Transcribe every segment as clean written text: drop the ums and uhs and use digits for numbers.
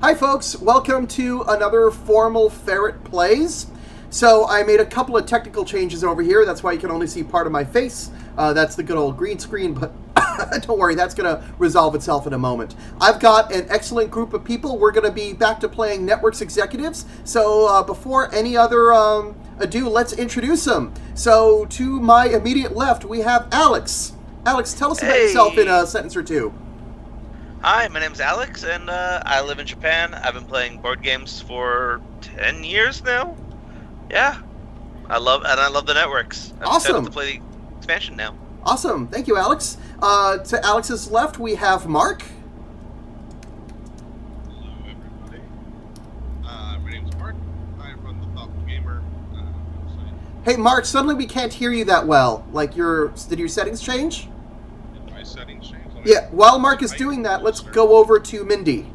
Hi folks, welcome to another formal Ferret Plays. So I made a couple of technical changes over here, that's why you can only see part of my face. That's the good old green screen, but don't worry, that's going to resolve itself in a moment. I've got an excellent group of people. We're going to be back to playing Networks Executives. So before any other ado, let's introduce them. So to my immediate left, we have Alex. Alex, tell us about yourself in a sentence or two. Hi, my name's Alex, and I live in Japan. I've been playing board games for 10 years now. Yeah, I love the networks. I'm Awesome. excited to play the expansion now. Awesome, thank you, Alex. To Alex's left, we have Mark. Hello, everybody. My name's Mark. I run the Thoughtful Gamer website. Hey, Mark, suddenly we can't hear you that well. Like, did your settings change? Did my settings change? Yeah, while Mark is doing that, let's go over to Mindy.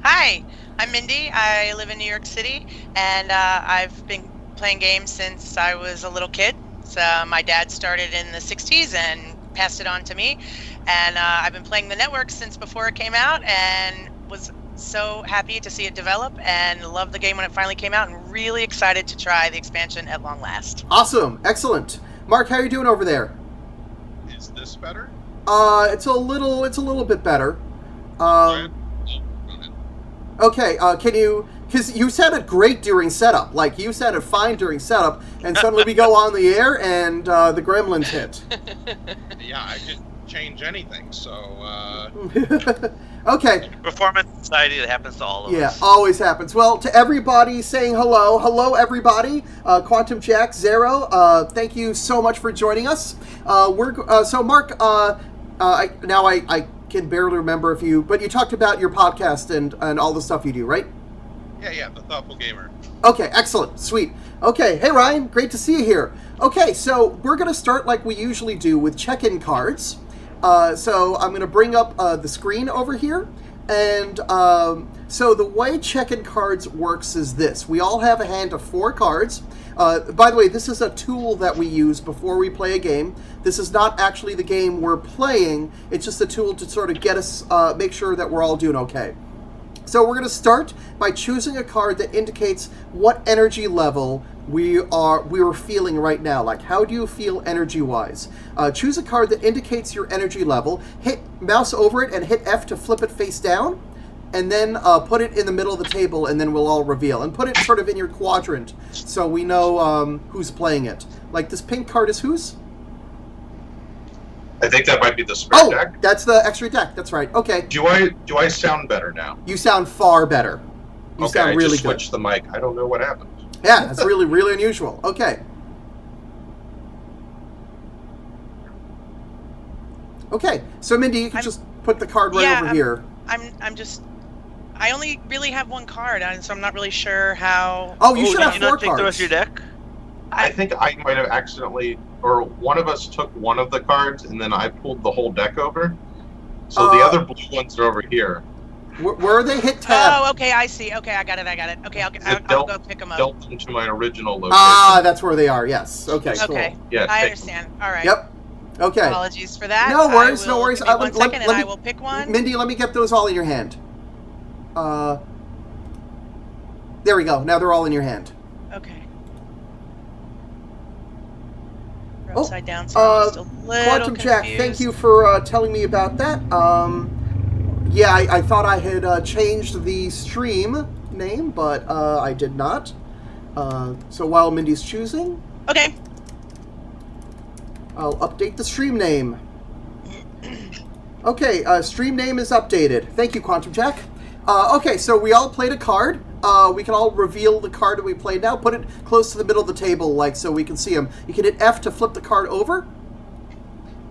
Hi, I'm Mindy. I live in New York City, and I've been playing games since I was a little kid. So my dad started in the 60s and passed it on to me. And I've been playing the network since before it came out and was so happy to see it develop and love the game when it finally came out and really excited to try the expansion at long last. Awesome, excellent. Mark, how are you doing over there? Is this better? It's a little bit better. Go ahead. Okay, can you, because you sounded great during setup, like you sounded fine during setup, and suddenly we go on the air and the gremlins hit. Yeah, I didn't change anything, so, Okay. Performance anxiety that happens to all of Yeah, us. always happens. Well, to everybody saying hello, hello everybody, Quantum Jack, Zero, thank you so much for joining us. So Mark, I can barely remember but you talked about your podcast and all the stuff you do, right? yeah, the Thoughtful Gamer. Okay, excellent, sweet. Okay, hey Ryan, great to see you here. Okay, so we're going to start like we usually do with check-in cards. So I'm going to bring up the screen over here. And so the way check-in cards works is this. We all have a hand of 4 cards. By the way, this is a tool that we use before we play a game. This is not actually the game we're playing. It's just a tool to sort of get us, make sure that we're all doing okay. So we're going to start by choosing a card that indicates what energy level we are feeling right now. Like, how do you feel energy-wise? Choose a card that indicates your energy level. Hit mouse over it and hit F to flip it face down. And then put it in the middle of the table, and then we'll all reveal. And put it sort of in your quadrant, so we know who's playing it. Like, this pink card is whose? I think that might be the spare deck. Oh, that's the extra deck. That's right. Okay. Do I sound better now? You sound far better. You sound really I just good. switched the mic. I don't know what happened. Yeah, that's really, really unusual. Okay. Okay, so Mindy, you can just put the card right over here. I only really have one card, so I'm not really sure how. Oh, you should did have you 4 not take cards. the rest of your deck? I think I might have accidentally, or one of us took one of the cards, and then I pulled the whole deck over. So the other blue ones are over here. Where are they? Hit tab. Oh, okay, I see. Okay, I got it. Okay, I'll go pick them up. Dealt them to my original location. Ah, that's where they are. Yes. Okay. Okay. Cool. Yeah, I take understand. All right. Yep. Okay. Apologies for that. No worries. No worries. Give me one second, and I will pick one. Mindy, let me get those all in your hand. There we go. Now they're all in your hand. Okay. They're upside down, so I'm just a little Quantum confused. Jack, thank you for telling me about that. Yeah, I thought I had changed the stream name, but I did not. So while Mindy's choosing, Okay. I'll update the stream name. Okay, stream name is updated. Thank you, Quantum Jack. Okay, so we all played a card. We can all reveal the card that we played now. Put it close to the middle of the table, like, so we can see them. You can hit F to flip the card over.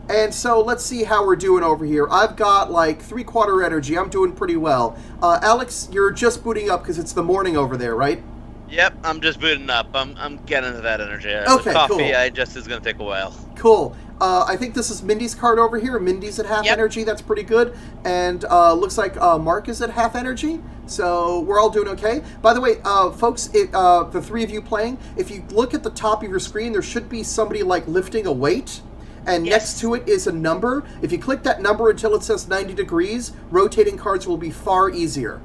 And so let's see how we're doing over here. I've got like 3/4 energy. I'm doing pretty well. Alex, you're just booting up because it's the morning over there, right? Yep, I'm just booting up. I'm getting into that energy. Okay, the coffee, cool. I just is going to take a while. Cool. I think this is Mindy's card over here. Mindy's at half energy. That's pretty good. And looks like Mark is at half energy. So we're all doing okay. By the way, folks, the 3 of you playing, if you look at the top of your screen, there should be somebody like lifting a weight. And next to it is a number. If you click that number until it says 90 degrees, rotating cards will be far easier.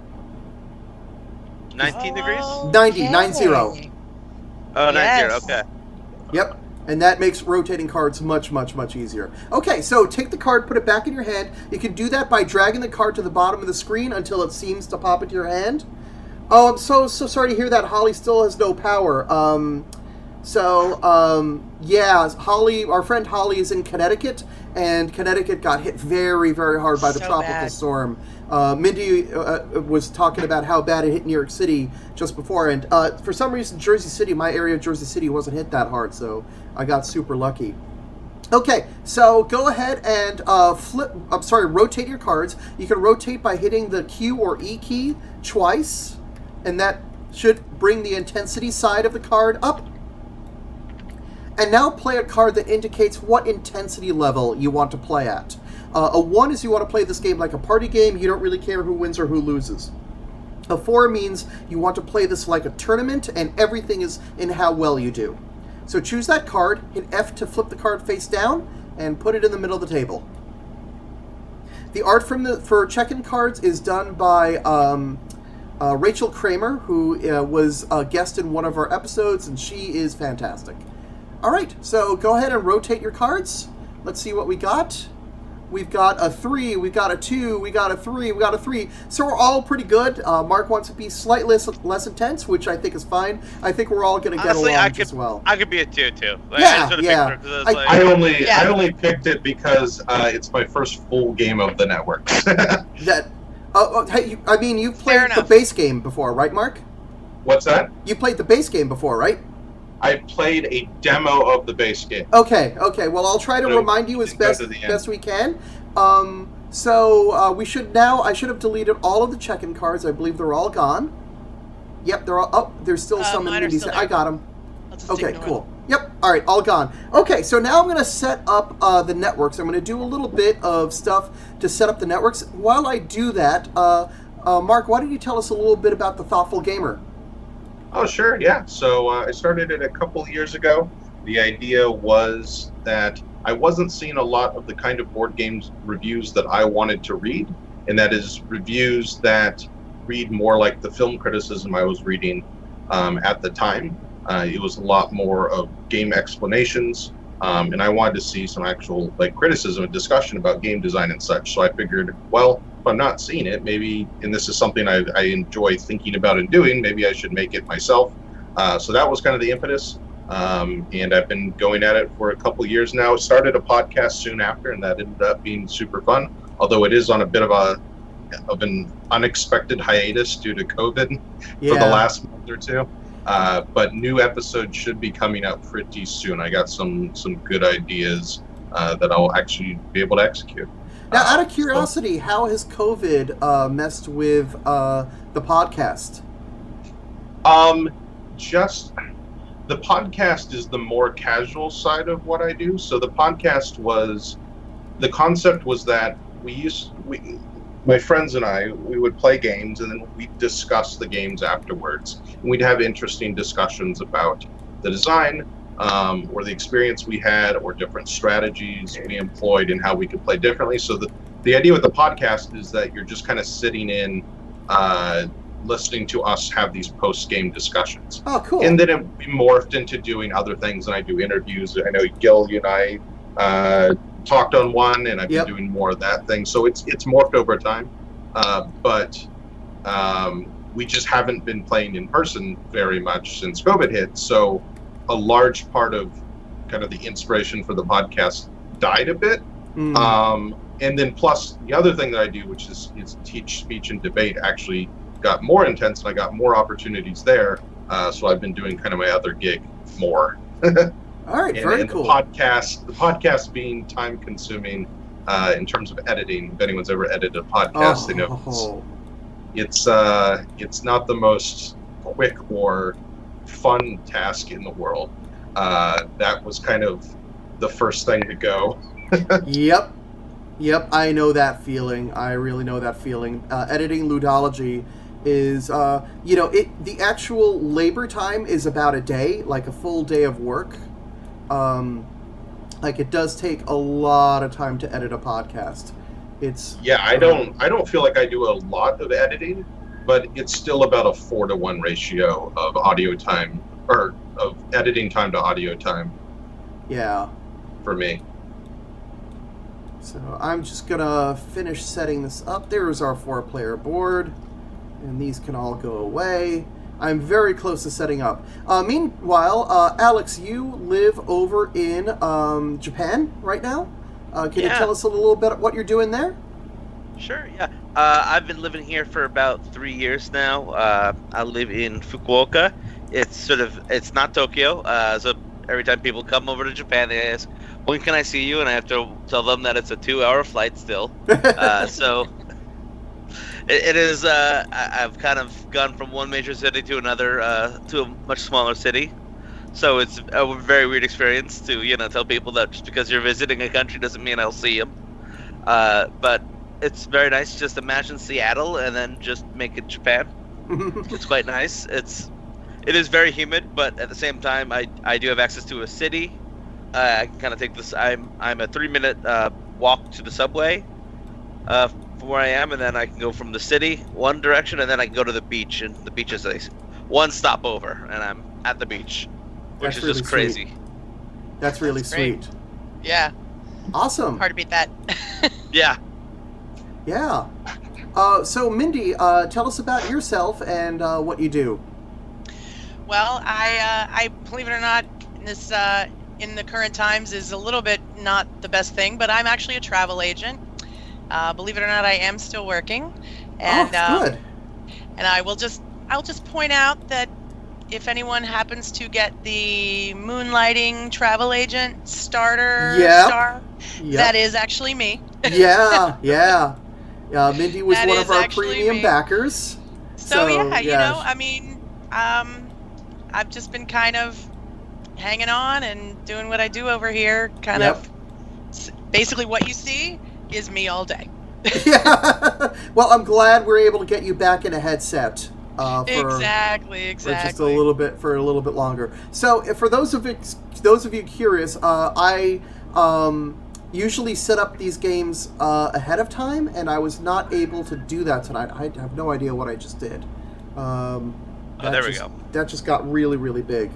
19 degrees? 90, 90. Oh, 90, Yes. okay. Yep. And that makes rotating cards much, much, much easier. Okay, so take the card, put it back in your hand. You can do that by dragging the card to the bottom of the screen until it seems to pop into your hand. Oh, I'm so sorry to hear that. Holly still has no power. Yeah, Holly, our friend Holly is in Connecticut, and Connecticut got hit very, very hard by the So tropical bad. storm. Mindy was talking about how bad it hit New York City just before, and for some reason, Jersey City, my area of Jersey City, wasn't hit that hard, so I got super lucky. Okay, so go ahead and rotate your cards. You can rotate by hitting the Q or E key twice, and that should bring the intensity side of the card up. And now play a card that indicates what intensity level you want to play at. A 1 is you want to play this game like a party game. You don't really care who wins or who loses. A 4 means you want to play this like a tournament, and everything is in how well you do. So choose that card, hit F to flip the card face down, and put it in the middle of the table. The art for check-in cards is done by Rachel Kramer, who was a guest in one of our episodes, and she is fantastic. All right, so go ahead and rotate your cards. Let's see what we got. We've got a 3, we got a 2, we got a 3, we got a 3. So we're all pretty good. Mark wants to be slightly less intense, which I think is fine. I think we're all going to get Honestly, along as well. I could be a 2 too. Like, Yeah, I just yeah. wanna pick her 'cause it's I like- only picked it because it's my first full game of the network. Hey, you've Fair played the enough. base game before, right, Mark? What's that? You played the base game before, right? I played a demo of the base game. Okay. Well, I'll try to So remind you we as can go best to the end. best we can. We should now. I should have deleted all of the check-in cards. I believe they're all gone. Yep, they're all. Oh, there's still some in mine are Mindy's. still I there. got them. I'll just Okay, ignore cool. them. Yep. All right, all gone. Okay, so now I'm going to set up the networks. I'm going to do a little bit of stuff to set up the networks. While I do that, Mark, why don't you tell us a little bit about the Thoughtful Gamer? Oh, sure, yeah. So I started it a couple years ago. The idea was that I wasn't seeing a lot of the kind of board games reviews that I wanted to read, and that is reviews that read more like the film criticism I was reading at the time. It was a lot more of game explanations, and I wanted to see some actual criticism and discussion about game design and such. So I figured, well, if I'm not seeing it, maybe, and this is something I enjoy thinking about and doing, maybe I should make it myself. So that was kind of the impetus, and I've been going at it for a couple years now. Started a podcast soon after, and that ended up being super fun, although it is on a bit of an unexpected hiatus due to COVID for the last month or two. But new episodes should be coming out pretty soon. I got some good ideas that I'll actually be able to execute. Now, out of curiosity, how has COVID messed with the podcast? Just the podcast is the more casual side of what I do. So the concept was that my friends and I, we would play games and then we'd discuss the games afterwards. And we'd have interesting discussions about the design, or the experience we had, or different strategies we employed and how we could play differently. So the idea with the podcast is that you're just kind of sitting in, listening to us have these post-game discussions. Oh, cool. And then we morphed into doing other things, and I do interviews. I know Gil, you and I talked on one, and I've been doing more of that thing. So it's morphed over time, but we just haven't been playing in person very much since COVID hit. So a large part of kind of the inspiration for the podcast died a bit. And then plus the other thing that I do, which is teach speech and debate, actually got more intense, and I got more opportunities there. So I've been doing kind of my other gig more. All right, very cool. The podcast being time consuming in terms of editing. If anyone's ever edited a podcast, they know it's not the most quick or fun task in the world. That was kind of the first thing to go. Yep, I know that feeling. I really know that feeling. Editing ludology is, the actual labor time is about a day, like a full day of work. It does take a lot of time to edit a podcast. I don't feel like I do a lot of editing, but it's still about a 4-to-1 ratio of audio time, or of editing time to audio time. Yeah. For me. So I'm just gonna finish setting this up. There's our 4-player board, and these can all go away. I'm very close to setting up. Meanwhile, Alex, you live over in Japan right now. Can you tell us a little bit what you're doing there? Sure, yeah. I've been living here for about 3 years now. I live in Fukuoka. It's not Tokyo. So every time people come over to Japan, they ask, when can I see you? And I have to tell them that it's a 2-hour flight still. So it is, I've kind of gone from one major city to another, to a much smaller city. So it's a very weird experience to, tell people that just because you're visiting a country doesn't mean I'll see them. But it's very nice. Just imagine Seattle and then just make it Japan. It's quite nice. It is very humid, but at the same time, I do have access to a city. I can kind of take this. I'm a 3-minute walk to the subway from where I am, and then I can go from the city one direction, and then I can go to the beach, and the beach is one stop over, and I'm at the beach, which is just crazy. Sweet. That's really sweet. Yeah. Awesome. Hard to beat that. Yeah. Yeah. So Mindy, tell us about yourself and what you do. Well, I believe it or not, this in the current times is a little bit not the best thing, but I'm actually a travel agent. Believe it or not, I am still working, and good. And I'll just point out that if anyone happens to get the moonlighting travel agent starter star, that is actually me. Yeah. Mindy was one of our premium backers. So yeah, I mean, I've just been kind of hanging on and doing what I do over here. Kind of, basically, what you see is me all day. Yeah. Well, I'm glad we're able to get you back in a headset. Exactly. For just a little bit longer. So, for those of you curious, I usually set up these games ahead of time, and I was not able to do that tonight. I have no idea what I just did. There we go. That just got really, really big.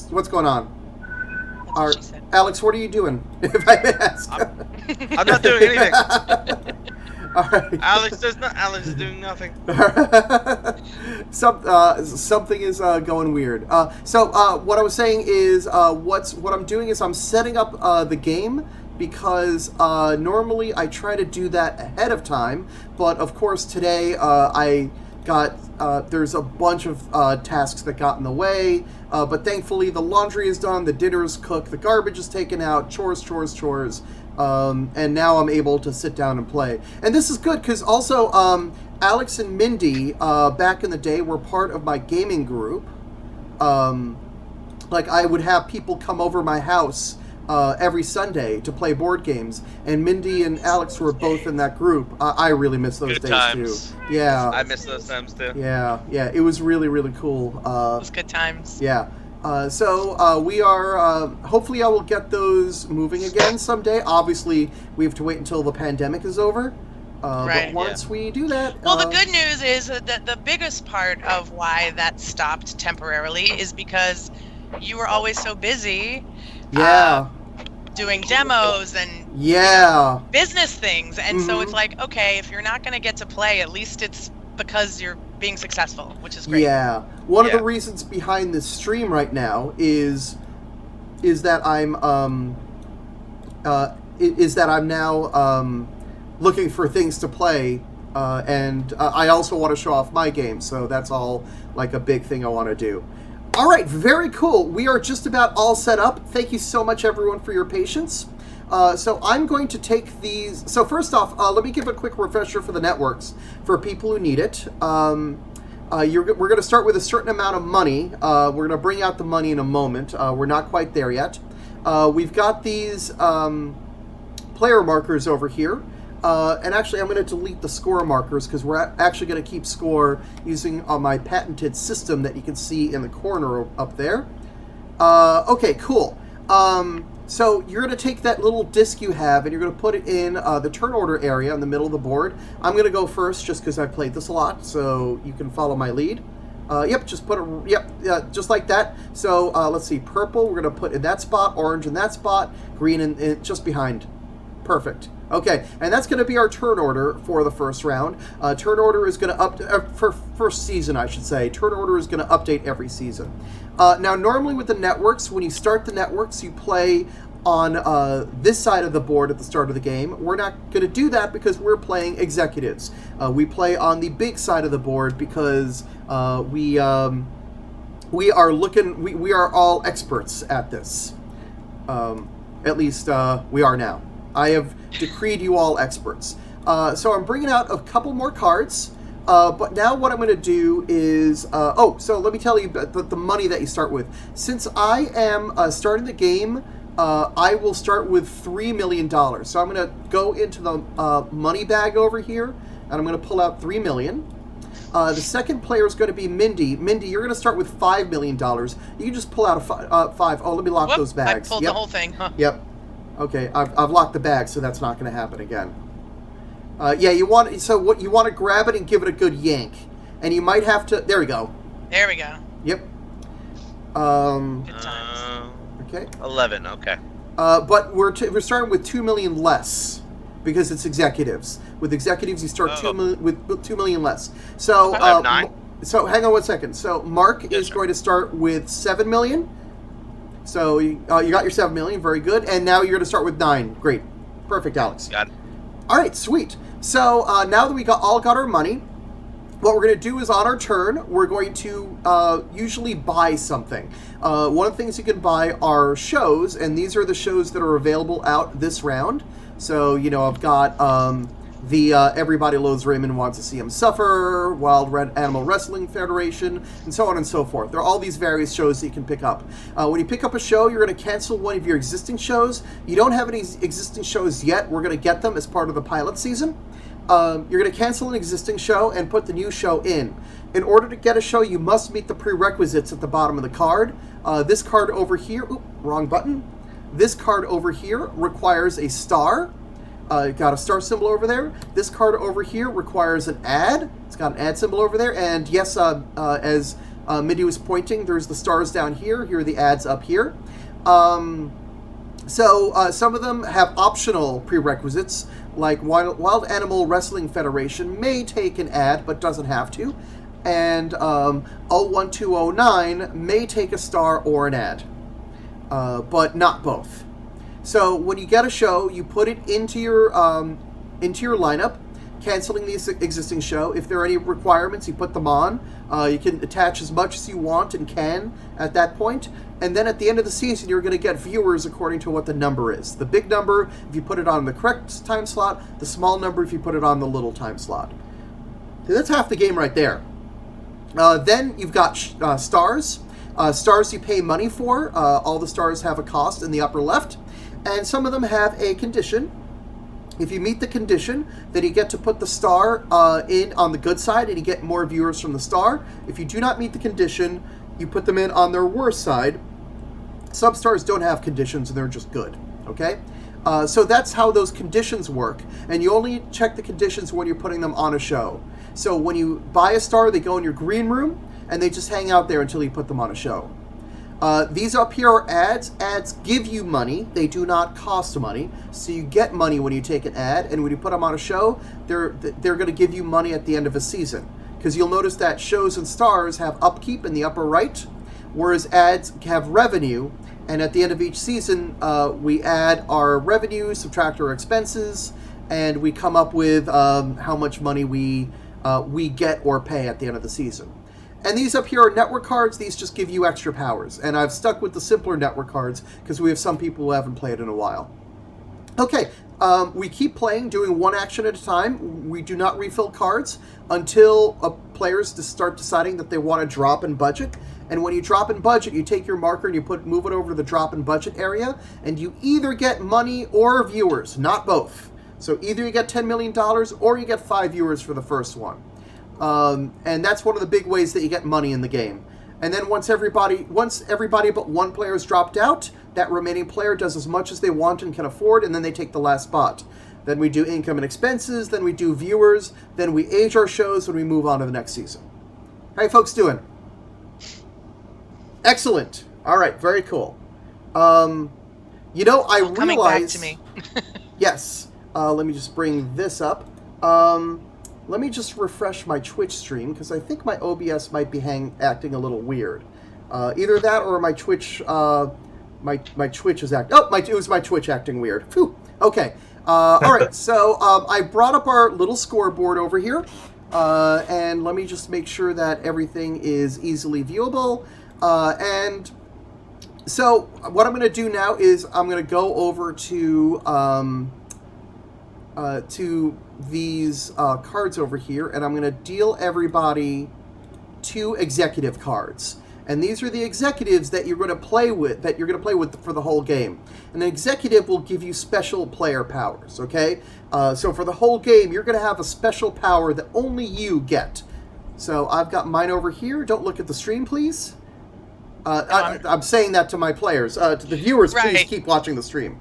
What's going on? That's what she said. Alex, what are you doing? If I may ask. I'm not doing anything. All right. Alex is doing nothing. Something is going weird. So what I was saying is, what I'm doing is I'm setting up the game, because normally I try to do that ahead of time, but of course today I got there's a bunch of tasks that got in the way, but thankfully the laundry is done, the dinner is cooked, the garbage is taken out, chores, and now I'm able to sit down and play. And this is good because also Alex and Mindy back in the day were part of my gaming group. Like I would have people come over my house every Sunday to play board games, and Mindy and Alex were both in that group. I really miss those days times. too. Yeah, I miss those times too. Yeah, it was really, really cool. It was good times. Yeah. So we are, hopefully I will get those moving again someday. Obviously, we have to wait until the pandemic is over. Right, but once we do that... Well, the good news is that the biggest part of why that stopped temporarily is because you were always so busy doing demos and business things. And so it's like, okay, if you're not going to get to play, at least it's because you're being successful, which is great. Yeah. One of the reasons behind this stream right now is that I'm now looking for things to play, and I also want to show off my game, so that's all like a big thing I want to do. All right, very cool. We are just about all set up. Thank you so much, everyone, for your patience. So I'm going to take these... So first off, let me give a quick refresher for the networks for people who need it. We're going to start with a certain amount of money. We're going to bring out the money in a moment. We're not quite there yet. We've got these player markers over here. And actually, I'm going to delete the score markers because we're actually going to keep score using my patented system that you can see in the corner up there. Okay, cool. So you're going to take that little disc you have and you're going to put it in the turn order area in the middle of the board. I'm going to go first just because I've played this a lot, so you can follow my lead. Yep, just put it, just like that. So let's see, purple we're going to put in that spot, orange in that spot, green in just behind. Perfect. Okay, and that's going to be our turn order for the first round. Turn order is going to for first season, I should say. Turn order is going to update every season. Now, normally with the networks, when you start the networks, you play on this side of the board at the start of the game. We're not going to do that because we're playing executives. We play on the big side of the board because we are all experts at this. At least we are now. I have decreed you all experts. So I'm bringing out a couple more cards. But now what I'm going to do is... so let me tell you the money that you start with. Since I am starting the game, I will start with $3 million. So I'm going to go into the money bag over here, and I'm going to pull out $3 million. The second player is going to be Mindy. Mindy, you're going to start with $5 million. You can just pull out a five. Oh, let me lock those bags. I pulled the whole thing, huh? Yep. Okay, I've locked the bag, so that's not going to happen again. You want to grab it and give it a good yank, and you might have to. There we go. There we go. Yep. Good times. Okay. 11. Okay. But we're starting with $2 million less because it's executives. With executives, you start with $2 million less. So I have 9. So hang on one second. So Mark is going to start with $7 million. So you got your $7 million, very good, and now you're going to start with 9. Great, perfect, Alex. Got it. All right, sweet. So now that we all got our money, what we're going to do is on our turn, we're going to usually buy something. One of the things you can buy are shows, and these are the shows that are available out this round. So I've got the Everybody Loves Raymond Wants to See Him Suffer, Wild Red Animal Wrestling Federation, and so on and so forth. There are all these various shows that you can pick up. When you pick up a show, you're going to cancel one of your existing shows. You don't have any existing shows yet. We're going to get them as part of the pilot season. You're going to cancel an existing show and put the new show in. In order to get a show, you must meet the prerequisites at the bottom of the card. This card over here, wrong button. This card over here requires a star. Got a star symbol over there. This card over here requires an ad. It's got an ad symbol over there. And yes, as Mindy was pointing, there's the stars down here. Here are the ads up here. So some of them have optional prerequisites, like Wild Animal Wrestling Federation may take an ad, but doesn't have to. And 01209 may take a star or an ad, but not both. So when you get a show, you put it into your lineup, canceling the existing show. If there are any requirements, you put them on. You can attach as much as you want and can at that point. And then at the end of the season, you're going to get viewers according to what the number is. The big number, if you put it on the correct time slot. The small number, if you put it on the little time slot. So that's half the game right there. Then you've got stars. Stars you pay money for. All the stars have a cost in the upper left. And some of them have a condition. If you meet the condition, then you get to put the star in on the good side, and you get more viewers from the star. If you do not meet the condition, you put them in on their worst side. Some stars don't have conditions, and they're just good. Okay? So that's how those conditions work. And you only check the conditions when you're putting them on a show. So when you buy a star, they go in your green room, and they just hang out there until you put them on a show. These up here are ads. Ads give you money. They do not cost money. So you get money when you take an ad, and when you put them on a show, they're going to give you money at the end of a season. Because you'll notice that shows and stars have upkeep in the upper right, whereas ads have revenue. And at the end of each season, we add our revenue, subtract our expenses, and we come up with how much money we get or pay at the end of the season. And these up here are network cards. These just give you extra powers. And I've stuck with the simpler network cards because we have some people who haven't played in a while. Okay, we keep playing, doing one action at a time. We do not refill cards until players start deciding that they want to drop in budget. And when you drop in budget, you take your marker and you move it over to the drop in budget area. And you either get money or viewers, not both. So either you get $10 million or you get 5 viewers for the first one. And that's one of the big ways that you get money in the game. And then once everybody but one player has dropped out, that remaining player does as much as they want and can afford, and then they take the last spot. Then we do income and expenses, then we do viewers, then we age our shows, and we move on to the next season. How you folks doing? Excellent. All right, very cool. I realized... Coming back to me. Yes. Let me just bring this up. Let me just refresh my Twitch stream, because I think my OBS might be acting a little weird. Either that or my Twitch... my Twitch is acting... Oh, it was my Twitch acting weird. Phew. Okay. All right, so I brought up our little scoreboard over here, and let me just make sure that everything is easily viewable. And so what I'm going to do now is I'm going to go over to these cards over here, and I'm going to deal everybody 2 executive cards. And these are the executives that you're going to play with, for the whole game. An executive will give you special player powers, okay? So for the whole game, you're going to have a special power that only you get. So I've got mine over here. Don't look at the stream, please. I'm saying that to my players. To the viewers, please keep watching the stream.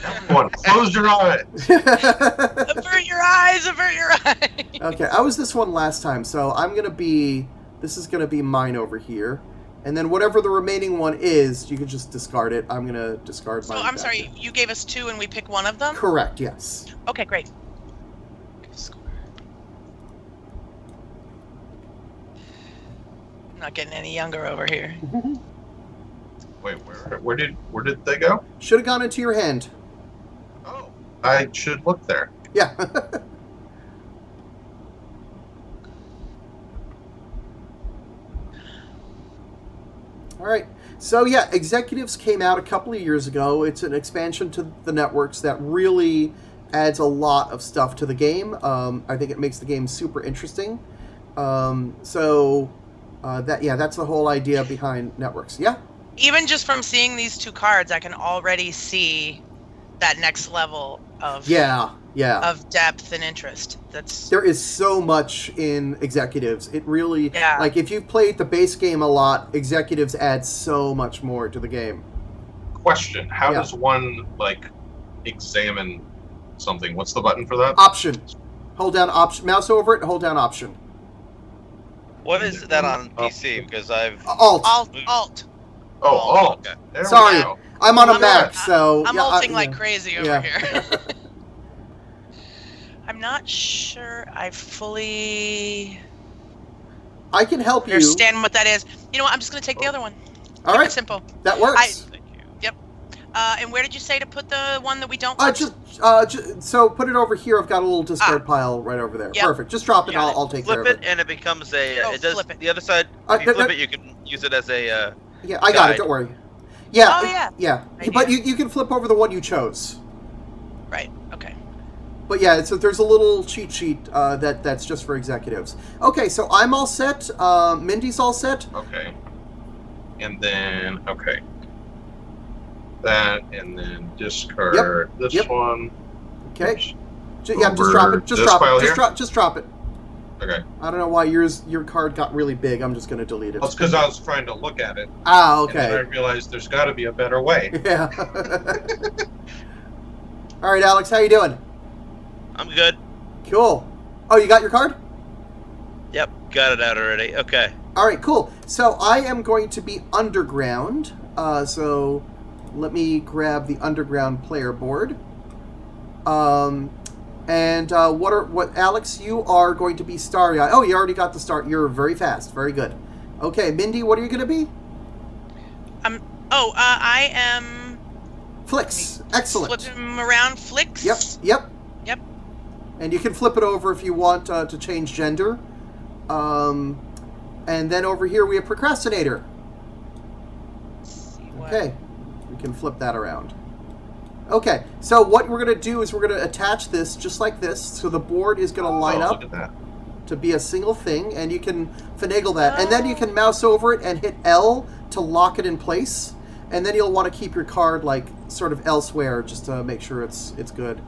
Everyone, close your eyes. Avert your eyes, avert your eyes. Okay, I was this one last time, so I'm going to be... This is going to be mine over here. And then whatever the remaining one is, you can just discard it. I'm going to discard mine. So I'm sorry, you gave us 2 and we pick one of them? Correct, yes. Okay, great. I'm not getting any younger over here. Wait, where did they go? Should have gone into your hand. Oh, I should look there. Yeah. All right. So, yeah, Executives came out a couple of years ago. It's an expansion to the networks that really adds a lot of stuff to the game. I think it makes the game super interesting. That's the whole idea behind networks. Yeah? Even just from seeing these 2 cards, I can already see that next level of of depth and interest. There is so much in Executives. It really like if you've played the base game a lot, Executives add so much more to the game. Question: how does one examine something? What's the button for that? Option. Hold down Option. Mouse over it and hold down Option. What is that on PC? Because I've Alt. Oh, Alt. Okay. There Sorry. we go. I'm on a Mac, so... I'm ulting like crazy over here. I I'm not sure I fully can help you. understand what that is. You know what? I'm just going to take the other one. All right. Simple. That works. Yep. And where did you say to put the one that we don't want? So put it over here. I've got a little discard pile right over there. Yep. Perfect. Just drop it. I'll take care of flip it. it, and it becomes a. Oh, it does flip it. the other side. If you flip it, you can use it as a. Yeah, I got it. Don't worry. Yeah. Oh, yeah. Yeah. Idea. But you can flip over the one you chose. Right. Okay. But yeah, there's a little cheat sheet that's just for executives. Okay, so I'm all set. Mindy's all set. Okay. And then that, and then discard this one. Okay. Just drop it. Just drop it. Okay. I don't know why your card got really big. I'm just going to delete it. Well, it's because I was trying to look at it. Ah, okay. And then I realized there's got to be a better way. Yeah. All right, Alex, how you doing? I'm good. Cool. Oh, you got your card? Yep, got it out already. Okay. All right, cool. So I am going to be underground. So let me grab the underground player board. And what Alex, you are going to be Starry Eye. Oh, you already got the start. You're very fast. Very good. Okay, Mindy, what are you going to be? I am Flicks. Excellent. Flip him around. Flicks. Yep. Yep. And you can flip it over if you want to change gender. And then over here we have Procrastinator. Okay. We can flip that around. Okay, so what we're going to do is we're going to attach this just like this. So the board is going to line up look at that. to be a single thing, and you can finagle that. And then you can mouse over it and hit L to lock it in place. And then you'll want to keep your card like sort of elsewhere just to make sure it's good.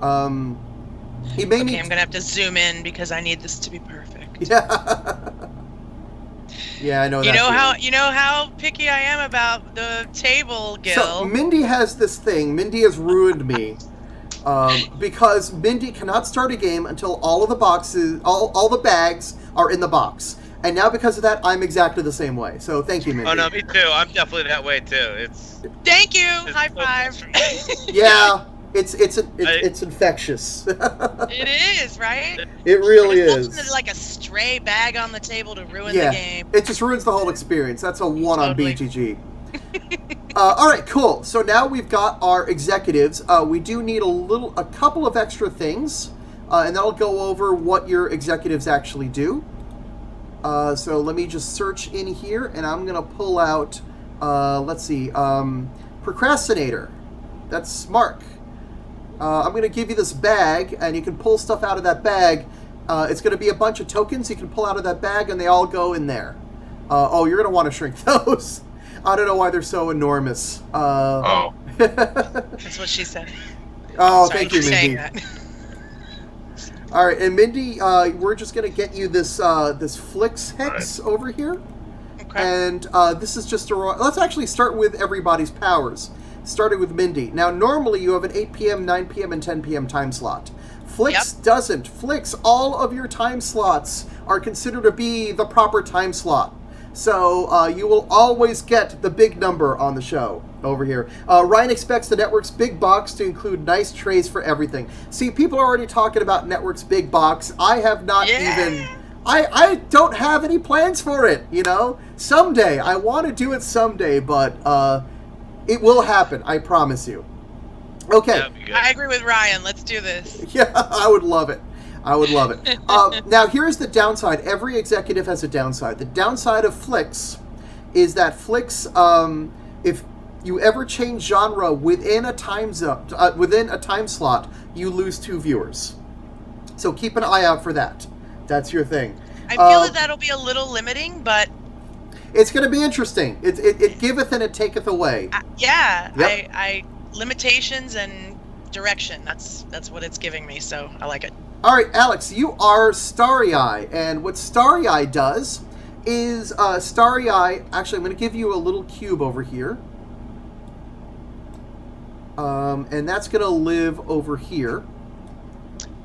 You may need... I'm going to have to zoom in because I need this to be perfect. Yeah. Yeah, I know that. You know how picky I am about the table, Gil. So Mindy has this thing. Mindy has ruined me. Because Mindy cannot start a game until all of the boxes, all the bags are in the box. And now because of that, I'm exactly the same way. So thank you, Mindy. Oh no, me too. I'm definitely that way too. Thank you. High five. Yeah, it's infectious. It is, right? It really There's is. nothing like a stray bag on the table to ruin Yeah, the game. it just ruins the whole experience. That's a one Totally. on BGG. All right, cool. So now we've got our executives. We do need a couple of extra things, and that'll go over what your executives actually do. So let me just search in here, and I'm gonna pull out. Let's see, procrastinator. That's Mark. I'm gonna give you this bag, and you can pull stuff out of that bag. It's gonna be a bunch of tokens you can pull out of that bag, and they all go in there. Oh, you're gonna want to shrink those. I don't know why they're so enormous. That's what she said. Oh, Sorry thank you, for saying Mindy. that. All right, and Mindy, we're just gonna get you this this Flix hex over here, Okay. and this is just a. Let's actually start with everybody's powers. Starting with Mindy. Now, normally you have an 8 p.m., 9 p.m., and 10 p.m. time slot. Flix doesn't. Flix, all of your time slots are considered to be the proper time slot. So you will always get the big number on the show over here. Ryan expects the network's big box to include nice trays for everything. See, people are already talking about network's big box. I have not even... I don't have any plans for it, you know? Someday. I want to do it someday, but it will happen. I promise you. Okay. I agree with Ryan. Let's do this. Yeah, I would love it. I would love it. Now, here's the downside. Every executive has a downside. The downside of Flix is that Flix, if you ever change genre within a time slot, you lose 2 viewers. So keep an eye out for that. That's your thing. I feel that that'll be a little limiting, but it's going to be interesting. It giveth and it taketh away. I limitations and direction. That's what it's giving me. So I like it. All right, Alex, you are Starry Eye, and what Starry Eye does is Starry Eye. Actually, I'm going to give you a little cube over here, and that's going to live over here.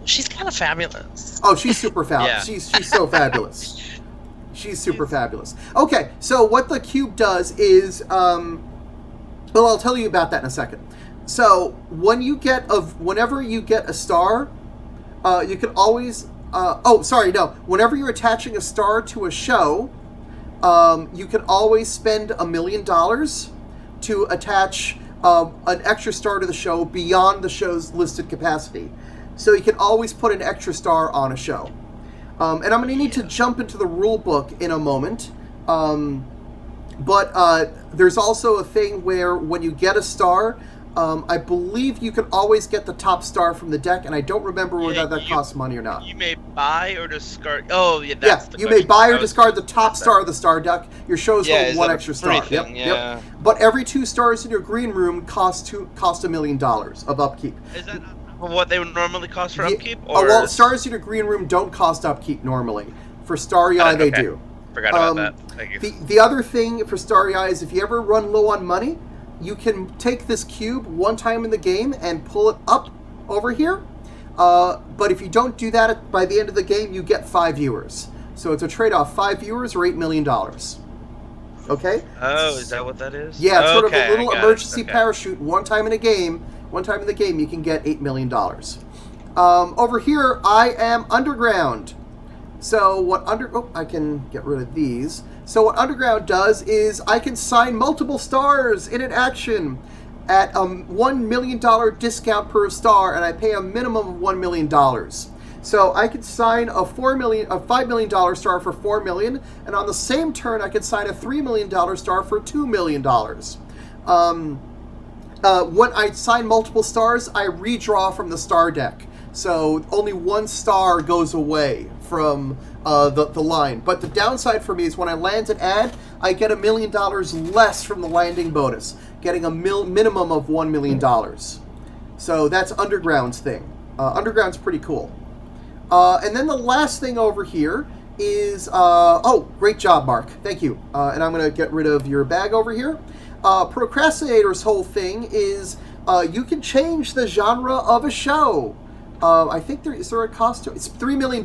She's kind of fabulous. Oh, she's super fabulous. Yeah. She's so fabulous. She's super fabulous. Okay, so what the cube does is, well, I'll tell you about that in a second. So whenever you get a star, you can always. Whenever you're attaching a star to a show, you can always spend $1 million to attach an extra star to the show beyond the show's listed capacity. So you can always put an extra star on a show. And I'm going to need to jump into the rule book in a moment. But there's also a thing where when you get a star, I believe you can always get the top star from the deck, and I don't remember whether that costs money or not. You may buy or discard. Oh, yeah, that's the you question. may buy or discard the top star of the star deck. Your shows hold one extra star. Thing? Yep. But every 2 stars in your green room cost $1 million of upkeep. Is that what they would normally cost for upkeep? Well, stars in your green room don't cost upkeep normally. For Starry Eye, they do. Forgot about that. Thank you. The other thing for Starry Eye is if you ever run low on money, you can take this cube one time in the game and pull it up over here. But if you don't do that by the end of the game, you get 5 viewers. So it's a trade-off: 5 viewers or $8 million. Okay? Oh, is that what that is? Yeah, it's sort of a little emergency Okay. parachute. One time in the game, you can get $8 million. Over here, I am Underground. So what I can get rid of these. So what Underground does is I can sign multiple stars in an action at a $1 million discount per star, and I pay a minimum of $1 million. So I could sign a $5 million star for $4 million, and on the same turn I could sign a $3 million star for $2 million. When I sign multiple stars, I redraw from the star deck. So only 1 star goes away from the line. But the downside for me is when I land an ad, I get $1 million less from the landing bonus, getting a minimum of $1 million. So that's Underground's thing. Underground's pretty cool. And then the last thing over here is great job, Mark. Thank you. And I'm going to get rid of your bag over here. Procrastinator's whole thing is you can change the genre of a show. I think is there a cost to it? It's $3 million.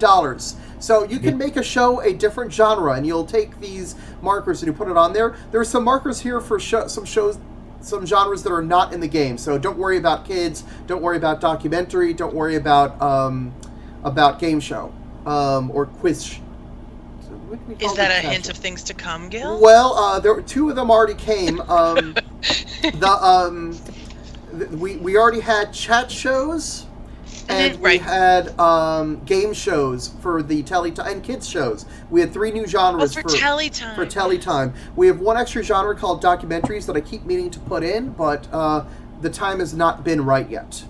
So you can make a show a different genre, and you'll take these markers and you put it on there. There are some markers here for some shows, some genres that are not in the game. So don't worry about kids. Don't worry about documentary. Don't worry about game show or quiz. Is that a hint of things to come, Gil? Well, two of them already came. We already had chat shows. And we had game shows for the Teletime and kids shows. We had 3 new genres for Teletime. For Teletime, we have one extra genre called documentaries that I keep meaning to put in, but the time has not been right yet.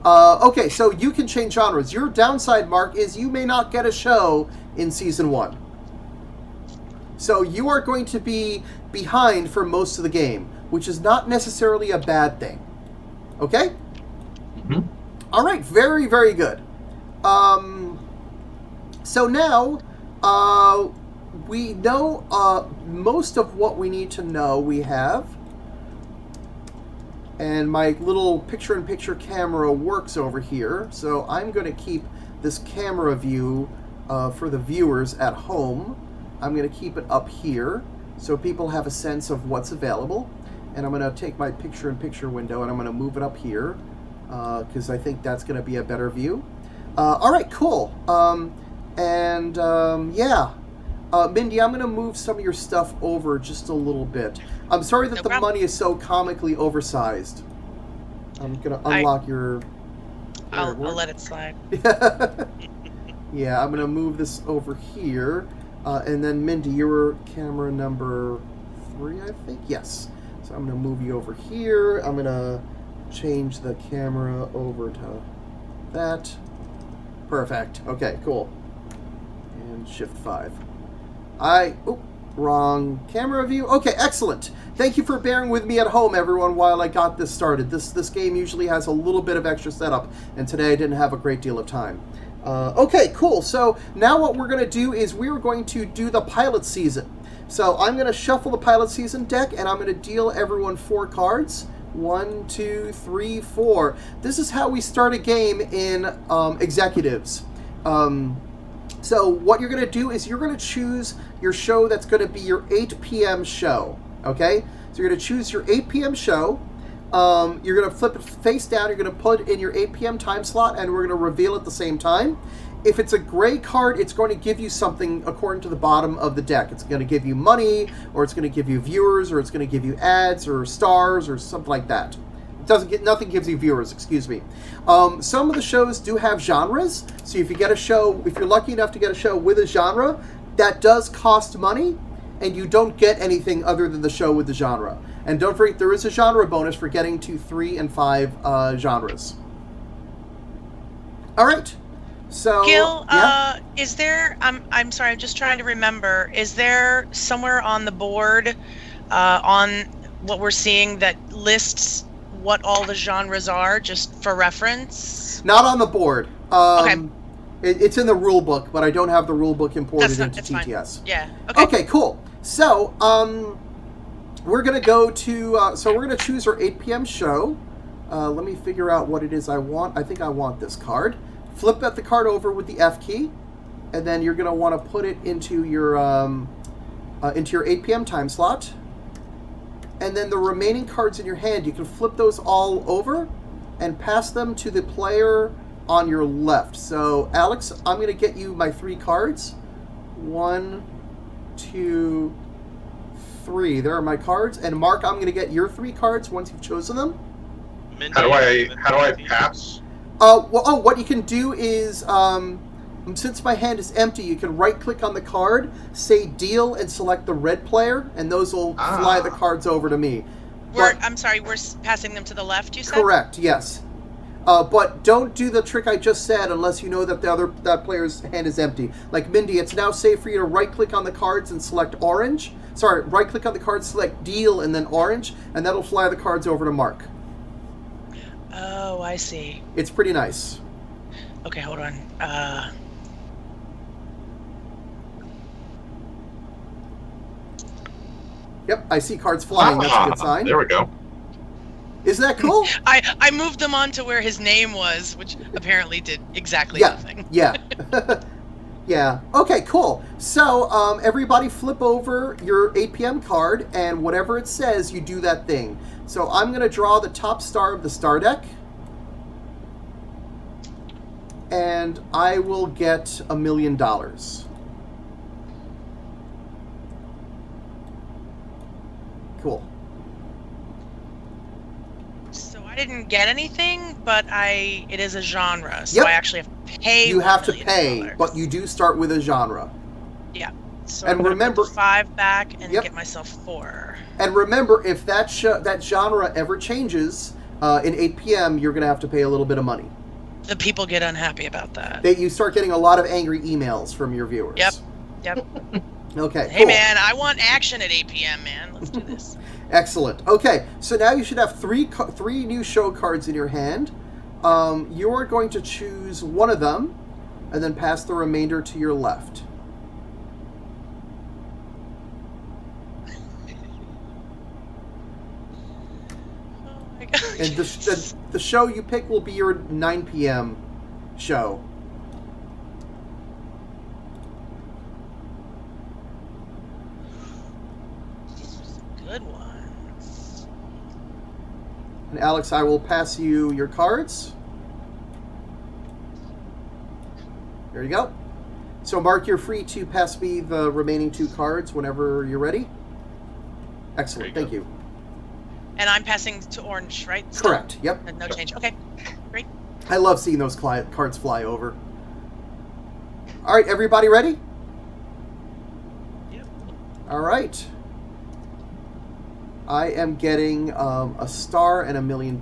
Okay, so you can change genres. Your downside, Mark, is you may not get a show in season 1. So you are going to be behind for most of the game, which is not necessarily a bad thing. Okay? Mm-hmm. All right, very, very good. So now we know most of what we need to know we have. And my little picture-in-picture camera works over here. So I'm going to keep this camera view for the viewers at home. I'm going to keep it up here so people have a sense of what's available. And I'm going to take my picture-in-picture window and I'm going to move it up here. Because I think that's going to be a better view. All right, cool. Mindy, I'm going to move some of your stuff over just a little bit. I'm sorry that the money is so comically oversized. I'm going to unlock your... I'll let it slide. Yeah, I'm going to move this over here. And then, Mindy, you're camera number 3, I think? Yes. So I'm going to move you over here. I'm going to change the camera over to that. Perfect. Okay, cool. And shift 5. Wrong camera view. Okay, excellent. Thank you for bearing with me at home, everyone, while I got this started. This game usually has a little bit of extra setup, and today I didn't have a great deal of time. Okay, cool. So now what we're going to do is we're going to do the pilot season. So I'm going to shuffle the pilot season deck, and I'm going to deal everyone 4 cards. 1, 2, 3, 4. This is how we start a game in executives. So what you're going to do is you're going to choose your show that's going to be your 8 p.m. show. Okay? So you're going to choose your 8 p.m. show. You're going to flip it face down. You're going to put in your 8 p.m. time slot, and we're going to reveal at the same time. If it's a gray card, it's going to give you something according to the bottom of the deck. It's going to give you money, or it's going to give you viewers, or it's going to give you ads, or stars, or something like that. Nothing gives you viewers, excuse me. Some of the shows do have genres, so if you're lucky enough to get a show with a genre, that does cost money, and you don't get anything other than the show with the genre. And don't forget, there is a genre bonus for getting to 3 and 5 genres. All right. So, Gil, yeah? is there? I'm sorry. I'm just trying to remember. Is there somewhere on the board, on what we're seeing, that lists what all the genres are, just for reference? Not on the board. Okay. It's in the rule book, but I don't have the rule book imported into TTS. Fine. Yeah. Okay. Okay. Cool. So, we're gonna go to. So we're gonna choose our 8 p.m. show. Let me figure out what it is I want. I think I want this card. Flip the card over with the F key, and then you're going to want to put it into your 8 p.m. time slot. And then the remaining cards in your hand, you can flip those all over and pass them to the player on your left. So, Alex, I'm going to get you my 3 cards. 1, 2, 3. There are my cards. And Mark, I'm going to get your 3 cards once you've chosen them. How do I pass? What you can do is, since my hand is empty, you can right-click on the card, say deal, and select the red player, and those will fly the cards over to me. I'm sorry, we're passing them to the left, you said? Correct, yes. But don't do the trick I just said unless you know that that player's hand is empty. Like Mindy, it's now safe for you to right-click on the cards and select orange. Sorry, right-click on the cards, select deal, and then orange, and that'll fly the cards over to Mark. Oh, I see. It's pretty nice. Okay, hold on. Yep, I see cards flying. That's a good sign. There we go. Isn't that cool? I moved them on to where his name was, which apparently did exactly Yeah, nothing. yeah. Yeah. Okay, cool. So, everybody flip over your 8 p.m. card, and whatever it says, you do that thing. So I'm going to draw the top star of the star deck. And I will get $1 million. Cool. So I didn't get anything, but it is a genre, so Yep. I actually have to pay. You have to $1 pay, million. but you do start with a genre. Yeah. So And I'm gonna remember- put 5 back and Yep. get myself 4. And remember, if that genre ever changes in 8 p.m., you're going to have to pay a little bit of money. The people get unhappy about that. You start getting a lot of angry emails from your viewers. Yep. Okay, Hey cool. man, I want action at 8 p.m. man. Let's do this. Excellent. Okay, so now you should have three new show cards in your hand. You are going to choose one of them, and then pass the remainder to your left. Oh my god. And the show you pick will be your 9 p.m. show. These are some good ones. And Alex, I will pass you your cards. There you go. So Mark, you're free to pass me the remaining 2 cards whenever you're ready. Excellent, There you thank you. And I'm passing to orange, right? Still? Correct, yep. No change. Okay. Great. I love seeing those cards fly over. All right, everybody ready? Yep. All right. I am getting a star and $1 million.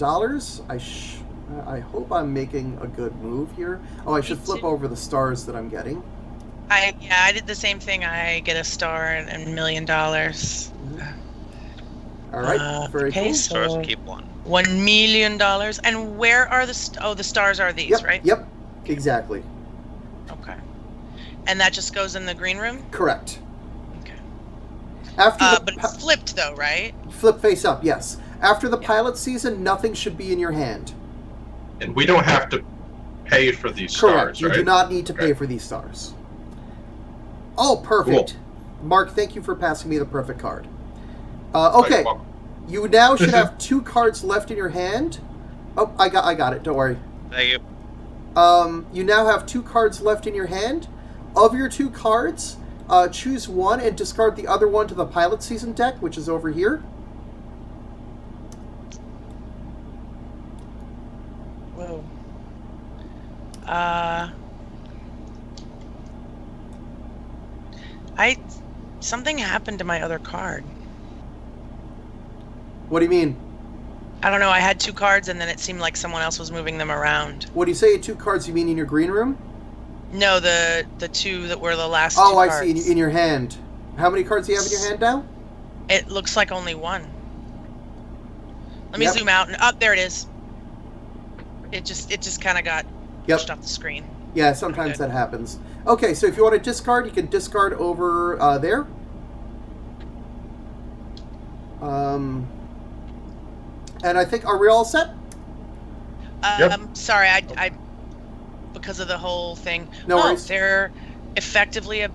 I hope I'm making a good move here. Oh, I should Me flip too. over the stars that I'm getting. I did the same thing. I get a star and $1 million. All right, very okay, cool. so Stars keep one. $1 million. And where are the the stars are these, Yep, right? Yep, exactly. Okay. And that just goes in the green room? Correct. Okay. After But it's flipped though, right? flip face up, yes. After the Yeah. pilot season, nothing should be in your hand. And we don't have to pay for these Correct. stars, You right? do not need to pay Okay. for these stars. Oh, perfect. Mark, thank you for passing me the perfect card. Okay, Well, you now should have 2 cards left in your hand. Oh, I got it. Don't worry. Thank you. You now have 2 cards left in your hand. Of your 2 cards, choose one and discard the other one to the pilot season deck, which is over here. Whoa. Something happened to my other card. What do you mean? I don't know. I had 2 cards, and then it seemed like someone else was moving them around. What do you say? 2 cards? You mean in your green room? No, the 2 that were the last. Oh, 2 I cards. see. In your hand. How many cards do you have in your hand now? It looks like only 1. Let me Yep. zoom out and up. There it is. It just kind of got pushed off the screen. Yeah, sometimes Good. that happens. Okay, so if you want to discard, you can discard over there. And I think, are we all set? Yep. Sorry, I because of the whole thing. No worries. They're effectively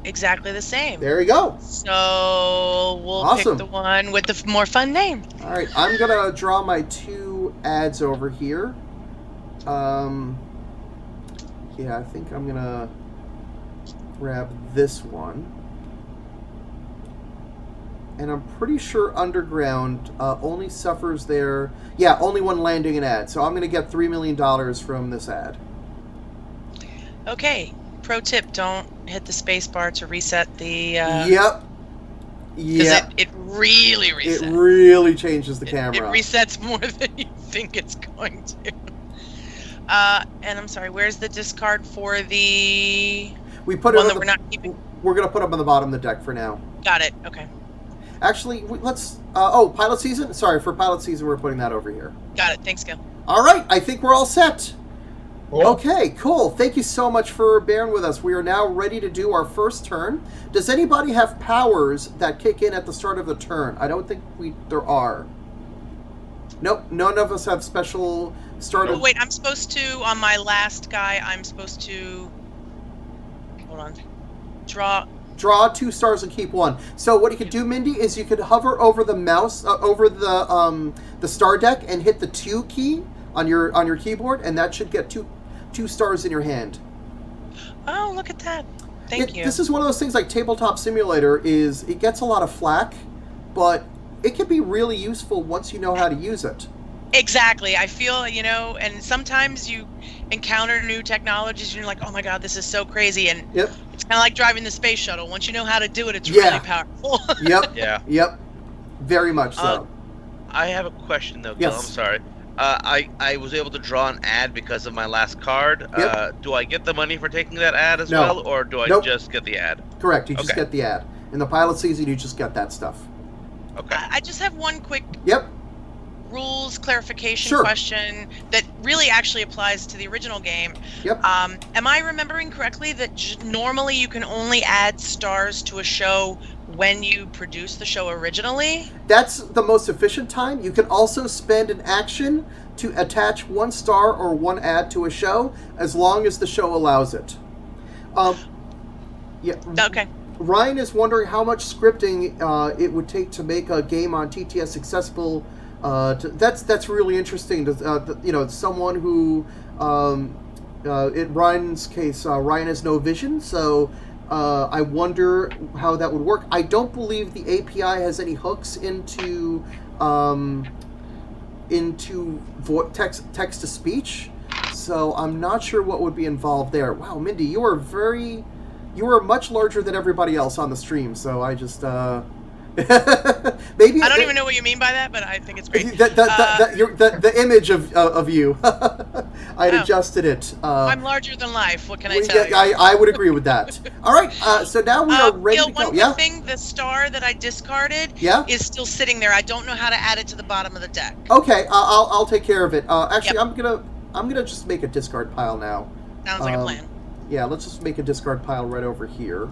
exactly the same. There you go. So we'll Awesome. pick the one with the more fun name. All right, I'm going to draw my 2 ads over here. Yeah, I think I'm going to grab this one. And I'm pretty sure Underground only suffers their... Yeah, only one landing an ad. So I'm going to get $3 million from this ad. Okay. Pro tip: don't hit the space bar to reset the. Yep. Because Yep. it really resets. It really changes the camera. It resets more than you think it's going to. And I'm sorry, where's the discard for the We put one it that on we're not keeping? We're going to put them on the bottom of the deck for now. Got it. Okay. Actually, let's... pilot season? Sorry, for pilot season, we're putting that over here. Got it. Thanks, Gil. All right, I think we're all set. Cool. Okay, cool. Thank you so much for bearing with us. We are now ready to do our first turn. Does anybody have powers that kick in at the start of the turn? I don't think there are. Nope, none of us have special start. Oh, wait, I'm supposed to, on my last guy, I'm supposed to, hold on, Draw 2 stars and keep 1. So what you could do, Mindy, is you could hover over the mouse, over the star deck, and hit the 2 key on your keyboard, and that should get two stars in your hand. Oh, look at that. Thank you. This is one of those things like Tabletop Simulator it gets a lot of flack, but it can be really useful once you know how to use it. Exactly. I feel, and sometimes you encounter new technologies and you're like, oh my God, this is so crazy. And Yep. it's kind of like driving the space shuttle. Once you know how to do it, it's really powerful. Yep. Yeah. Yep. Very much so. I have a question though, Gil. Yes. I'm sorry. I was able to draw an ad because of my last card. Yep. Do I get the money for taking that ad as No. well, or do I Nope. just get the ad? Correct. You just Okay. get the ad. In the pilot season, you just get that stuff. Okay. I just have one quick Yep. rules clarification Sure. question that really actually applies to the original game. Yep. Am I remembering correctly that normally you can only add stars to a show when you produce the show originally? That's the most efficient time. You can also spend an action to attach 1 star or 1 ad to a show, as long as the show allows it. Yeah. Okay. Ryan is wondering how much scripting it would take to make a game on TTS accessible. That's really interesting. Someone who, in Ryan's case, Ryan has no vision, so I wonder how that would work. I don't believe the API has any hooks into text to speech, so I'm not sure what would be involved there. Wow, Mindy, you are much larger than everybody else on the stream, so I just maybe I don't even know what you mean by that, but I think it's great. The image of you. I'd adjusted it. I'm larger than life. What can I tell you? I would agree with that. All right, so now we are ready to go. One Yeah. more thing, the star that I discarded is still sitting there. I don't know how to add it to the bottom of the deck. Okay, I'll take care of it. Actually, Yep. I'm gonna just make a discard pile now. Sounds like a plan. Yeah, let's just make a discard pile right over here.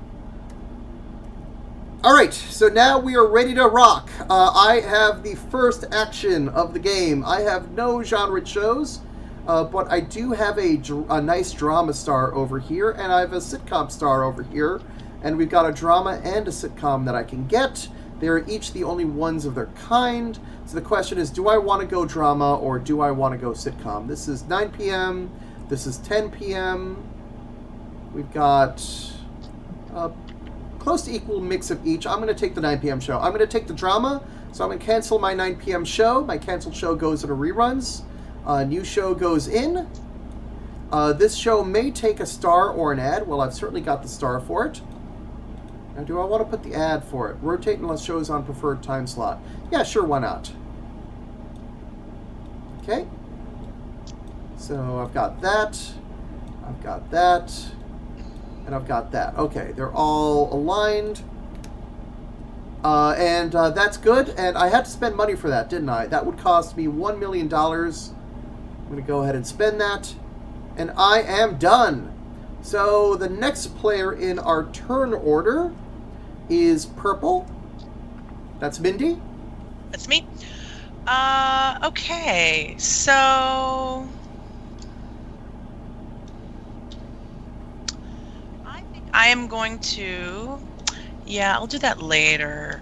All right, so now we are ready to rock. I have the first action of the game. I have no genre shows, but I do have a nice drama star over here, and I have a sitcom star over here, and we've got a drama and a sitcom that I can get. They're each the only ones of their kind. So the question is, do I want to go drama or do I want to go sitcom? This is 9 p.m. This is 10 p.m. We've got close to equal mix of each. I'm going to take the 9 p.m. show. I'm going to take the drama, so I'm going to cancel my 9 p.m. show. My canceled show goes into reruns. New show goes in. This show may take a star or an ad. Well, I've certainly got the star for it. Now, do I want to put the ad for it? Rotate unless shows on preferred time slot. Yeah, sure, why not? Okay. So I've got that. I've got that. And I've got that. Okay, they're all aligned. And that's good. And I had to spend money for that, didn't I? That would cost me $1 million. I'm going to go ahead and spend that. And I am done. So the next player in our turn order is purple. That's Mindy. That's me. Okay, so I think I am going to, yeah, I'll do that later.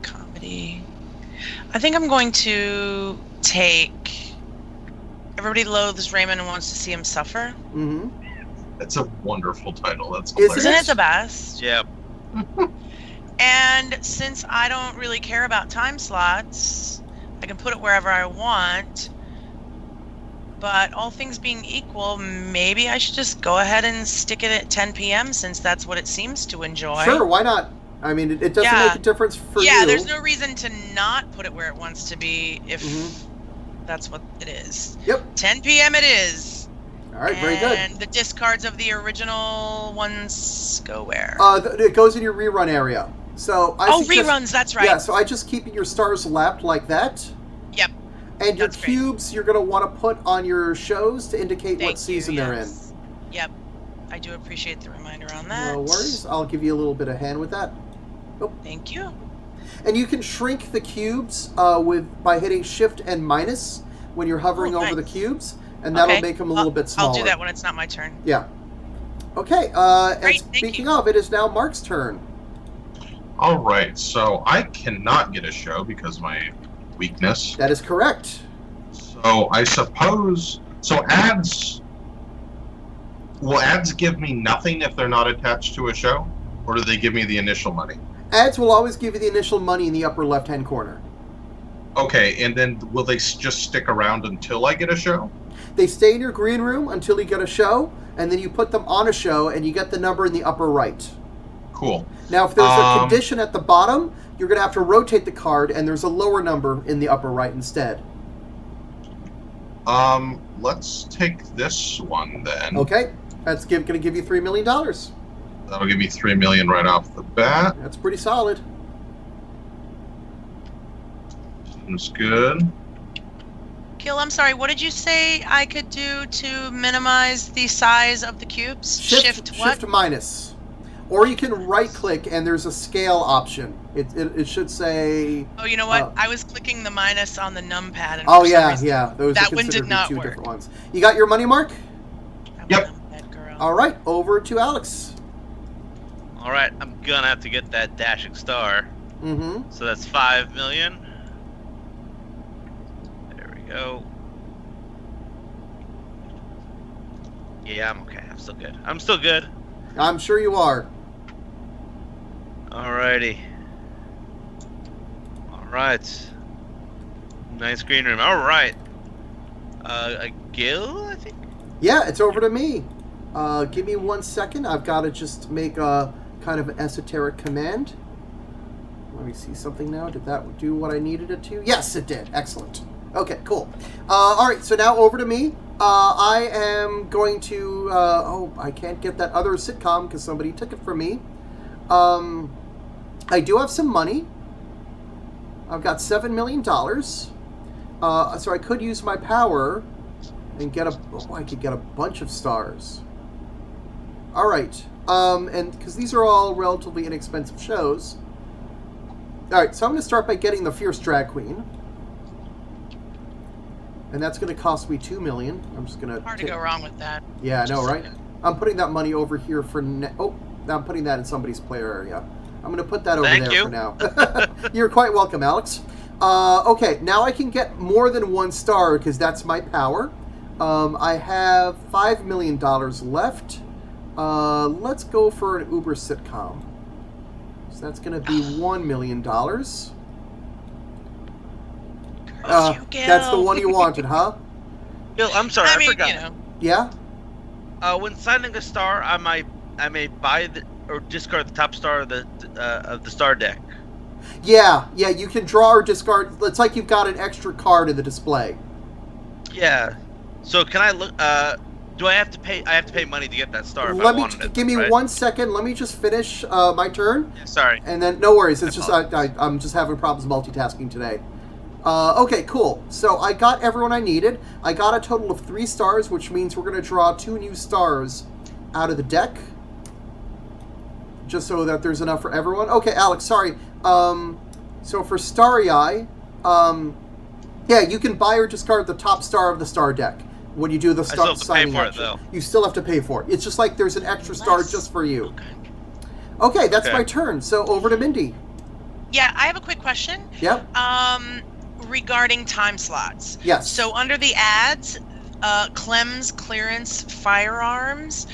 Comedy. I think I'm going to take Everybody Loathes Raymond and Wants to See Him Suffer. Mm-hmm. That's a wonderful title. That's Isn't hilarious. Isn't it the best? Yeah. And since I don't really care about time slots, I can put it wherever I want. But all things being equal, maybe I should just go ahead and stick it at 10 p.m. since that's what it seems to enjoy. Sure, why not? I mean, it doesn't make a difference for you. Yeah, there's no reason to not put it where it wants to be if that's what it is. Yep. 10 p.m. it is. All right, very good. And the discards of the original ones go where? It goes in your rerun area. So I suggest, reruns, that's right. Yeah, so I just keep your stars lapped like that. Yep. And your That's great. cubes you're going to want to put on your shows to indicate what season they're in. Yep. I do appreciate the reminder on that. No worries. I'll give you a little bit of hand with that. Oh. Thank you. And you can shrink the cubes by hitting Shift and minus when you're hovering over the cubes, and that'll make them a little bit smaller. I'll do that when it's not my turn. Yeah. Okay. Great, and speaking of, it is now Mark's turn. All right, so I cannot get a show because of my weakness. That is correct. So I suppose ads. Will ads give me nothing if they're not attached to a show, or do they give me the initial money? Ads will always give you the initial money in the upper left-hand corner. Okay, and then will they just stick around until I get a show? They stay in your green room until you get a show, and then you put them on a show, and you get the number in the upper right. Cool. Now, if there's a condition at the bottom, you're going to have to rotate the card, and there's a lower number in the upper right instead. Let's take this one then. Okay, that's going to give you $3 million. That'll give me $3 million right off the bat. That's pretty solid. Seems good. Gil, I'm sorry, what did you say I could do to minimize the size of the cubes? Shift what? Shift minus. Or you can right-click, and there's a scale option. It should say... Oh, you know what? I was clicking the minus on the numpad. And Oh, for some reason, yeah. Those that are one did considered not two work. different ones. You got your money, Mark? Yep. Girl. All right, over to Alex. All right, I'm gonna have to get that dashing star. Mm-hmm. So that's 5 million. There we go. Yeah, I'm okay. I'm still good. I'm still good. I'm sure you are. Alrighty. Alright. Nice green room. Alright. A Gil, I think? Yeah, it's over to me. Give me 1 second. I've got to just make a kind of an esoteric command. Let me see something now. Did that do what I needed it to? Yes, it did. Excellent. Okay, cool. All right, so now over to me. I am going to... I can't get that other sitcom because somebody took it from me. I do have some money. I've got $7 million. So I could use my power and get I could get a bunch of stars. All right. And because these are all relatively inexpensive shows. All right, so I'm going to start by getting the Fierce Drag Queen. And that's going to cost me $2 million. I'm just going to... Hard to go wrong with that. Yeah, I know, right? I'm putting that money over here for... I'm putting that in somebody's player area. I'm going to put that over there for now. You're quite welcome, Alex. Okay, now I can get more than 1 star because that's my power. I have $5 million left. Let's go for an Uber sitcom. So that's going to be $1 million. That's the one you wanted, huh? Gil, I'm sorry, I forgot. You know. Yeah? When signing a star, I may buy or discard the top star of the star deck. Yeah, you can draw or discard. It's like you've got an extra card in the display. Yeah. So can I look? Do I have to pay? I have to pay money to get that star. Give me 1 second. Let me just finish my turn. Yeah, sorry. And then no worries. It's just I'm just having problems multitasking today. Okay, cool. So I got everyone I needed. I got a total of 3 stars, which means we're going to draw 2 new stars out of the deck. Just so that there's enough for everyone. Okay, Alex, sorry. So for Starry Eye, yeah, you can buy or discard the top star of the star deck when you do the star signing action. Though. You still have to pay for it. It's just like there's an extra star just for you. Okay, that's my turn. So over to Mindy. Yeah, I have a quick question. Yep. Regarding time slots. Yes. So under the ads, Clem's Clearance Firearms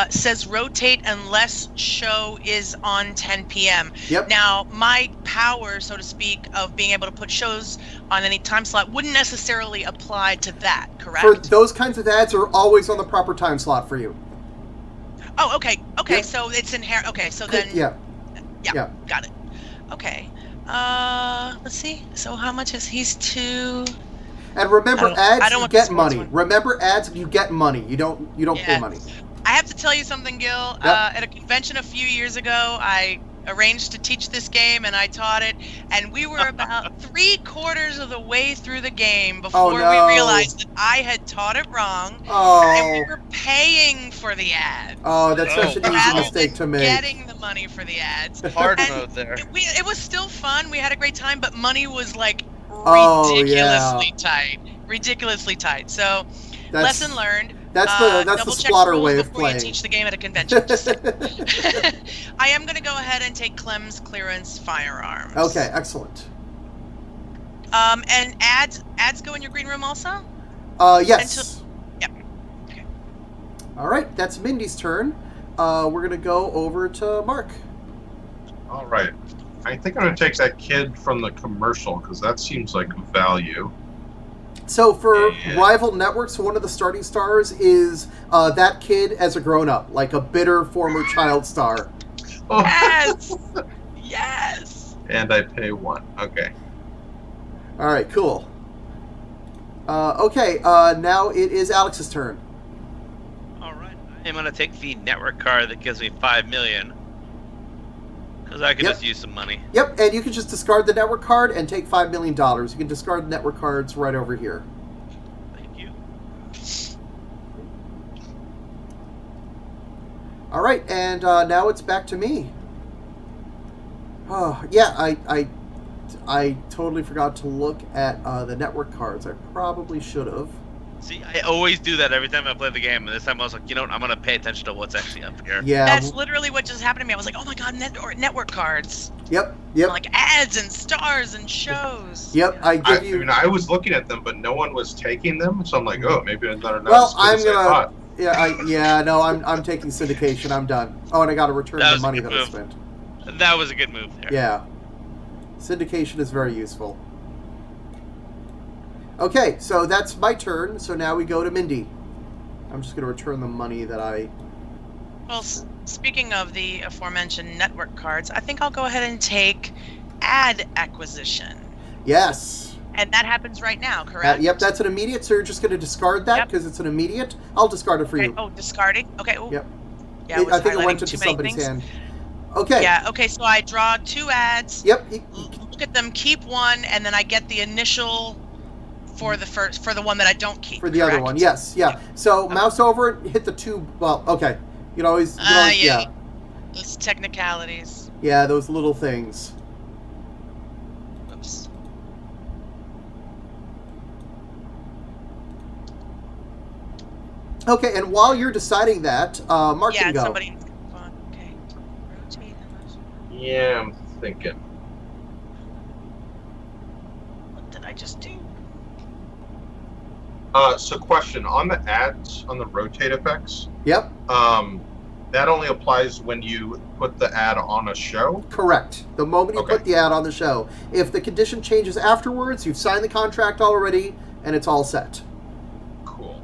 says rotate unless show is on 10 p.m. Yep. Now, my power, so to speak, of being able to put shows on any time slot wouldn't necessarily apply to that, correct? For those kinds of ads are always on the proper time slot for you. Oh, okay. Okay, Yep. so it's inherent. Okay, so then... Yeah, got it. Okay. Let's see. So how much is he's 2... And remember, ads, you get money. One. Remember, ads, you get money. You don't pay money. I have to tell you something, Gil. At a convention a few years ago, I arranged to teach this game, and I taught it, and we were about 3/4 of the way through the game before we realized that I had taught it wrong, and we were paying for the ads. Oh, that's such an easy rather mistake to than make. getting the money for the ads. Hard And mode there. It was still fun. We had a great time, but money was like Oh, ridiculously tight. Ridiculously tight. So, lesson learned. That's the double check splatter rules way of before playing. you teach the game at a convention. I am going to go ahead and take Clem's clearance firearms. Okay, excellent. And ads go in your green room also? Yes. Yep. Okay. All right, that's Mindy's turn. We're going to go over to Mark. All right. I think I'm going to take that kid from the commercial because that seems like value. So for rival networks, one of the starting stars is that kid as a grown-up, like a bitter former child star. Oh. Yes! Yes! And I pay 1. Okay. All right, cool. Okay, now it is Alex's turn. All right. I'm going to take the network card that gives me $5 million. Because I could just use some money. Yep, and you can just discard the network card and take $5 million. You can discard the network cards right over here. Thank you. All right, and now it's back to me. Oh, yeah, I totally forgot to look at the network cards. I probably should have. See, I always do that every time I play the game, and this time I was like, you know what, I'm going to pay attention to what's actually up here. Yeah. That's literally what just happened to me. I was like, oh my god, network cards. Yep. Like ads and stars and shows. Yep, I was looking at them, but no one was taking them, so I'm like, oh, maybe they're not well, as good as I thought. I'm taking syndication. I'm done. Oh, and I got to return the money that I spent. That was a good move there. Yeah. Syndication is very useful. Okay, so that's my turn. So now we go to Mindy. I'm just going to return the money that I... Well, speaking of the aforementioned network cards, I think I'll go ahead and take ad acquisition. Yes. And that happens right now, correct? Yep, that's an immediate, so you're just going to discard that because it's an immediate. I'll discard it for you. Oh, discarding? Okay. Ooh. Yep. Yeah, I think it went into somebody's hand. Okay. Yeah, okay, so I draw 2 ads. Yep. Look at them, keep 1, and then I get the initial for the one that I don't keep. For the other one, yes, yeah. So mouse over it, hit the 2. Well, okay. You can always yeah. Those technicalities. Yeah, those little things. Whoops. Okay, and while you're deciding that, Mark can go. Somebody. Okay. Rotate. Yeah, I'm thinking. What did I just do? So question, on the ads, on the rotate effects, Yep. That only applies when you put the ad on a show? Correct. The moment you put the ad on the show. If the condition changes afterwards, you've signed the contract already, and it's all set. Cool.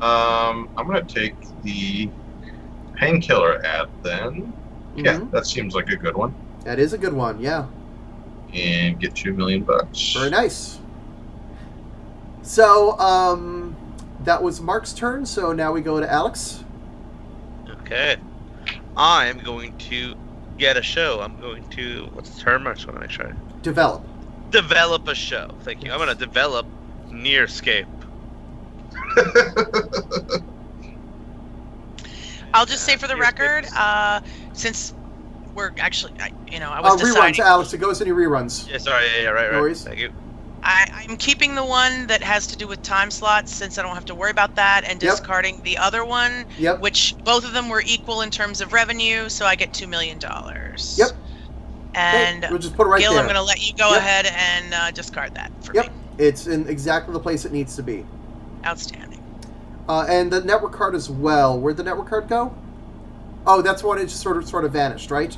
I'm going to take the painkiller ad then. Mm-hmm. Yeah, that seems like a good one. That is a good one, yeah. And get $2 million. Very nice. So, that was Mark's turn, so now we go to Alex. Okay. I'm going to get a show. I'm going to... What's the term? I just want to make sure. Develop. Develop a show. Thank you. I'm going to develop Nearscape. I'll just say for the record, since we're actually, I was deciding. Reruns, Alex. It goes in your reruns. Yeah, sorry. Yeah, right. No worries. Thank you. I'm keeping the one that has to do with time slots since I don't have to worry about that, and discarding the other one, which both of them were equal in terms of revenue, so I get $2 million. Yep. And we'll just put it right Gil, there. I'm going to let you go ahead and discard that for me. It's in exactly the place it needs to be. Outstanding. And the network card as well. Where'd the network card go? Oh, that's one. It just sort of vanished, right?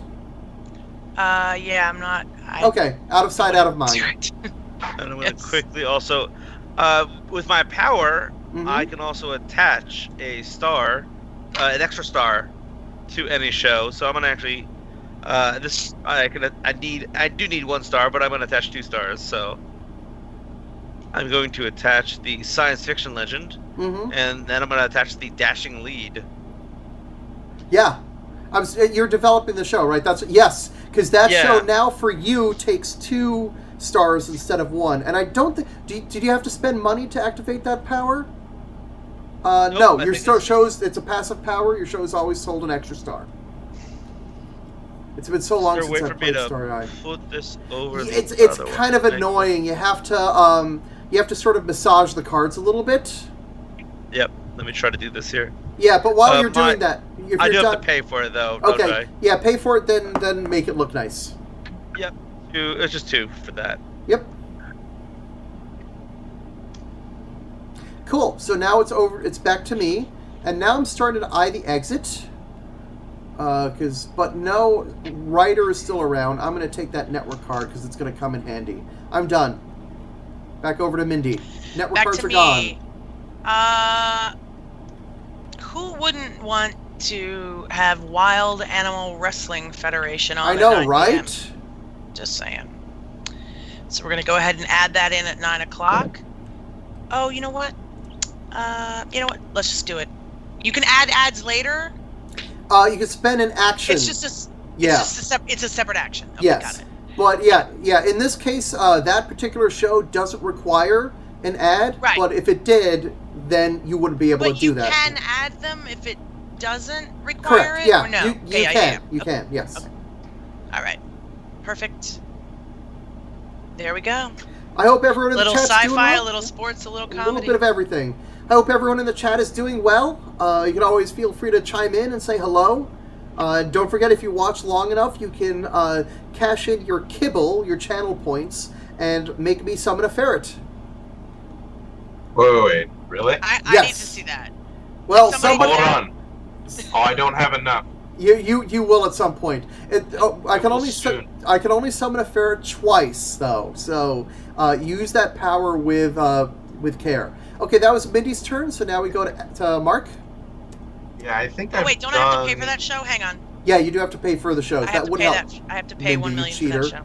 Yeah, I'm not. Okay, out of sight, out of mind. And I'm going to quickly also, with my power, I can also attach a star, an extra star, to any show. So I'm going to actually, I do need 1 star, but I'm going to attach 2 stars. So I'm going to attach the science fiction legend, and then I'm going to attach the dashing lead. Yeah, You're developing the show, right? Yes, because that Yeah. show now for you takes 2 stars instead of 1. And I don't think... Did you have to spend money to activate that power? Nope, No, I your think show's... It's a passive power. Your show's always sold an extra star. It's been so long Is there a since way I for me played to Starry Eye. put this over the It's other kind one? of annoying. You have to sort of massage the cards a little bit. Yep. Let me try to do this here. Yeah, but while you're my- doing that, if I you're do have done, to pay for it though, don't okay, I? yeah, pay for it. Then make it look nice. Yep. It's just 2 for that. Yep. Cool. So now it's over. It's back to me, and now I'm starting to eye the exit. But no, Ryder is still around. I'm going to take that network card because it's going to come in handy. I'm done. Back over to Mindy. Network Back cards to are me. gone. Who wouldn't want to have Wild Animal Wrestling Federation on? I at know, 9 p.m.? right? Just saying. So we're gonna go ahead and add that in at 9 o'clock. Oh, you know what? Let's just do it. You can add ads later. You can spend an action. It's just a. Yeah. It's a separate action. Okay, Yes. got it. But yeah. In this case, that particular show doesn't require an ad. Right. But if it did, then you wouldn't be able to do that. But you can add them if it doesn't require Correct. it. Yeah. Or no? You Okay, can. You Okay. can. Yes. Okay. All right. Perfect. There we go. I hope everyone in Little the chat's doing sci-fi, well. a little sports, a little A little comedy. bit of everything. I hope everyone in the chat is doing well. You can always feel free to chime in and say hello. Don't forget, if you watch long enough, you can cash in your kibble, your channel points, and make me summon a ferret. Wait, really? I Yes. need to see that. Well, Somebody- Hold on. Oh, I don't have enough. You will at some point. I can will only soon. I can only summon a ferret twice though, so use that power with care. Okay, that was Mindy's turn, so now we go to Mark. Yeah, I think Oh I've wait, don't I have to pay for that show? Hang on. Yeah, you do have to pay for the shows. I have That to would pay help. that. I have to pay Mindy, 1 you million for cheater. that show.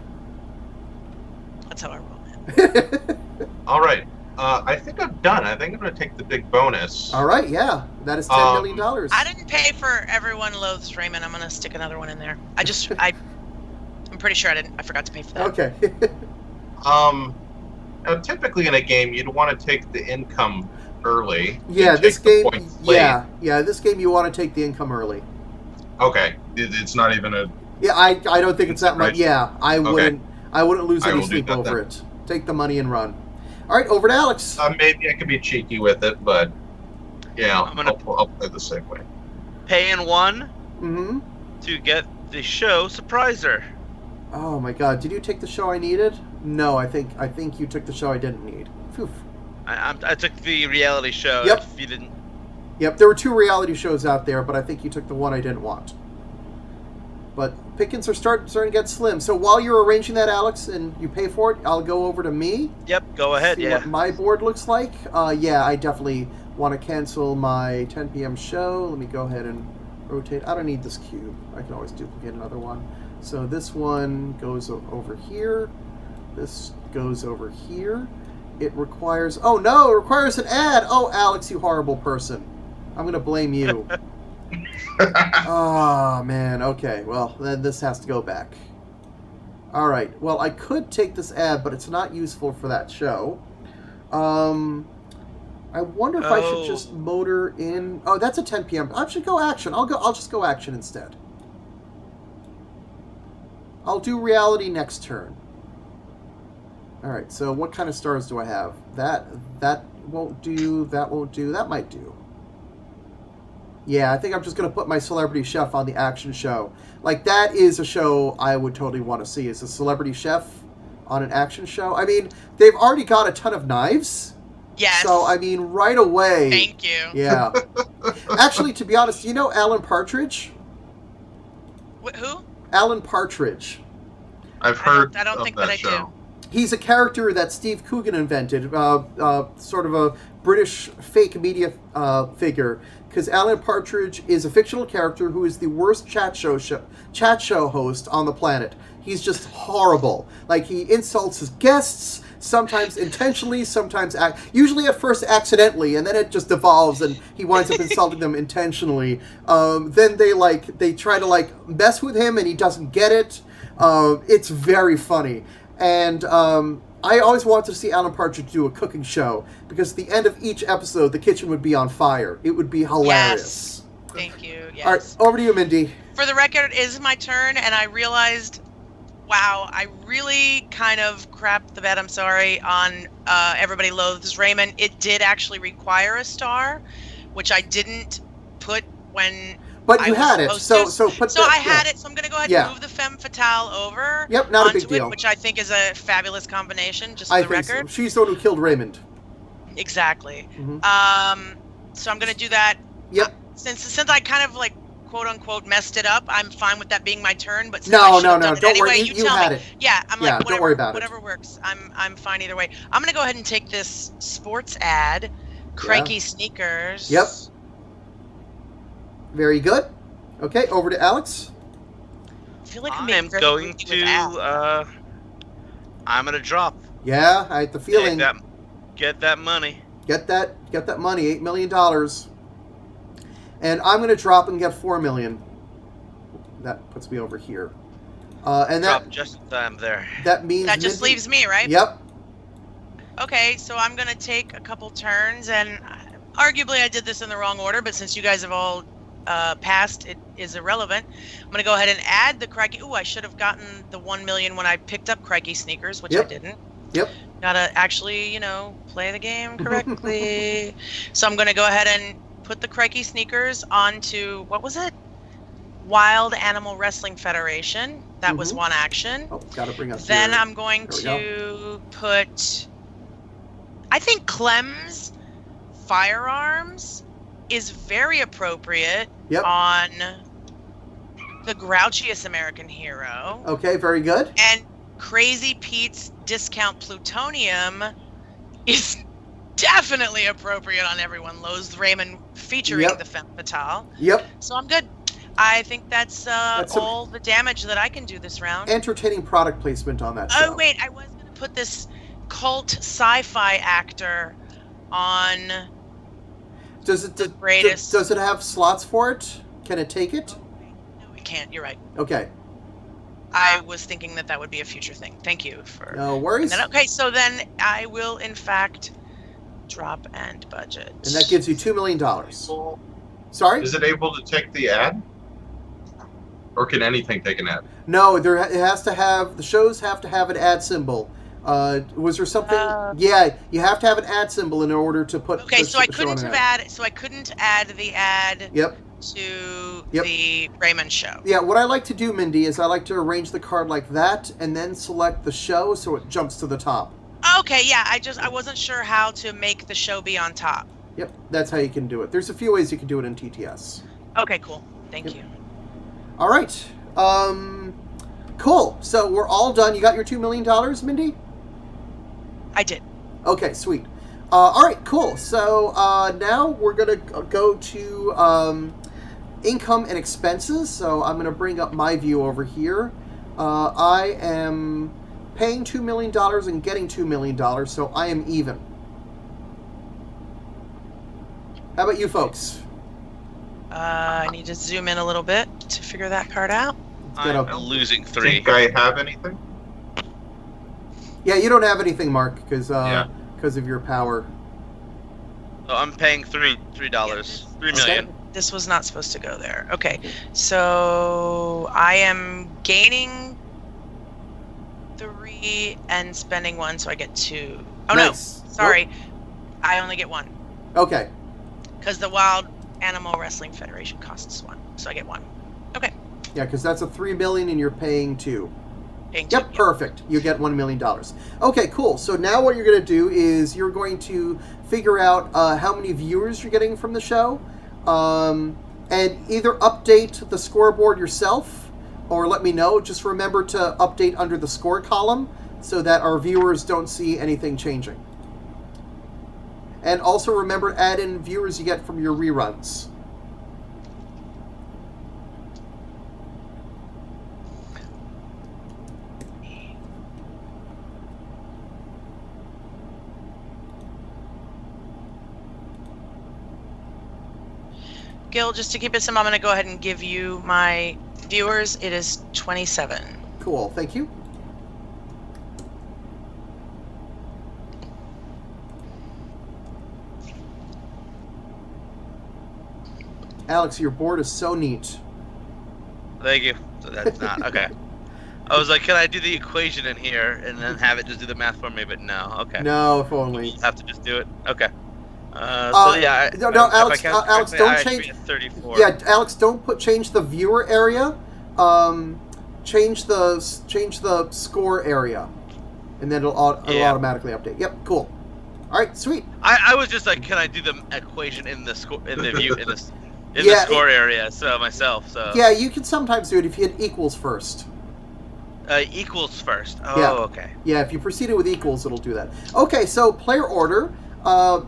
That's how I roll, man. All right. I think I'm done. I think I'm going to take the big bonus. All right, yeah, that is $10 million. I didn't pay for Everyone Loathes Raymond. I'm gonna stick another one in there. I'm pretty sure I didn't. I forgot to pay for that. Okay. Now, typically in a game, you'd want to take the income early. Yeah, and this take the game. points late. Yeah, this game you want to take the income early. Okay, it's not even a. Yeah, I don't think it's that much. Consideration. Yeah, I wouldn't lose I any will do sleep that over then. it. Take the money and run. All right, over to Alex. Maybe I could be cheeky with it, but yeah, I'm gonna- I'll play the same way. Paying 1 Mm-hmm. to get the show surpriser. Oh my God! Did you take the show I needed? No, I think you took the show I didn't need. Phew. I took the reality show. Yep. If you didn't. Yep, there were 2 reality shows out there, but I think you took the one I didn't want. But pickings are starting to get slim. So while you're arranging that, Alex, and you pay for it, I'll go over to me. Yep. Go ahead. See Yeah. what my board looks like. Yeah, I definitely want to cancel my 10 p.m. show. Let me go ahead and rotate. I don't need this cube. I can always duplicate another one. So this one goes over here. This goes over here. It requires... Oh, no! It requires an ad! Oh, Alex, you horrible person. I'm going to blame you. Oh, man. Okay, well, then this has to go back. All right. Well, I could take this ad, but it's not useful for that show. I wonder if I should just motor in... Oh, that's a 10 p.m. I should go action. I'll just go action instead. I'll do reality next turn. All right. So what kind of stars do I have? That won't do. That won't do. That might do. Yeah, I think I'm just going to put my celebrity chef on the action show. Like, that is a show I would totally want to see, is a celebrity chef on an action show. I mean, they've already got a ton of knives. Yes. So, I mean, right away. Thank you. Yeah. Actually, to be honest, you know Alan Partridge? Who? Alan Partridge. I've heard I don't of think that that I show. He's a character that Steve Coogan invented, sort of a British fake media figure. Because Alan Partridge is a fictional character who is the worst chat show host on the planet. He's just horrible. Like, he insults his guests, sometimes intentionally, sometimes usually at first accidentally, and then it just devolves and he winds up insulting them intentionally. Then they try to like mess with him and he doesn't get it. It's very funny. And I always wanted to see Alan Partridge do a cooking show, because at the end of each episode, the kitchen would be on fire. It would be hilarious. Yes. Thank you. Yes. All right, over to you, Mindy. For the record, it is my turn, and I realized, wow, I really kind of crapped the bed, I'm sorry, on Everybody Loathes Raymond. It did actually require a star, which I didn't put when... But you had it, so I had it, so I'm going to go ahead and move the femme fatale over. Yep, not a big deal. Which I think is a fabulous combination, just for the record. So. She's the one who killed Raymond. Exactly. Mm-hmm. So I'm going to do that. Yep. Since I kind of like quote unquote messed it up, I'm fine with that being my turn. But no, don't anyway, worry. You tell had me. it. Yeah, I'm like whatever, don't worry about whatever works. I'm fine either way. I'm going to go ahead and take this sports ad, Crikey Sneakers. Yep. Very good. Okay, over to Alex. I feel like I'm going to drop. Yeah, I had the feeling. Get that money. Get that money, $8 million. And I'm going to drop and get $4 million. That puts me over here. And drop just in time there. That means that just leaves me, right? Yep. Okay, so I'm going to take a couple turns, and arguably I did this in the wrong order, but since you guys have all passed, it is irrelevant. I'm going to go ahead and add the Crikey. Ooh, I should have gotten the 1 million when I picked up Crikey Sneakers, which I didn't. Yep. Gotta actually, play the game correctly. So I'm going to go ahead and put the Crikey Sneakers onto, what was it? Wild Animal Wrestling Federation. That was one action. Oh, gotta bring up Then I'm going to put, I think Clem's Firearms is very appropriate on the Grouchiest American Hero. Okay, very good. And Crazy Pete's Discount Plutonium is definitely appropriate on Everyone Loathes Raymond, featuring the Femme Fatale. Yep. So I'm good. I think that's all the damage that I can do this round. Entertaining product placement on that show. Oh, wait, I was going to put this cult sci-fi actor on... Does it have slots for it? Can it take it? No, it can't. You're right. Okay. I was thinking that would be a future thing. Thank you for... No worries. Okay, so then I will, in fact, drop and budget. And that gives you $2 million. Sorry? Is it able to take the ad? Or can anything take an ad? No, it has to have... The shows have to have an ad symbol. Was there something? Yeah, you have to have an ad symbol in order to put. Okay, so I couldn't add the ad. Yep. To the Raymond show. Yeah, what I like to do, Mindy, is I like to arrange the card like that, and then select the show so it jumps to the top. Okay, yeah, I wasn't sure how to make the show be on top. Yep, that's how you can do it. There's a few ways you can do it in TTS. Okay, cool. Thank you. All right. Cool. So we're all done. You got your $2 million, Mindy? I did. Okay, sweet. All right, cool. So now we're going to go to income and expenses. So I'm going to bring up my view over here. I am paying $2 million and getting $2 million, so I am even. How about you folks? I need to zoom in a little bit to figure that part out. I'm losing 3. Think I have anything? Yeah, you don't have anything, Mark, because of your power. So I'm paying $3. $3 million. This was not supposed to go there. Okay, so I am gaining 3 and spending 1, so I get 2. Oh nice. No, sorry, I only get 1. Okay. Because the Wild Animal Wrestling Federation costs 1, so I get 1. Okay. Yeah, because that's a $3 million and you're paying 2. Yep, perfect. You get $1 million. Okay, cool. So now what you're going to do is you're going to figure out how many viewers you're getting from the show, and either update the scoreboard yourself or let me know. Just remember to update under the score column so that our viewers don't see anything changing. And also remember to add in viewers you get from your reruns. Gil, just to keep it simple, I'm going to go ahead and give you my viewers. It is 27. Cool, thank you. Alex, your board is so neat. Thank you. So that's not okay. I was like, can I do the equation in here and then have it just do the math for me? But no. Okay. No, if only. Just have to just do it. Okay. So yeah. No, Alex. Alex, don't change. 34. Yeah, Alex, don't change the viewer area. Change the score area, and then it'll automatically update. Yep, cool. All right, sweet. I was just like, can I do the equation in the score in the view in the score area? So myself. So yeah, you can sometimes do it if you hit equals first. Equals first. Oh, yeah. Okay. Yeah, if you proceed it with equals, it'll do that. Okay, so player order.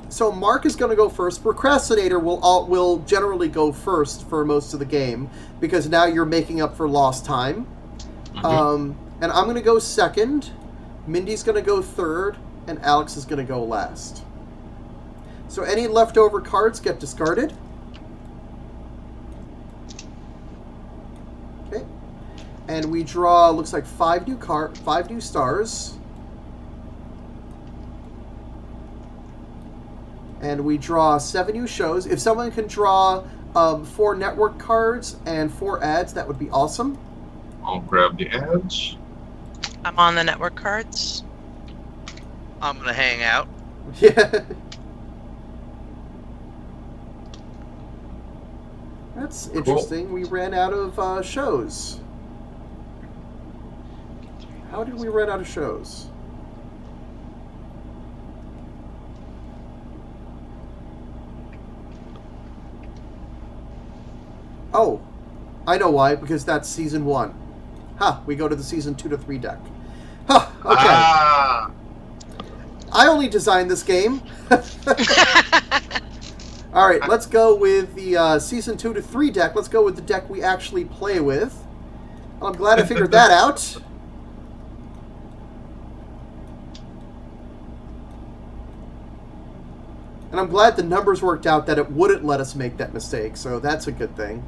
So Mark is going to go first. Procrastinator will generally go first for most of the game because now you're making up for lost time. Mm-hmm. And I'm going to go second. Mindy's going to go third, and Alex is going to go last. So any leftover cards get discarded. Okay. And we draw, looks like 5 new stars. And we draw 7 new shows. If someone can draw 4 network cards and 4 ads, that would be awesome. I'll grab the ads. I'm on the network cards. I'm gonna hang out. Yeah. That's interesting. Cool. We ran out of shows. How did we run out of shows? Oh, I know why, because that's season 1. We go to the season 2 to 3 deck. Okay. I only designed this game. All right, let's go with the season 2 to 3 deck. Let's go with the deck we actually play with. Well, I'm glad I figured that out. And I'm glad the numbers worked out that it wouldn't let us make that mistake, so that's a good thing.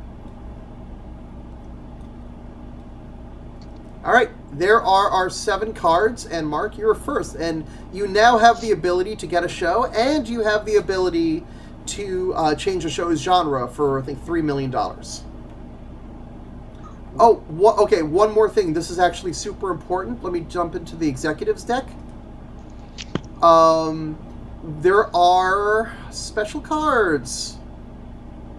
All right, there are our 7 cards, and Mark, you're first. And you now have the ability to get a show, and you have the ability to change a show's genre for, I think, $3 million. Oh, okay, one more thing. This is actually super important. Let me jump into the executives deck. There are special cards,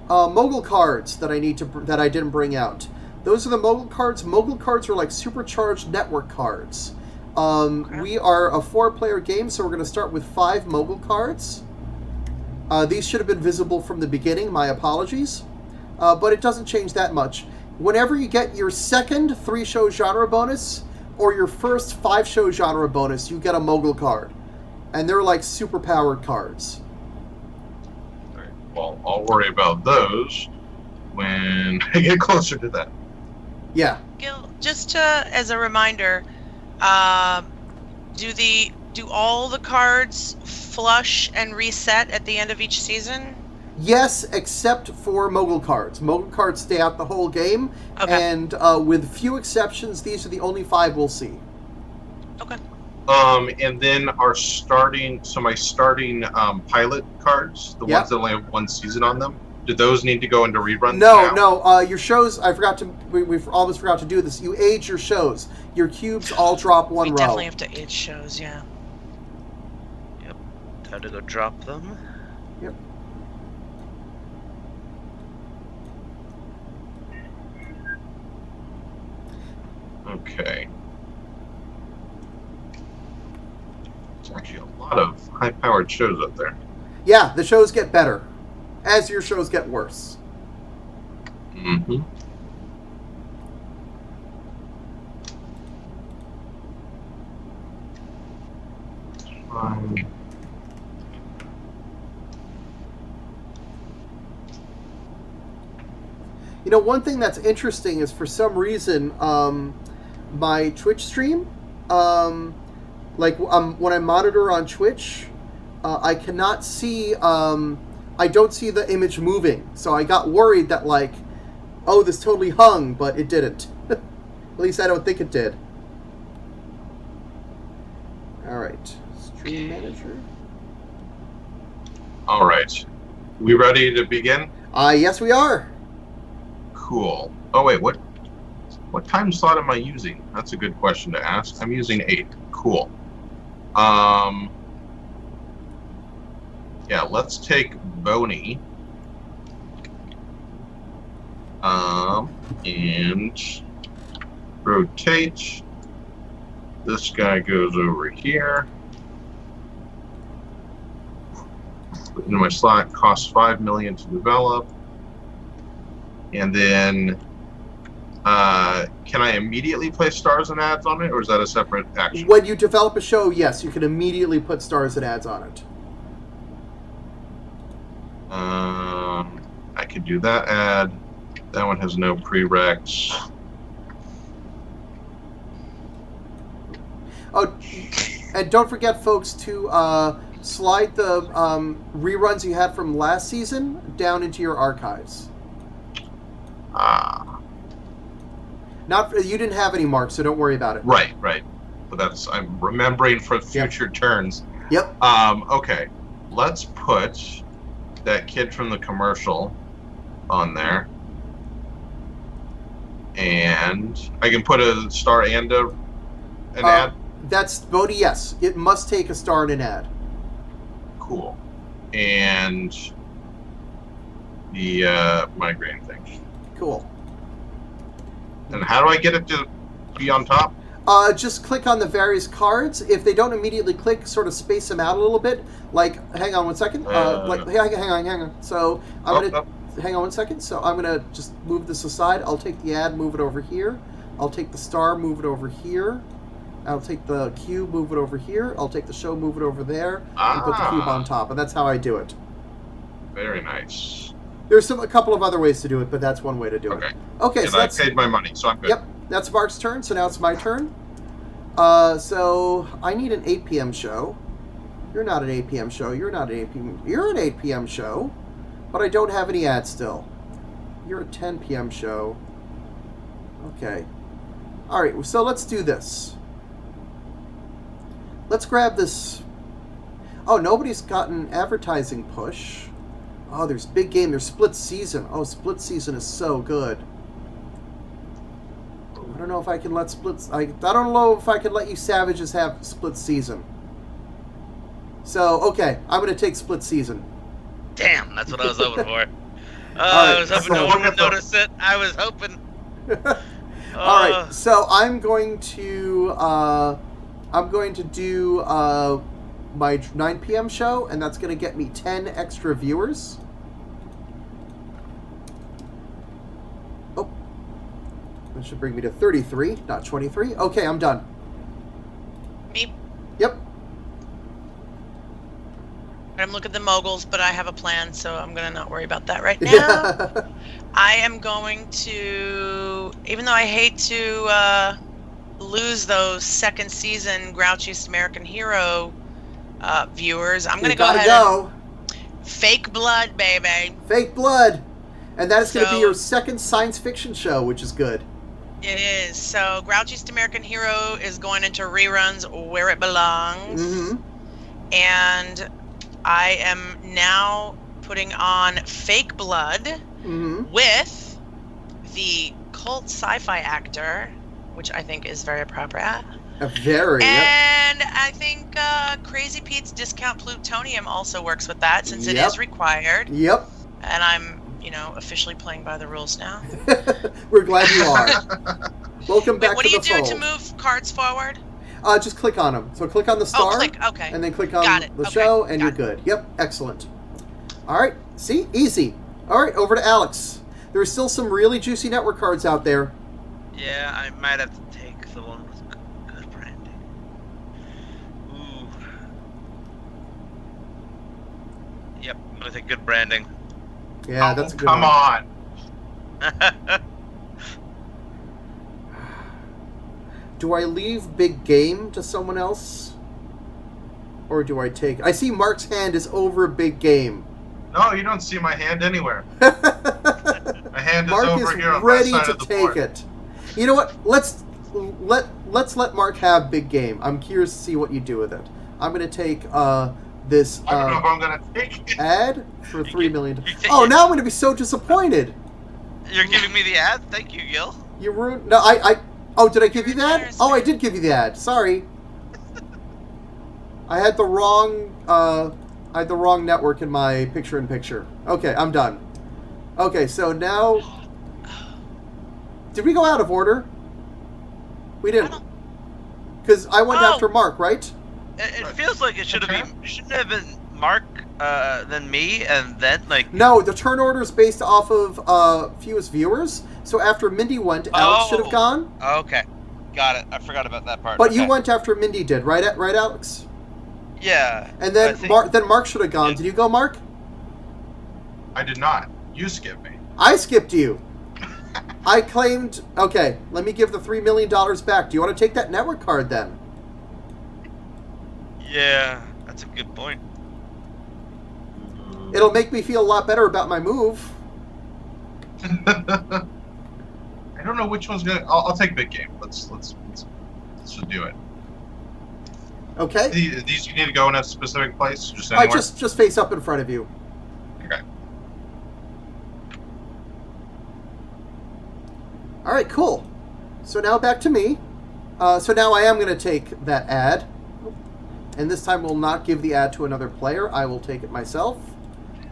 mogul cards that I didn't bring out. Those are the mogul cards. Mogul cards are like supercharged network cards. We are a 4-player game, so we're going to start with 5 mogul cards. These should have been visible from the beginning. My apologies, but it doesn't change that much. Whenever you get your second 3-show genre bonus or your first 5-show genre bonus, you get a mogul card. And they're like super powered cards. All right. Well, I'll worry about those when I get closer to that. Yeah. Gil, just as a reminder, do all the cards flush and reset at the end of each season? Yes, except for mogul cards. Mogul cards stay out the whole game, okay. And with few exceptions, these are the only 5 we'll see. Okay. And then my starting pilot cards, the ones that only have 1 season on them, do those need to go into reruns? No. Your shows, we almost forgot to do this. You age your shows. Your cubes all drop 1 row. We definitely have to age shows, yeah. Yep. Time to go drop them. Yep. Okay. There's actually a lot of high-powered shows up there. Yeah, the shows get better as your shows get worse. Mm-hmm. You know, one thing that's interesting is for some reason, my Twitch stream, when I monitor on Twitch, I cannot see I don't see the image moving. So I got worried that, like, oh, this totally hung, but it didn't. At least I don't think it did. All right. Stream manager. All right. We ready to begin? Yes, we are. Cool. Oh, wait, what time slot am I using? That's a good question to ask. I'm using 8. Cool. Yeah, let's take Boney. And rotate. This guy goes over here. Put into my slot, costs 5 million to develop. And then, can I immediately place stars and ads on it, or is that a separate action? When you develop a show, yes, you can immediately put stars and ads on it. I could do that ad. That one has no prereqs. Oh, and don't forget, folks, to slide the reruns you had from last season down into your archives. You didn't have any marks, so don't worry about it. Right. But I'm remembering for future turns. Yep. Okay. Let's put that kid from the commercial on there. And I can put a star and an ad? That's Bodhi, yes. It must take a star and an ad. Cool. And the migraine thing. Cool. And how do I get it to be on top? Just click on the various cards. If they don't immediately click, sort of space them out a little bit. Like, hang on one second. Hang on. So hang on one second. So I'm gonna just move this aside. I'll take the ad, move it over here. I'll take the star, move it over here. I'll take the cube, move it over here. I'll take the show, move it over there, and put the cube on top. And that's how I do it. Very nice. There's a couple of other ways to do it, but that's one way to do it. Okay, and I paid my money, so I'm good. Yep, that's Mark's turn, so now it's my turn. So I need an 8 p.m. show. You're not an 8 p.m. show. You're not an 8 p.m. You're an 8 p.m. show, but I don't have any ads still. You're a 10 p.m. show. Okay. All right, so let's do this. Let's grab this. Oh, nobody's gotten advertising push. Oh, there's big game. There's split season. Oh, split season is so good. I don't know if I can let I don't know if I can let you savages have split season. So, okay, I'm going to take split season. Damn, that's what I was hoping for. I was hoping no one would notice it. I was hoping. All right, so I'm going to do my 9 p.m. show, and that's going to get me 10 extra viewers. Oh, that should bring me to 33, not 23. Okay, I'm done. Me? Yep. I'm looking at the moguls, but I have a plan, so I'm going to not worry about that right now. I am going to, even though I hate to lose those second season Grouchiest American Hero viewers, I'm going to go ahead and Fake Blood, baby. Fake Blood. And that is going to be your second science fiction show, which is good. It is. So Grouchiest American Hero is going into reruns where it belongs. Mm-hmm. And I am now putting on Fake Blood with the cult sci-fi actor, which I think is very appropriate. And I think Crazy Pete's Discount Plutonium also works with that, since it is required. Yep. And I'm, officially playing by the rules now. We're glad you are. Welcome back to the fold. What do you do to move cards forward? Just click on them. So click on the star. Okay. And then click on the show, and you're good. Yep, excellent. All right, see? Easy. All right, over to Alex. There's still some really juicy network cards out there. Yeah, I might have to take the one with good branding. Ooh. Yep, I'm going to take good branding. Yeah, that's a good one. Come on. Do I leave big game to someone else? Or do I take... I see Mark's hand is over big game. No, you don't see my hand anywhere. My hand is Mark over is here on that ready side to of the take board. it. You know what? Let's let Mark have big game. I'm curious to see what you do with it. I'm going to take this I don't know if I'm gonna take it. ad for $3 million. you take Oh, it. now I'm going to be so disappointed. You're giving me the ad? Thank you, Gil. You ruined. No, Oh, did I give you that? Embarrassing. Oh, I did give you the ad. Sorry. I had the wrong. I had the wrong network in my picture-in-picture. Okay, I'm done. Okay, so now. Did we go out of order? We didn't. Because I went Oh. after Mark, right? It feels like it should have Okay. been. Shouldn't have been Mark, then me, and then like. No, the turn order is based off of fewest viewers. So after Mindy went, Alex should have gone. Okay, got it. I forgot about that part. But you Okay. went after Mindy did, right? Right, Alex? Yeah. And then I think- Mark should have gone. Yeah. Did you go, Mark? I did not. You skipped me. I skipped you. I claimed. Okay, let me give the $3 million back. Do you want to take that network card then? Yeah, that's a good point. It'll make me feel a lot better about my move. I don't know which one's gonna. I'll take big game. Let's just do it. Okay. These you need to go in a specific place, just I anywhere. just face up in front of you. Okay. All right, cool. So now back to me. So now I am going to take that ad. And this time we'll not give the ad to another player. I will take it myself.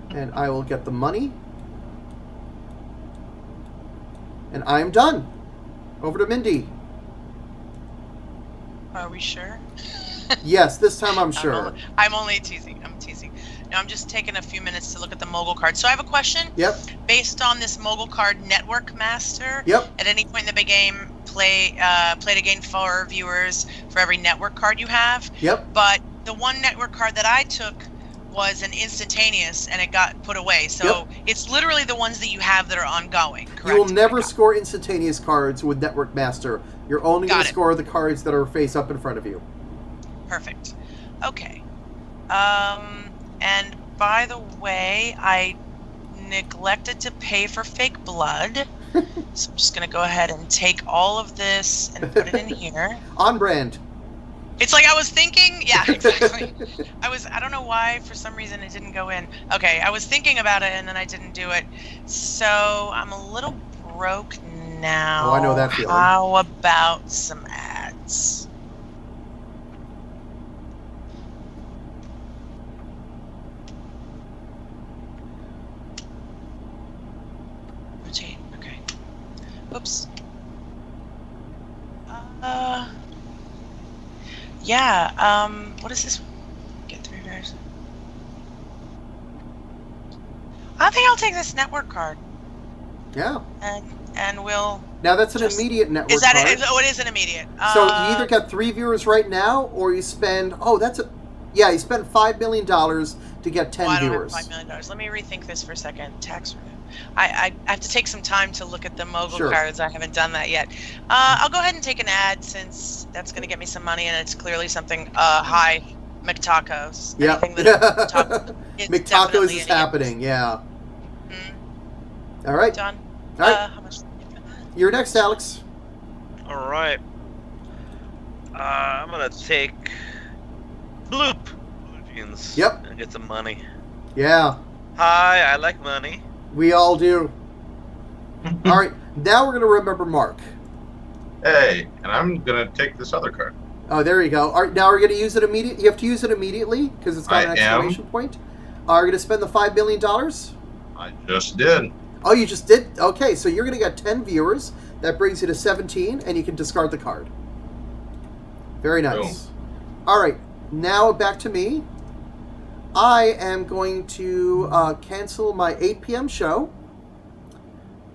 And I will get the money. And I'm done. Over to Mindy. Are we sure? Yes, this time I'm sure. I'm only teasing. I'm teasing. No, I'm just taking a few minutes to look at the mogul card. So I have a question. Yep. Based on this mogul card network master, Yep. at any point in the game, play to gain 4 viewers for every network card you have. Yep. But the one network card that I took was an instantaneous, and it got put away. So it's literally the ones that you have that are ongoing. Correct? You will never Okay. score instantaneous cards with Network Master. You're only Got going to it. score the cards that are face up in front of you. Perfect. Okay. And by the way, I neglected to pay for fake blood. So I'm just going to go ahead and take all of this and put it in here. On brand. It's like I was thinking, yeah, exactly. I don't know why, for some reason it didn't go in. Okay, I was thinking about it and then I didn't do it. So I'm a little broke now. Oh, I know that feeling. How about some ads? Rotate, okay. Oops. Yeah, what is this? Get 3 bears. I think I'll take this network card Yeah. and we'll. Now that's an Just- immediate network Is that card. it? Oh, it is an immediate. So you either get 3 viewers right now, or you spend. Oh, that's a. Yeah, you spend $5 million to get 10 I don't viewers. have $5 million. Let me rethink this for a second. Tax revenue. I have to take some time to look at the mogul Sure. cards. I haven't done that yet. I'll go ahead and take an ad since that's going to get me some money, and it's clearly something. Hi, McTacos. Yeah. Anything that McTacos is McTacos definitely is an happening, yeah. Mm, All right. done. All right. How much? You're next, Alex. All right. I'm gonna take Bloop. Bluejeans. Yep. And get some money. Yeah, Hi, I like money. we all do. All right, now we're going to remember Mark. Hey, and I'm gonna take this other card. Oh, there you go. All right, now we're going to use it immediately. You have to use it immediately because it's got an I am. exclamation point. Are you going to spend the $5 million? I just did. Oh, you just did? Okay, so you're going to get 10 viewers. That brings you to 17, and you can discard the card. Very nice. All right, now back to me. I am going to cancel my 8 p.m. show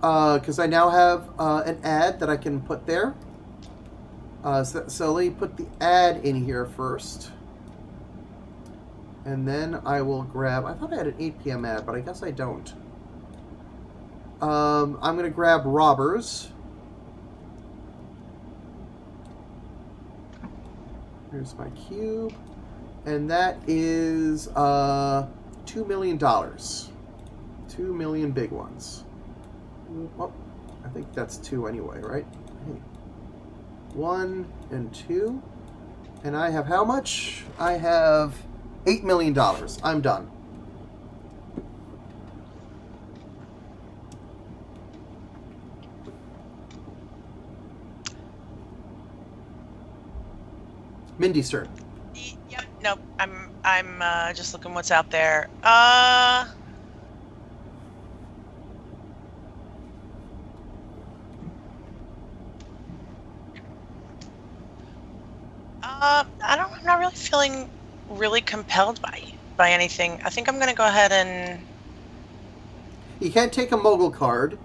because I now have an ad that I can put there. So let me put the ad in here first. And then I will grab... I thought I had an 8 p.m. ad, but I guess I don't. I'm going to grab Robbers. Here's my cube. And that is $2 million. 2 million big ones. Well, I think that's 2 anyway, right? Hey. 1 and 2. And I have how much? I have $8 million. I'm done. Mindy's turn. Yep. Nope. I'm just looking what's out there. I'm not really feeling really compelled by anything. I think I'm gonna go ahead and. You can't take a mogul card.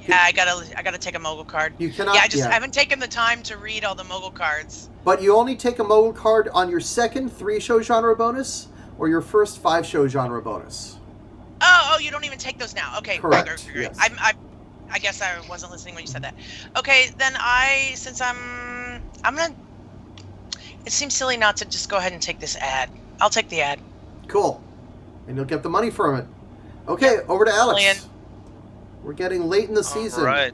Yeah, I gotta take a mogul card. You cannot. Yeah, I haven't taken the time to read all the mogul cards. But you only take a mogul card on your second 3-show genre bonus or your first 5-show genre bonus. Oh, you don't even take those now. Okay, Correct. Great. Yes. I guess I wasn't listening when you said that. Okay, then since I'm gonna. It seems silly not to just go ahead and take this ad. I'll take the ad. Cool. And you'll get the money from it. Okay, over to Alex. Million. We're getting late in the season. All right.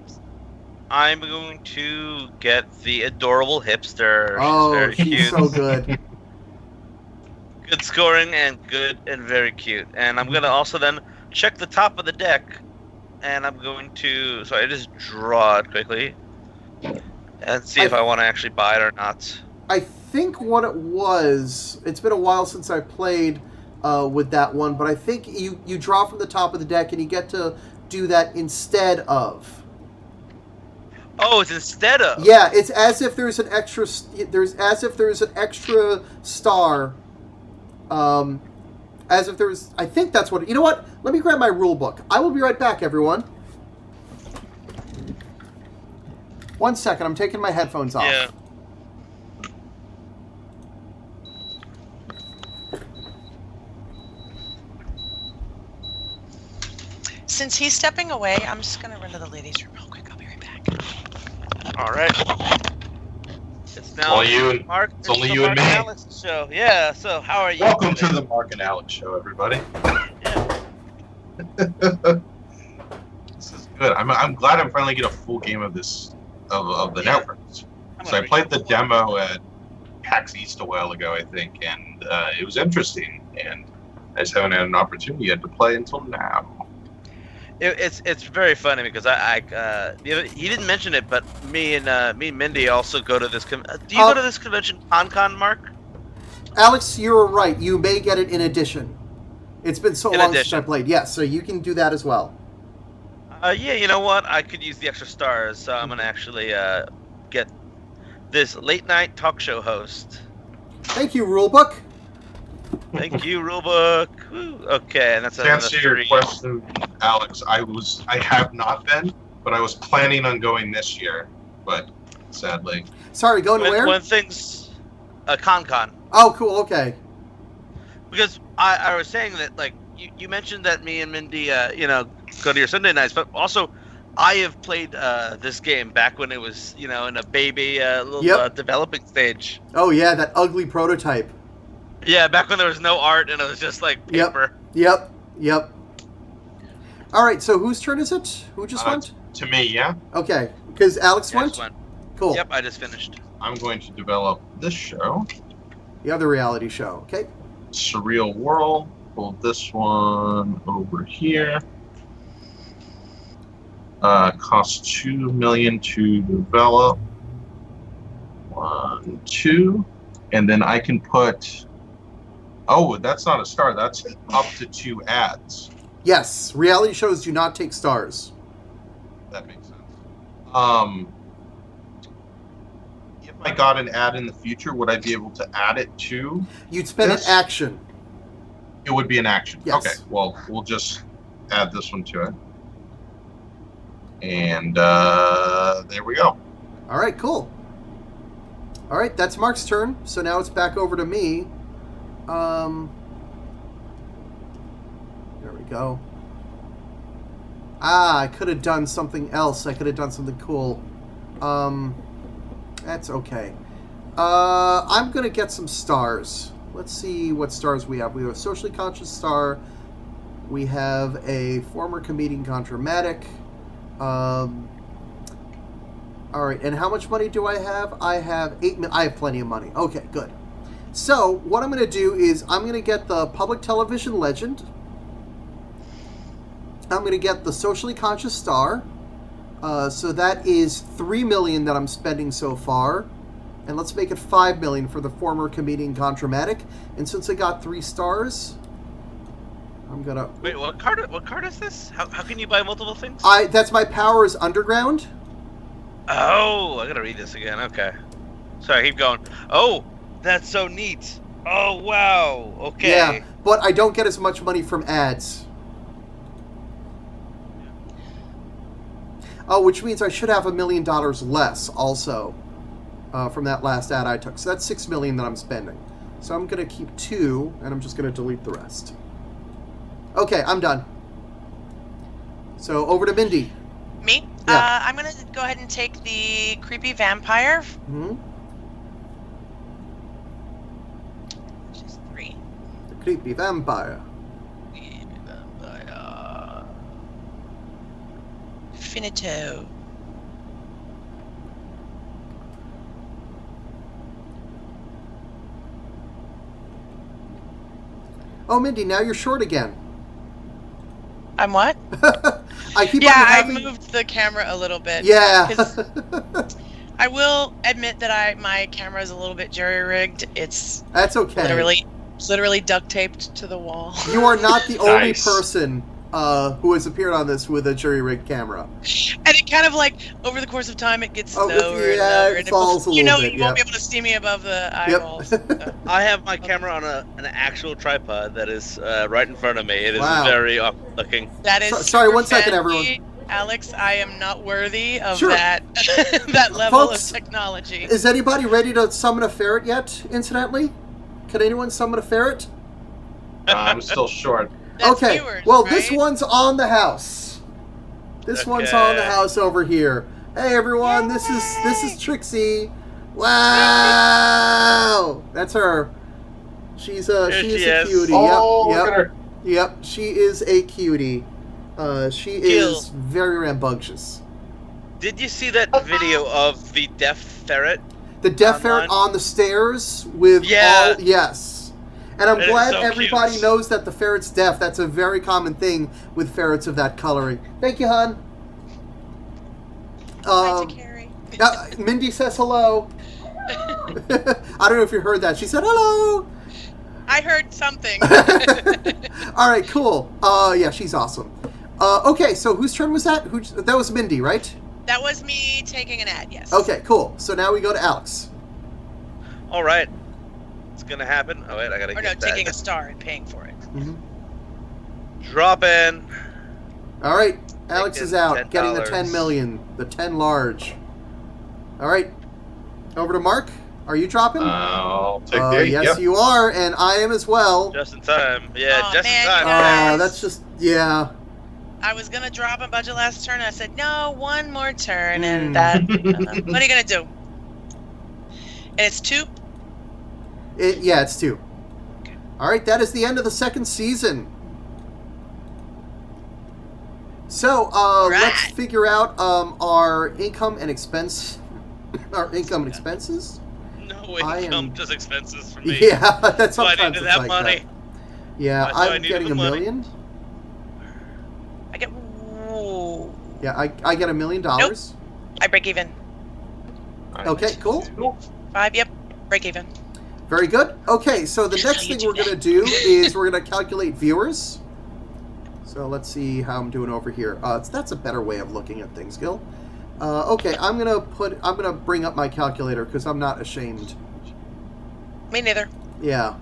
I'm going to get the adorable hipster. Oh, She's very he's cute. so good. Good scoring and good and very cute. And I'm going to also then check the top of the deck. And I'm going to... So I just draw it quickly. And see if I want to actually buy it or not. I think what it was, it's been a while since I played with that one, but I think you draw from the top of the deck and you get to do that instead of. Oh, it's instead of. Yeah, it's as if there's an extra star. As if there's. I think that's what. You know what? Let me grab my rule book. I will be right back, everyone. 1 second. I'm taking my headphones off. Yeah. Since he's stepping away, I'm just gonna run to the ladies' room real quick. I'll be right back. All right. It's now All you and Mark. it's only the you and Mark me. Alex show. Yeah. So how are you? Welcome to today? the Mark and Alex show, everybody. Yeah. This is good. I'm glad I'm finally getting a full game of this of the networks. So I played the demo at PAX East a while ago, I think, and it was interesting. And I just haven't had an opportunity yet to play until now. It's very funny because he didn't mention it, but me and Mindy also go to this. Do you go to this convention, ConCon, Mark? Alex, you're right. You may get it in addition. It's been so long since I played. Yes, so you can do that as well. Yeah, you know what? I could use the extra stars, so I'm gonna actually get this late night talk show host. Thank you, Rulebook. Thank you, Rulebook. Woo. Okay, and that's To answer your question, Alex, I have not been, but I was planning on going this year, but sadly. Sorry, going where? When things, ConCon. Oh, cool. Okay. Because I was saying that, like, you mentioned that me and Mindy, go to your Sunday nights, but also I have played this game back when it was, in a baby little developing stage. Oh, yeah, that ugly prototype. Yeah, back when there was no art and it was just, like, paper. Yep. All right, so whose turn is it? Who just went? To me, yeah. Okay, because Alex went? Cool. Yep, I just finished. I'm going to develop this show. The other reality show, okay? Surreal World. Pull this one over here. Costs $2 million to develop. 1, 2, and then I can put. Oh, that's not a star. That's up to 2 ads. Yes, reality shows do not take stars. That makes sense. If I got an ad in the future, would I be able to add it to? You'd spend an action. It would be an action. Yes. Okay. Well, we'll just add this one to it. And there we go. All right, cool. All right, that's Mark's turn. So now it's back over to me. There we go. I could have done something else. I could have done something cool. That's okay. I'm going to get some stars. Let's see what stars we have. We have a socially conscious star. We have a former comedian contramatic. All right, and how much money do I have? I have I have plenty of money. Okay, good. So what I'm going to do is I'm going to get the public television legend. I'm going to get the socially conscious star. So that is $3 million that I'm spending so far. And let's make it $5 million for the former comedian contramatic. And since I got 3 stars, I'm gonna. Wait, what card is this? How can you buy multiple things? That's my power is underground. Oh, I gotta read this again. Okay. Sorry, keep going. Oh, that's so neat. Oh, wow. Okay. Yeah, but I don't get as much money from ads. Oh, which means I should have $1 million less also from that last ad I took. So that's $6 million that I'm spending. So I'm gonna keep 2, and I'm just gonna delete the rest. Okay, I'm done. So over to Mindy. Me? Yeah. I'm gonna go ahead and take the creepy vampire. Mm-hmm. Which is 3. The creepy vampire. Creepy vampire. Finito. Oh, Mindy, now you're short again. I'm what? I keep on Yeah, having... I moved the camera a little bit. Yeah. 'Cause I will admit that my camera is a little bit jerry-rigged. It's That's okay. literally duct taped to the wall. You are not the only Nice. person who has appeared on this with a jury-rigged camera. And it kind of like, over the course of time, it gets Oh, lower and yeah, lower. it And falls a you little know bit, you won't yep. be able to see me above the eyeballs. So. I have my camera on an actual tripod that is right in front of me. It is Wow. very awkward looking. That is Sorry, super 1 second, fancy. everyone. Alex, I am not worthy of Sure. that that level Folks, of technology. Is anybody ready to summon a ferret yet, incidentally? Can anyone summon a ferret? I'm still short. That's okay, viewers, well, right? this one's on the house. This one's Okay. on the house over here. Hey, everyone, this is Trixie. Wow! That's her. She's a Here she she is a is. cutie. Oh, Yep, look yep. at her. Yep, she is a cutie. She is very rambunctious. Did you see that video of the deaf ferret? The deaf Online? ferret on the stairs with Yeah. all... Yes. And I'm It is glad so everybody cute. knows that the ferret's deaf. That's a very common thing with ferrets of that coloring. Thank you, hon. Hi to Carrie. Mindy says hello. I don't know if you heard that. She said hello. I heard something. All right, cool. Yeah, she's awesome. Okay, so whose turn was that? That was Mindy, right? That was me taking an ad, yes. Okay, cool. So now we go to Alex. All right, it's gonna happen. Oh wait, I gotta Or no, get that. taking a star and paying for it. Mm-hmm. Drop in. All right, Alex Taking is out, $10. getting the 10 million, the 10 large. All right, over to Mark. Are you dropping? I'll take the 8. Yes, Yep. you are, and I am as well. Just in time. Yeah, Aw, just man, in time. you guys. That's just, yeah. I was gonna drop a budget last turn. I said no, one more turn, Hmm. and that. What are you gonna do? And it's 2. Yeah, it's 2. All right, that is the end of the second season. So let's Right. figure out our income and expense. Our income and expenses. No I income, am- just expenses for me. Yeah, that's So I sometimes needed it's that like money. that. Yeah, That's why I I'm needed getting the $1 money. million. I get. Ooh. Yeah, I get $1 million. I break even. Okay, cool. 5. Yep. Break even. Very good. Okay, so the That's next how you thing do we're going to do is we're going to calculate viewers. So let's see how I'm doing over here. That's a better way of looking at things, Gil. Okay, I'm gonna bring up my calculator because I'm not ashamed. Me neither. Yeah.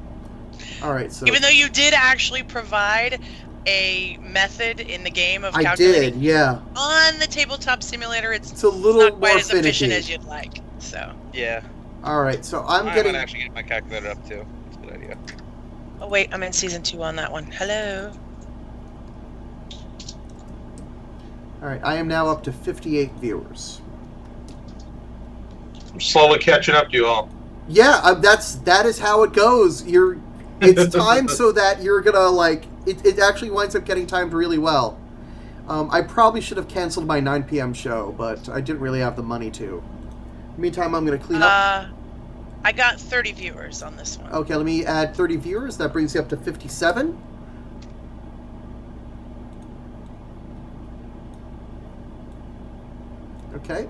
All right. So Even though you did actually provide a method in the game of I calculating did. Yeah. on the tabletop simulator, It's a little not quite more as efficient finicky. as you'd like. So. Yeah. All right. So I'm I getting. might actually get my calculator up too. That's a good idea. Oh wait, I'm in season 2 on that one. Hello. All right. I am now up to 58 viewers. I'm slowly catching up to you all. Yeah. That is how it goes. It's time so that you're gonna like it actually winds up getting timed really well. I probably should have canceled my 9 p.m. show, but I didn't really have the money to. Meantime, I'm going to clean up. I got 30 viewers on this one. Okay, let me add 30 viewers. That brings you up to 57. Okay.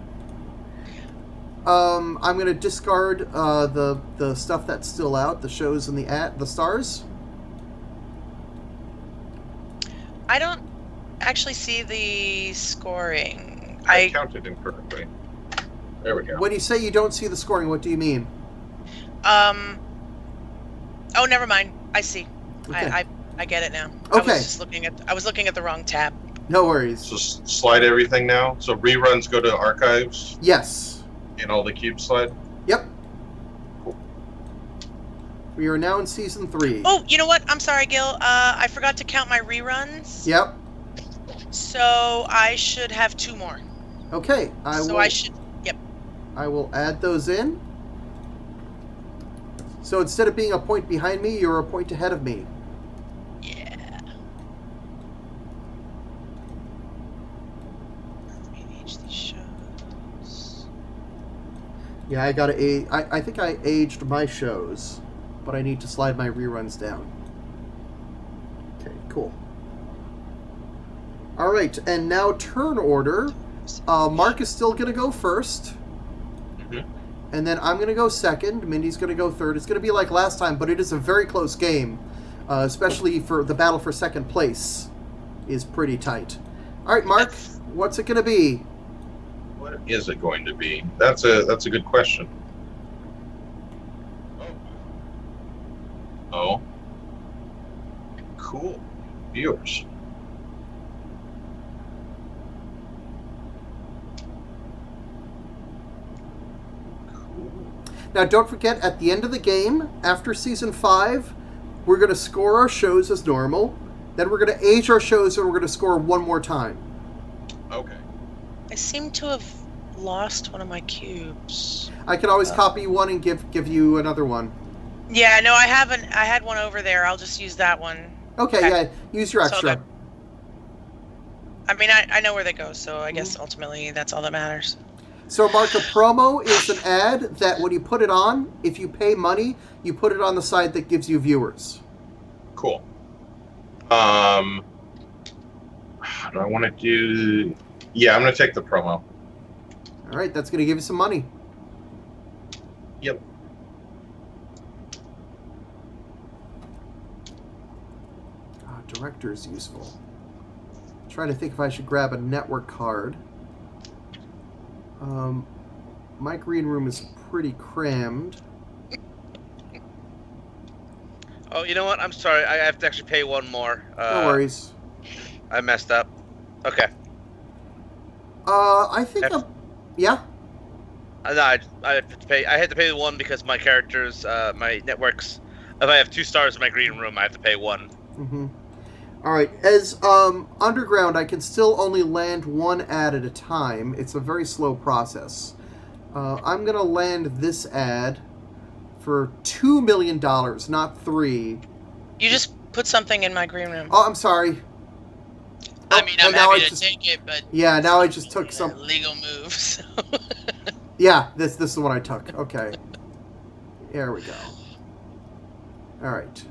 I'm going to discard the stuff that's still out, the shows and the stars. I don't actually see the scoring. I counted incorrectly. There we go. When you say you don't see the scoring, what do you mean? Oh, never mind. I see. Okay. I get it now. Okay. I was looking at the wrong tab. No worries. So slide everything now. So reruns go to archives Yes. and all the cubes slide. Yep. Cool. We are now in season 3. Oh, you know what? I'm sorry, Gil. I forgot to count my reruns. Yep. So I should have 2 more. Okay. Yep. I will add those in. So instead of being a point behind me, you're a point ahead of me. Yeah. Let me age these shows. Yeah, I think I aged my shows, but I need to slide my reruns down. Okay, cool. All right, and now turn order. Mark is still going to go first. And then I'm going to go second. Mindy's going to go third. It's going to be like last time, but it is a very close game, especially for the battle for second place is pretty tight. All right, Mark, what's it going to be? What is it going to be? That's a good question. Oh. Cool. Viewers. Now, don't forget, at the end of the game, after Season 5, we're going to score our shows as normal. Then we're going to age our shows, and we're going to score one more time. Okay. I seem to have lost one of my cubes. I can always copy one and give you another one. Yeah, no, I haven't. I had one over there. I'll just use that one. Okay, yeah, use your extra. I mean, I know where they go, so I guess ultimately that's all that matters. So, Mark, a promo is an ad that when you put it on, if you pay money, you put it on the side that gives you viewers. Cool. How do I want to do... Yeah, I'm going to take the promo. All right, that's going to give you some money. Yep. Director is useful. I'm trying to think if I should grab a network card. My green room is pretty crammed. Oh, you know what? I'm sorry. I have to actually pay one more. No worries. I messed up. Okay. I think yeah? No, I have to pay. I had to pay the one because my characters, my networks. If I have 2 stars in my green room, I have to pay 1. Mm-hmm. All right. As Underground, I can still only land 1 ad at a time. It's a very slow process. I'm going to land this ad for $2 million, not 3. You just put something in my green room. Oh, I'm sorry. I mean, I'm happy to take it, but... Yeah, now I just took some... Legal move, so... Yeah, this is the one I took. Okay. There we go. All right.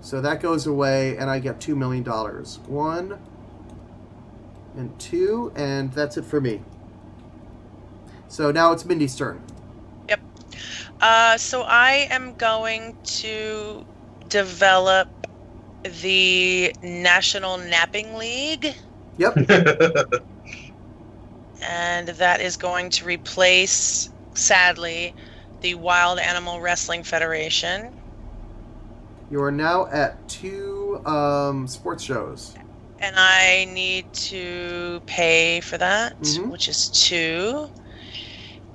So that goes away, and I get $2 million. 1 and 2, and that's it for me. So now it's Mindy's turn. Yep. So I am going to develop the National Napping League. Yep. And that is going to replace, sadly, the Wild Animal Wrestling Federation. You are now at 2 sports shows. And I need to pay for that, which is 2.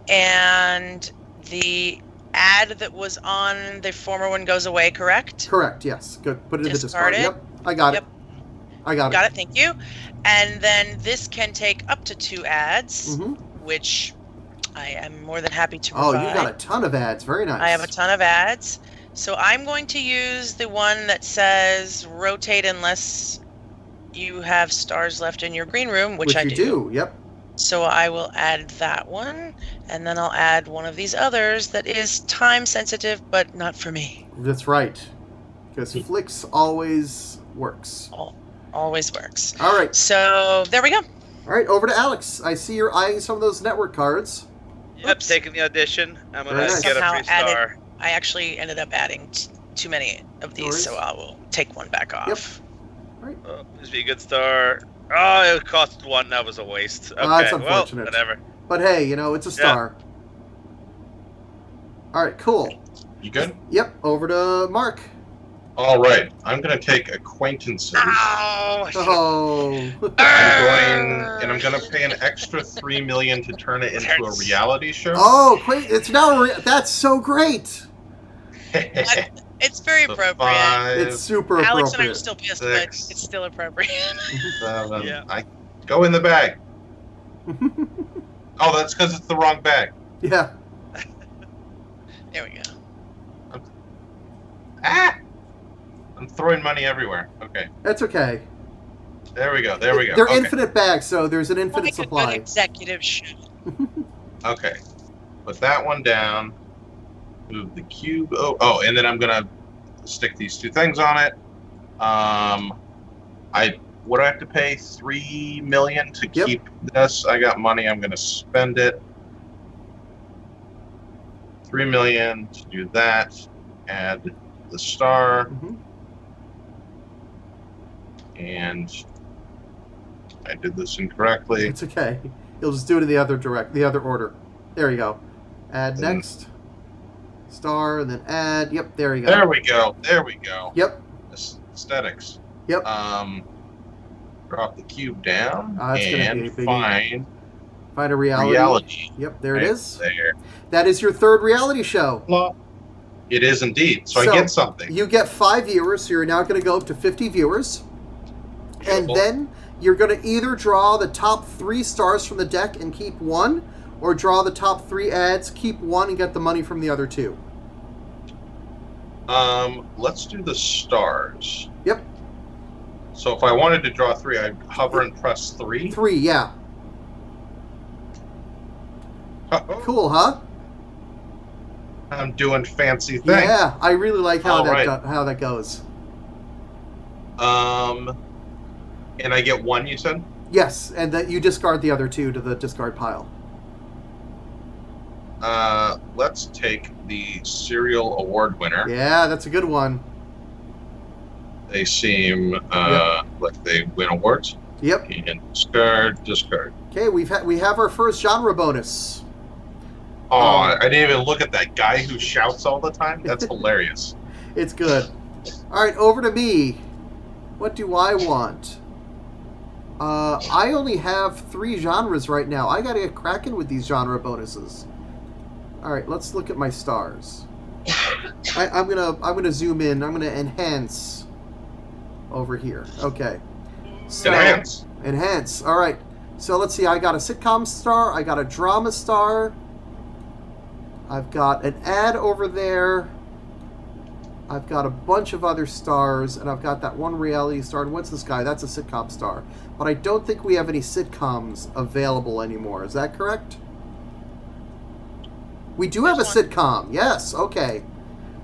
And the ad that was on the former one goes away, correct? Correct, yes. Good. Put it in the discard. Discard it. Yep, I got it. I got it. Got it, thank you. And then this can take up to 2 ads, which I am more than happy to provide. Oh, you got a ton of ads. Very nice. I have a ton of ads. So I'm going to use the one that says rotate unless you have stars left in your green room, which I you do. Yep. So I will add that one, and then I'll add one of these others that is time sensitive, but not for me. That's right. Because flicks always works. Always works. All right. So there we go. All right, over to Alex. I see you're eyeing some of those network cards. Yep, taking the audition. I'm going Very to nice. get a Somehow free star. I actually ended up adding too many of these, so I will take one back off. Right. Oh, please be a good star. Oh, it cost one. That was a waste. Okay, That's unfortunate. well, whatever. But hey, it's a star. All right, cool. You good? Yep, over to Mark. All right. I'm going to take acquaintances. Ow! Oh. I'm going to pay an extra $3 million to turn it into a reality show. Oh, great. It's now that's so great. It's very So appropriate. 5, It's super Alex and I appropriate. are still pissed, 6. but it's still appropriate. 7. Yeah. I go in the bag. Oh, that's because it's the wrong bag. Yeah. There we go. Ah! I'm throwing money everywhere. Okay. That's okay. There we go. There we go. They're Okay. infinite bags, so there's an infinite Like a good supply. executive should. Okay. Put that one down. Move the cube. Oh, and then I'm gonna stick these two things on it. What do I have to pay? $3 million to Yep. keep this. I got money. I'm gonna spend it. $3 million to do that. Add the star, Mhm. and I did this incorrectly. It's okay. You'll just do it in the other order. There you go. Add next. Star, and then add. Yep, there you go. There we go. There we go. Yep. Aesthetics. Yep. Drop the cube down That's gonna be a and biggie. find Find a reality. reality. Yep, there it Right is. There. That is your third reality show. It is indeed. So I So, get something. You get 5 viewers, so you're now going to go up to 50 viewers. And Beautiful. then you're going to either draw the top 3 stars from the deck and keep 1, or draw the top 3 ads, keep 1, and get the money from the other 2. Let's do the stars. Yep. So if I wanted to draw 3, I'd hover and press 3. 3, yeah. Cool, huh? I'm doing fancy things. Yeah, I really like how All that right. how that goes. And I get 1, you said? Yes, and that you discard the other 2 to the discard pile. Let's take the serial award winner. Yeah, that's a good one. They seem like they win awards. Yep. And discard. Okay, we have our first genre bonus. Oh, I didn't even look at that guy who shouts all the time. That's hilarious. It's good. All right, over to me. What do I want? I only have 3 genres right now. I gotta get cracking with these genre bonuses. All right, let's look at my stars. I'm gonna zoom in. I'm gonna enhance over here. Okay. So, Enhance. Enhance. All right. So let's see. I got a sitcom star. I got a drama star. I've got an ad over there. I've got a bunch of other stars, and I've got that one reality star. And what's this guy? That's a sitcom star. But I don't think we have any sitcoms available anymore. Is that correct? We do have a sitcom. Yes. Okay.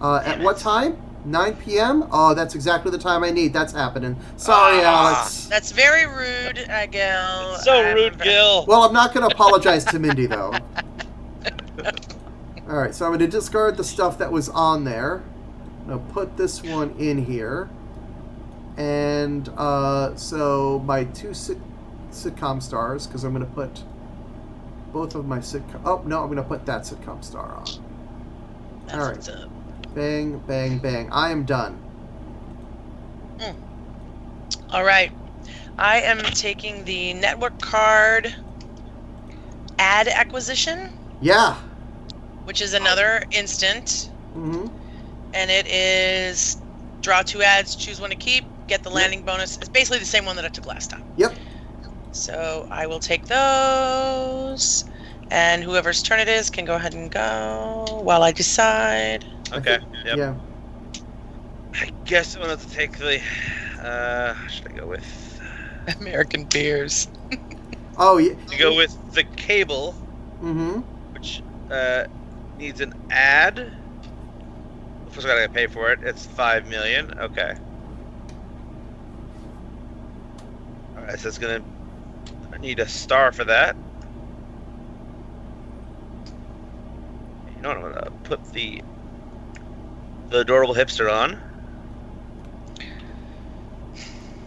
At what time? 9 p.m.? Oh, that's exactly the time I need. That's happening. Sorry, Alex. That's very rude, Gil. So rude, Gil. Well, I'm not going to apologize to Mindy, though. All right, so I'm going to discard the stuff that was on there. I'm going to put this one in here. And so my 2 sitcom stars, because I'm going to put both of my sitcom... Oh, no, I'm going to put that sitcom star on. That's All right. what's up. Bang, bang, bang. I am done. All right. I am taking the network card ad acquisition, Yeah. which is another instant. Mm-hmm. And it is draw 2 ads, choose one to keep, get the landing bonus. It's basically the same one that I took last time. Yep. So I will take those, and whoever's turn it is can go ahead and go while I decide. Okay. Yep. Yeah. I guess I'm gonna have to take the. Should I go with? American beers. Oh, yeah. To go with the cable, Mm-hmm. which needs an ad. First, I gotta pay for it. It's $5 million. Okay. All right, so it's gonna. I need a star for that. You know what? I'm gonna put the adorable hipster on.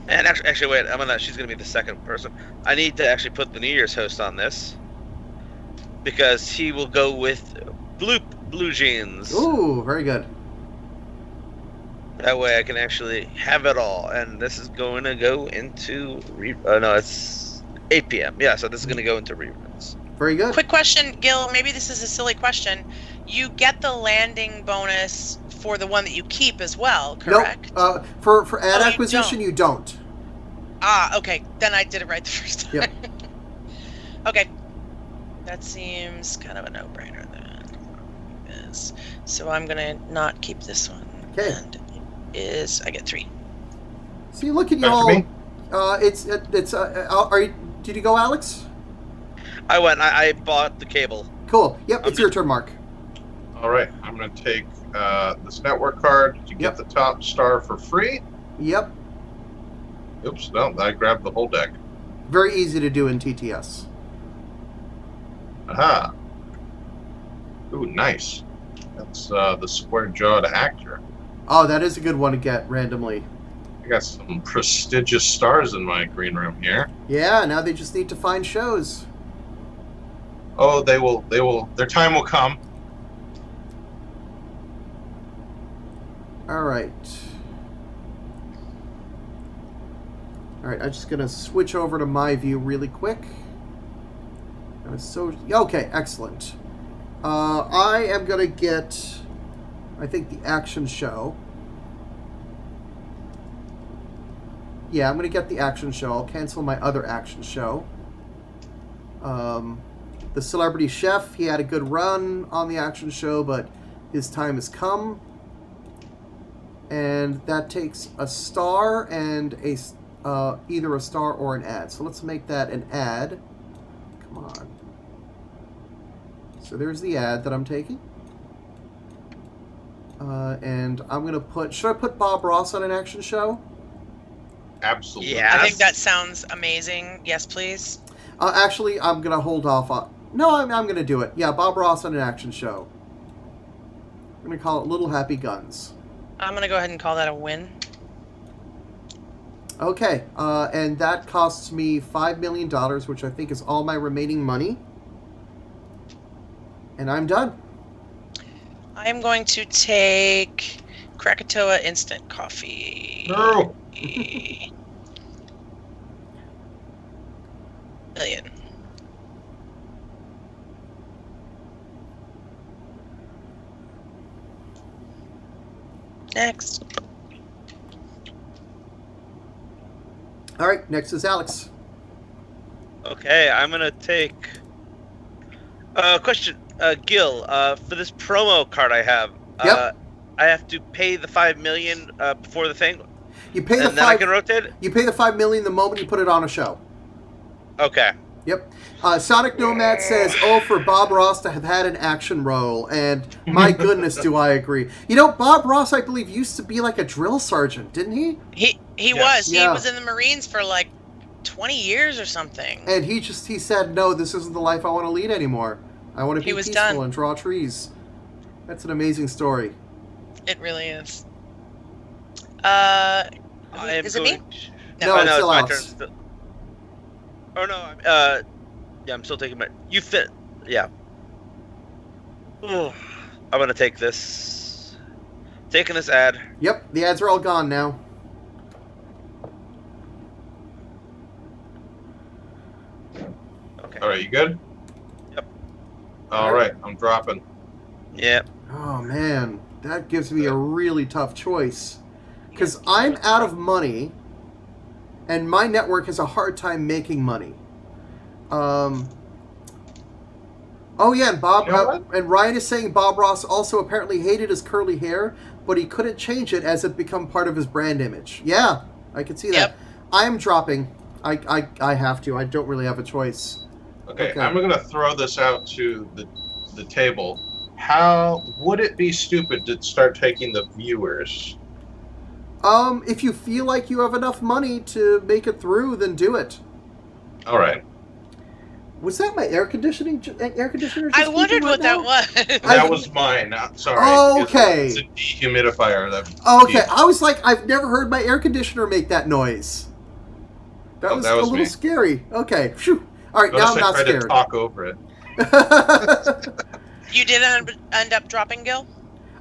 And actually, wait. She's gonna be the second person. I need to actually put the New Year's host on this because he will go with blue jeans. Ooh, very good. That way, I can actually have it all. And this is going to go into no, it's 8 p.m. Yeah, so this is gonna go into reruns. Very good. Quick question, Gil. Maybe this is a silly question. You get the landing bonus for the one that you keep as well, correct? Nope. For ad Oh, acquisition, you don't. Ah, okay. Then I did it right the first time. Yep. Okay. That seems kind of a no-brainer then. Yes. So I'm gonna not keep this one. Okay. And I get 3. See, look at you Back to all. me? Did you go, Alex? I went. I bought the cable. Cool. Yep, it's your turn, Mark. All right, I'm going to take this network card to get the top star for free. Yep. Oops, no, I grabbed the whole deck. Very easy to do in TTS. Aha. Ooh, nice. That's the square-jawed actor. Oh, that is a good one to get randomly. I got some prestigious stars in my green room here. Yeah, now they just need to find shows. Oh, they will, their time will come. All right. All right, I'm just going to switch over to my view really quick. Okay, excellent. I am going to get, I think, the action show. Yeah, I'm going to get the action show. I'll cancel my other action show. The Celebrity Chef, he had a good run on the action show, but his time has come. And that takes a star and either a star or an ad. So let's make that an ad. Come on. So there's the ad that I'm taking. And I'm going to put... Should I put Bob Ross on an action show? Absolutely. Yeah. I think that sounds amazing. Yes, please. Actually, I'm going to hold off on... No, I'm going to do it. Yeah, Bob Ross on an action show. I'm going to call it Little Happy Guns. I'm going to go ahead and call that a win. Okay, and that costs me $5 million, which I think is all my remaining money. And I'm done. I am going to take Krakatoa Instant Coffee. No. Million. Next. All right, next is Alex. Okay, I'm gonna take. Question, Gil. For this promo card I have, Yep. I have to pay the $5 million before the thing, You pay and then I can rotate it. You pay the $5 million the moment you put it on a show. Okay. Yep. Sonic Nomad says, "Oh, for Bob Ross to have had an action role," and my goodness, do I agree. You know, Bob Ross, I believe, used to be like a drill sergeant, didn't he? He Yes. was. Yeah. He was in the Marines for like 20 years or something. And he said, "No, this isn't the life I want to lead anymore. I want to be He was peaceful done. and draw trees." That's an amazing story. It really is. I am Is it me? going- No, Oh, it's no, still it's my Alex. turn. Still. Oh no. Yeah, I'm still taking my. You fit. Yeah. I'm gonna take this. Taking this ad. Yep, the ads are all gone now. Okay. All right, you good? Yep. All right, I'm dropping. Yeah. Oh man, that gives me a really tough choice. Because I'm out of money, and my network has a hard time making money. Oh yeah, and Bob You know what? and Ryan is saying Bob Ross also apparently hated his curly hair, but he couldn't change it as it become part of his brand image. Yeah, I can see that. Yep. I am dropping. I have to. I don't really have a choice. Okay, Okay. I'm going to throw this out to the table. How would it be stupid to start taking the viewers? If you feel like you have enough money to make it through, then do it. All right. Was that my air conditioner? I wondered what that was. That was mine. Sorry. Oh, okay. It's a dehumidifier. Okay, I was like, I've never heard my air conditioner make that noise. That was a little me. scary. Okay, phew. All right, now I'm not I tried to scared. talk over it. You did end up dropping, Gil?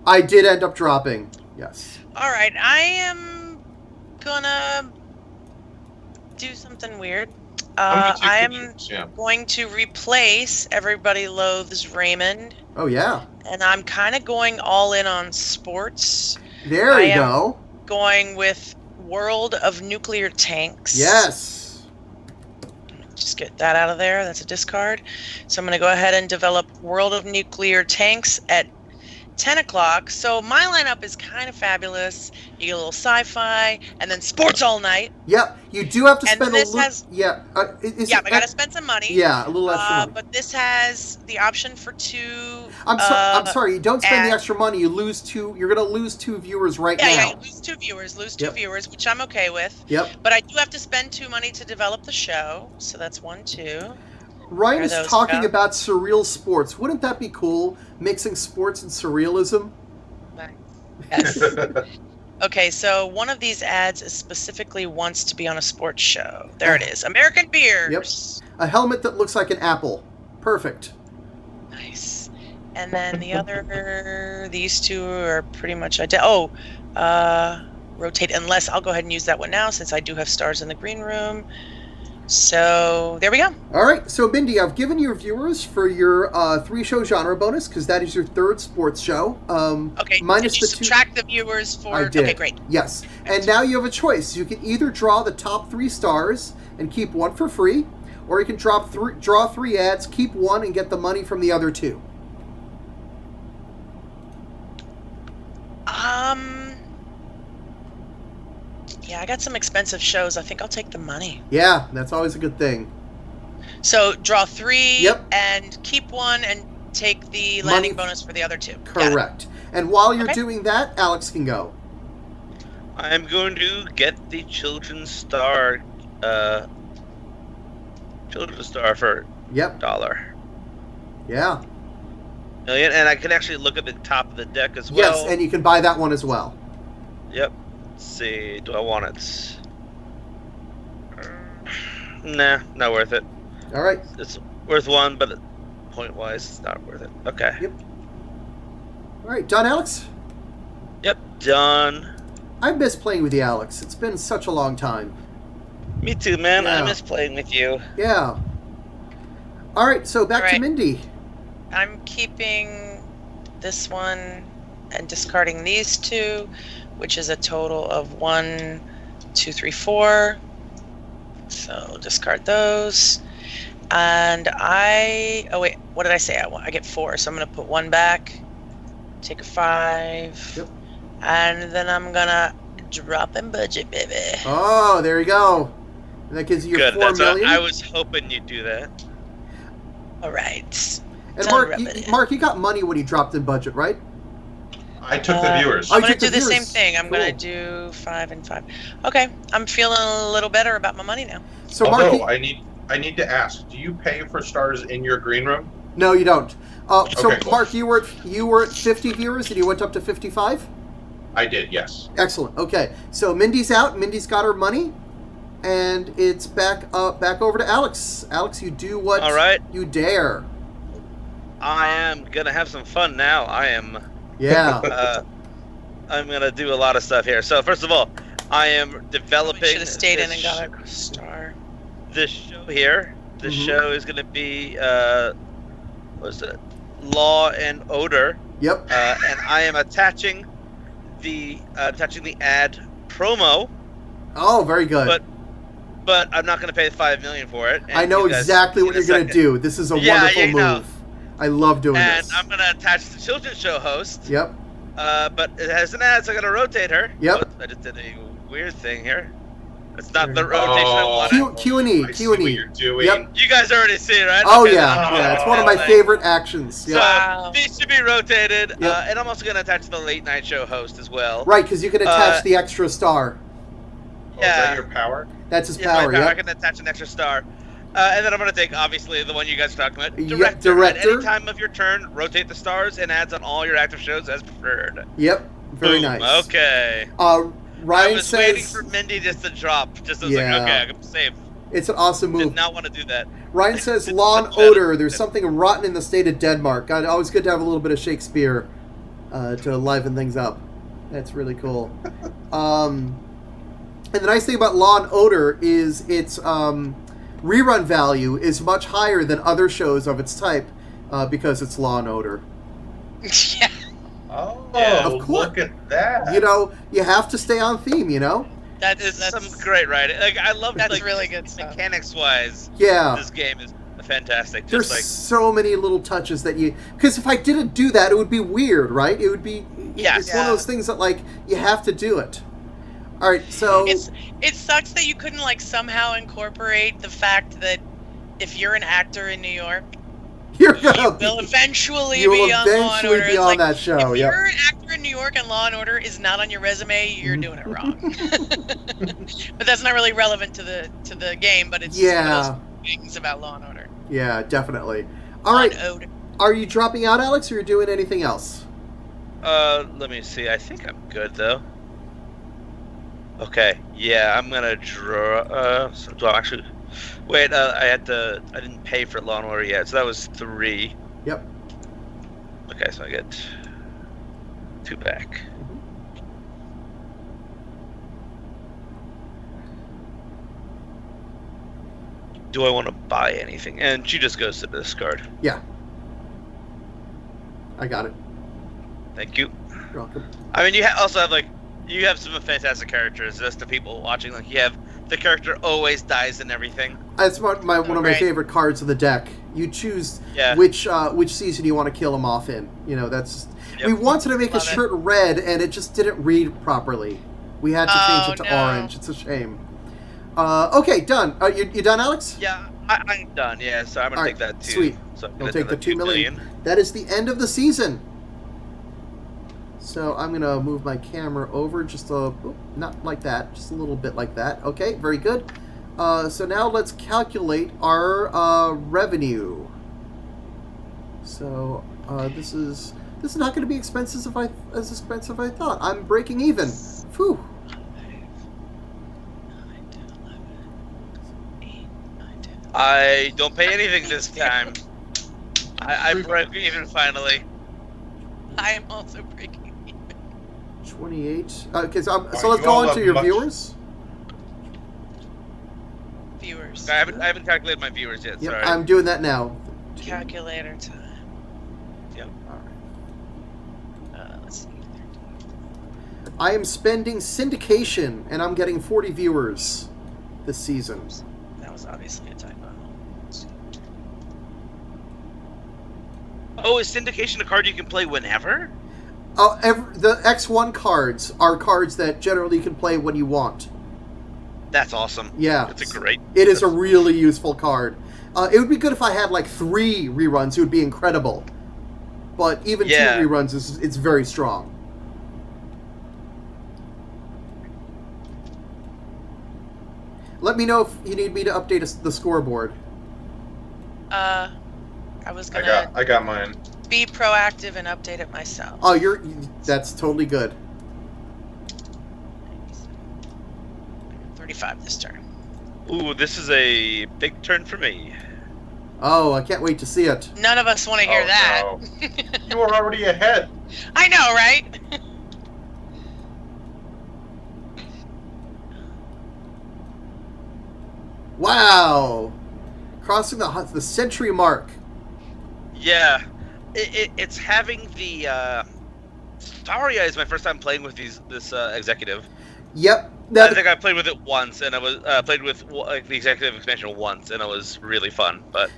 I did end up dropping. Yes. All right, I am gonna do something weird. I am going to replace Everybody Loathes Raymond, Oh yeah. and I'm kind of going all in on sports. There you go. Going with World of Nuclear Tanks. Yes. Just get that out of there. That's a discard. So I'm going to go ahead and develop World of Nuclear Tanks at 10 o'clock. So my lineup is kind of fabulous. You get a little sci-fi, and then sports all night. Yep. You do have to And spend this a little. has- Yeah. I got to spend some money. Yeah, a little extra money. But this has the option for 2. I'm sorry. You don't spend the and- extra money. You lose 2. You're gonna lose 2 viewers right now. Yeah, you lose 2 viewers. Yep. Viewers, which I'm okay with. Yep. But I do have to spend 2 money to develop the show. So that's 1, 2. Ryan There is those talking go. about surreal sports. Wouldn't that be cool? Mixing sports and surrealism. Yes. Okay, so one of these ads is specifically wants to be on a sports show. There it is. American Beers. A helmet that looks like an apple. Perfect. Nice. And then the other, these 2 are pretty much identical. Rotate unless, I'll go ahead and use that one now since I do have stars in the green room. So there we go. All right. So, Mindy, I've given your viewers for your 3-show genre bonus because that is your 3rd sports show. Okay. Minus did you the 2. subtract the viewers for? I did. Okay, great. Yes. And now you have a choice. You can either draw the top 3 stars and keep 1 for free, or you can draw 3 ads, keep 1, and get the money from the other 2. Yeah, I got some expensive shows. I think I'll take the money. Yeah, that's always a good thing. So draw 3 Yep. and keep 1 and take the Money landing bonus for the other 2. Got it. Correct. And while you're Okay. doing that, Alex can go. I'm going to get the Children's Star for Yep. $1 Yeah. million, and I can actually look at the top of the deck as well. Yes, and you can buy that one as well. Yep. Let's see, do I want it? Nah, not worth it. All right. It's worth 1, but point-wise, it's not worth it. Okay. Yep. All right, done, Alex? Yep, done. I miss playing with you, Alex. It's been such a long time. Me too, man. Yeah. I miss playing with you. Yeah. All right, so back All to right. Mindy. I'm keeping this one and discarding these 2, which is a total of 1, 2, 3, 4. So discard those. And oh wait, what did I say? I get 4, so I'm going to put 1 back, take a 5, Yep. and then I'm going to drop in budget, baby. Oh, there you go. And that gives you your Good. 4 That's million. what I was hoping you'd do that. All right. And Don't Mark, rub you, it in. Mark, you got money when you dropped in budget, right? I took the viewers. Oh, I'm you going to took do the the same viewers. thing. I'm going Cool. to do 5 and 5. Okay, I'm feeling a little better about my money now. So, Mark, Although I need to ask, do you pay for stars in your green room? no, you don't. So, Okay, cool. Mark, you were at 50 viewers and you went up to 55? I did, yes. Excellent. Okay, so Mindy's out. Mindy's got her money, and it's back over to Alex. Alex, you do what All right. you dare. I am gonna have some fun now. Yeah. I'm gonna do a lot of stuff here. So first of all, I am developing. Should have stayed in this and got a star. this show here. This Mhm. show is gonna be what's it? Law and Order, Yep. and I am attaching the ad promo, Oh, very good. but I'm not gonna pay the $5 million for it. and I know you guys exactly in what a you're going to second. do. This is a Yeah, wonderful you know. move. I love doing And this. I'm going to attach the children's show host. Yep. But it has an ad, so I'm going to rotate her. Yep. Oh, I just did a weird thing here. It's not the rotation I wanted. Q and E. I see Q and what E. you're doing. Yep. You guys already see it, right? Oh Okay, yeah, then I'm yeah. gonna It's do one of that my thing. favorite actions. So Yep. Wow. these should be rotated, Yep. and I'm also going to attach the late night show host as well. Right, because you can attach the extra star. Oh, is that your power? That's his Yeah, power. my power. I Yep. can attach an extra star. And then I'm going to take, obviously, the one you guys are talking about. Yep, Director. At director. any time of your turn, rotate the stars and adds on all your active shows as preferred. Yep. Very Boom. nice. Okay. Ryan I was waiting says for Mindy just to drop. Just as Yeah. like, okay, I'm safe. it's an awesome move. Did not want to do that. Ryan says lawn odor. There's something rotten in the state of Denmark. God, always good to have a little bit of Shakespeare to liven things up. That's really cool. And the nice thing about lawn odor is its rerun value is much higher than other shows of its type because it's lawn odor. Yeah. Oh, Yeah. Of course. look at that. You know, you have to stay on theme. You know. It's That's some great writing. Like I love That's like, really good stuff. mechanics wise. Yeah. This game is fantastic. There's Just like so many little touches that you... Because if I didn't do that, it would be weird, right? It would be... Yes. It's one of those things that, like, you have to do it. All right, so... it sucks that you couldn't like somehow incorporate the fact that if you're an actor in New York, You're you gonna will eventually you will be on Law and eventually Order. be It's on like, that show, if yeah. you're an actor in New York and Law and Order is not on your resume, you're doing it wrong. But that's not really relevant to the game. But it's one of those things about Law and Order. Yeah, definitely. All right, Law and Order. are you dropping out, Alex, or are you doing anything else? let me see. I think I'm good though. Okay. Yeah, I'm gonna draw. Well, actually, wait. I didn't pay for Law and Order yet, so that was 3. Yep. Okay, so I get 2 back. Do I want to buy anything? And she just goes to the discard. Yeah. I got it. Thank you. You're welcome. I mean, you also have you have some fantastic characters. Just the people watching, like you have the character always dies and everything. That's one of my Right. favorite cards in the deck. You choose Yeah. which season you want to kill him off in. You know, that's... Yep. We wanted to make Love a it. shirt red, and it just didn't read properly. We had to change Oh, it to no. orange. It's a shame. Okay, done. You done, Alex? Yeah, I'm done. Yeah, so I'm gonna All take right, that too. sweet. So I'm You'll gonna take the 2 million. million. That is the end of the season. So I'm going to move my camera over just not like that, just a little bit like that. Okay, very good. So now let's calculate our revenue. So this is not going to be expensive as expensive as I thought. I'm breaking even. Phew. 8, 9, 10. I don't pay anything this time. I broke even finally. I am also breaking even. 28. Okay, so let's you go all on to have your much- viewers. Viewers. I haven't calculated my viewers yet. Yep, Sorry. I'm doing that now. Calculator time. All right. Let's see. I am spending syndication, and I'm getting 40 viewers this season. That was obviously a typo. Oh, is syndication a card you can play whenever? The X1 cards are cards that generally you can play when you want. That's awesome. Yeah. It's a great. It is a really useful card. It would be good if I had like 3 reruns. It would be incredible. But even 2 Yeah. reruns, it's very strong. Let me know if you need me to update the scoreboard. I was gonna I got mine. be proactive and update it myself. Oh, that's totally good. 35 this turn. Ooh, this is a big turn for me. Oh, I can't wait to see it. None of us want to hear Oh, that. no. You were already ahead. I know, right? Wow! Crossing the century mark. Yeah, it's having the. Staria is my first time playing with this executive. Yep. I think I played with it once, and I was played with the executive expansion once, and it was really fun. But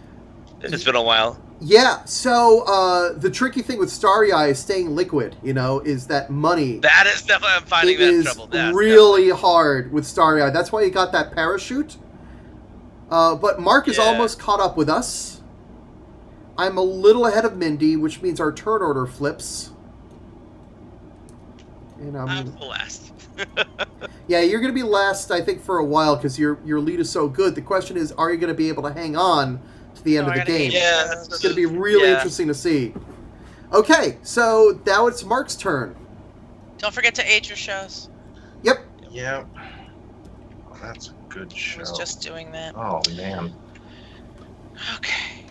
it's been a while. Yeah, so the tricky thing with Starry Eye is staying liquid, is that money. That is definitely, I'm finding It that is trouble. That's really hard with Starry Eye. That's why you got that parachute. But Mark is almost caught up with us. I'm a little ahead of Mindy, which means our turn order flips. And I'm the last. Yeah, you're going to be last, I think, for a while because your lead is so good. The question is, are you going to be able to hang on to the end of the game? Yeah, It's going to be really interesting to see. Okay, so now it's Mark's turn. Don't forget to age your shows. Yep. Yeah. Oh, that's a good show. I was just doing that. Oh, man. Okay.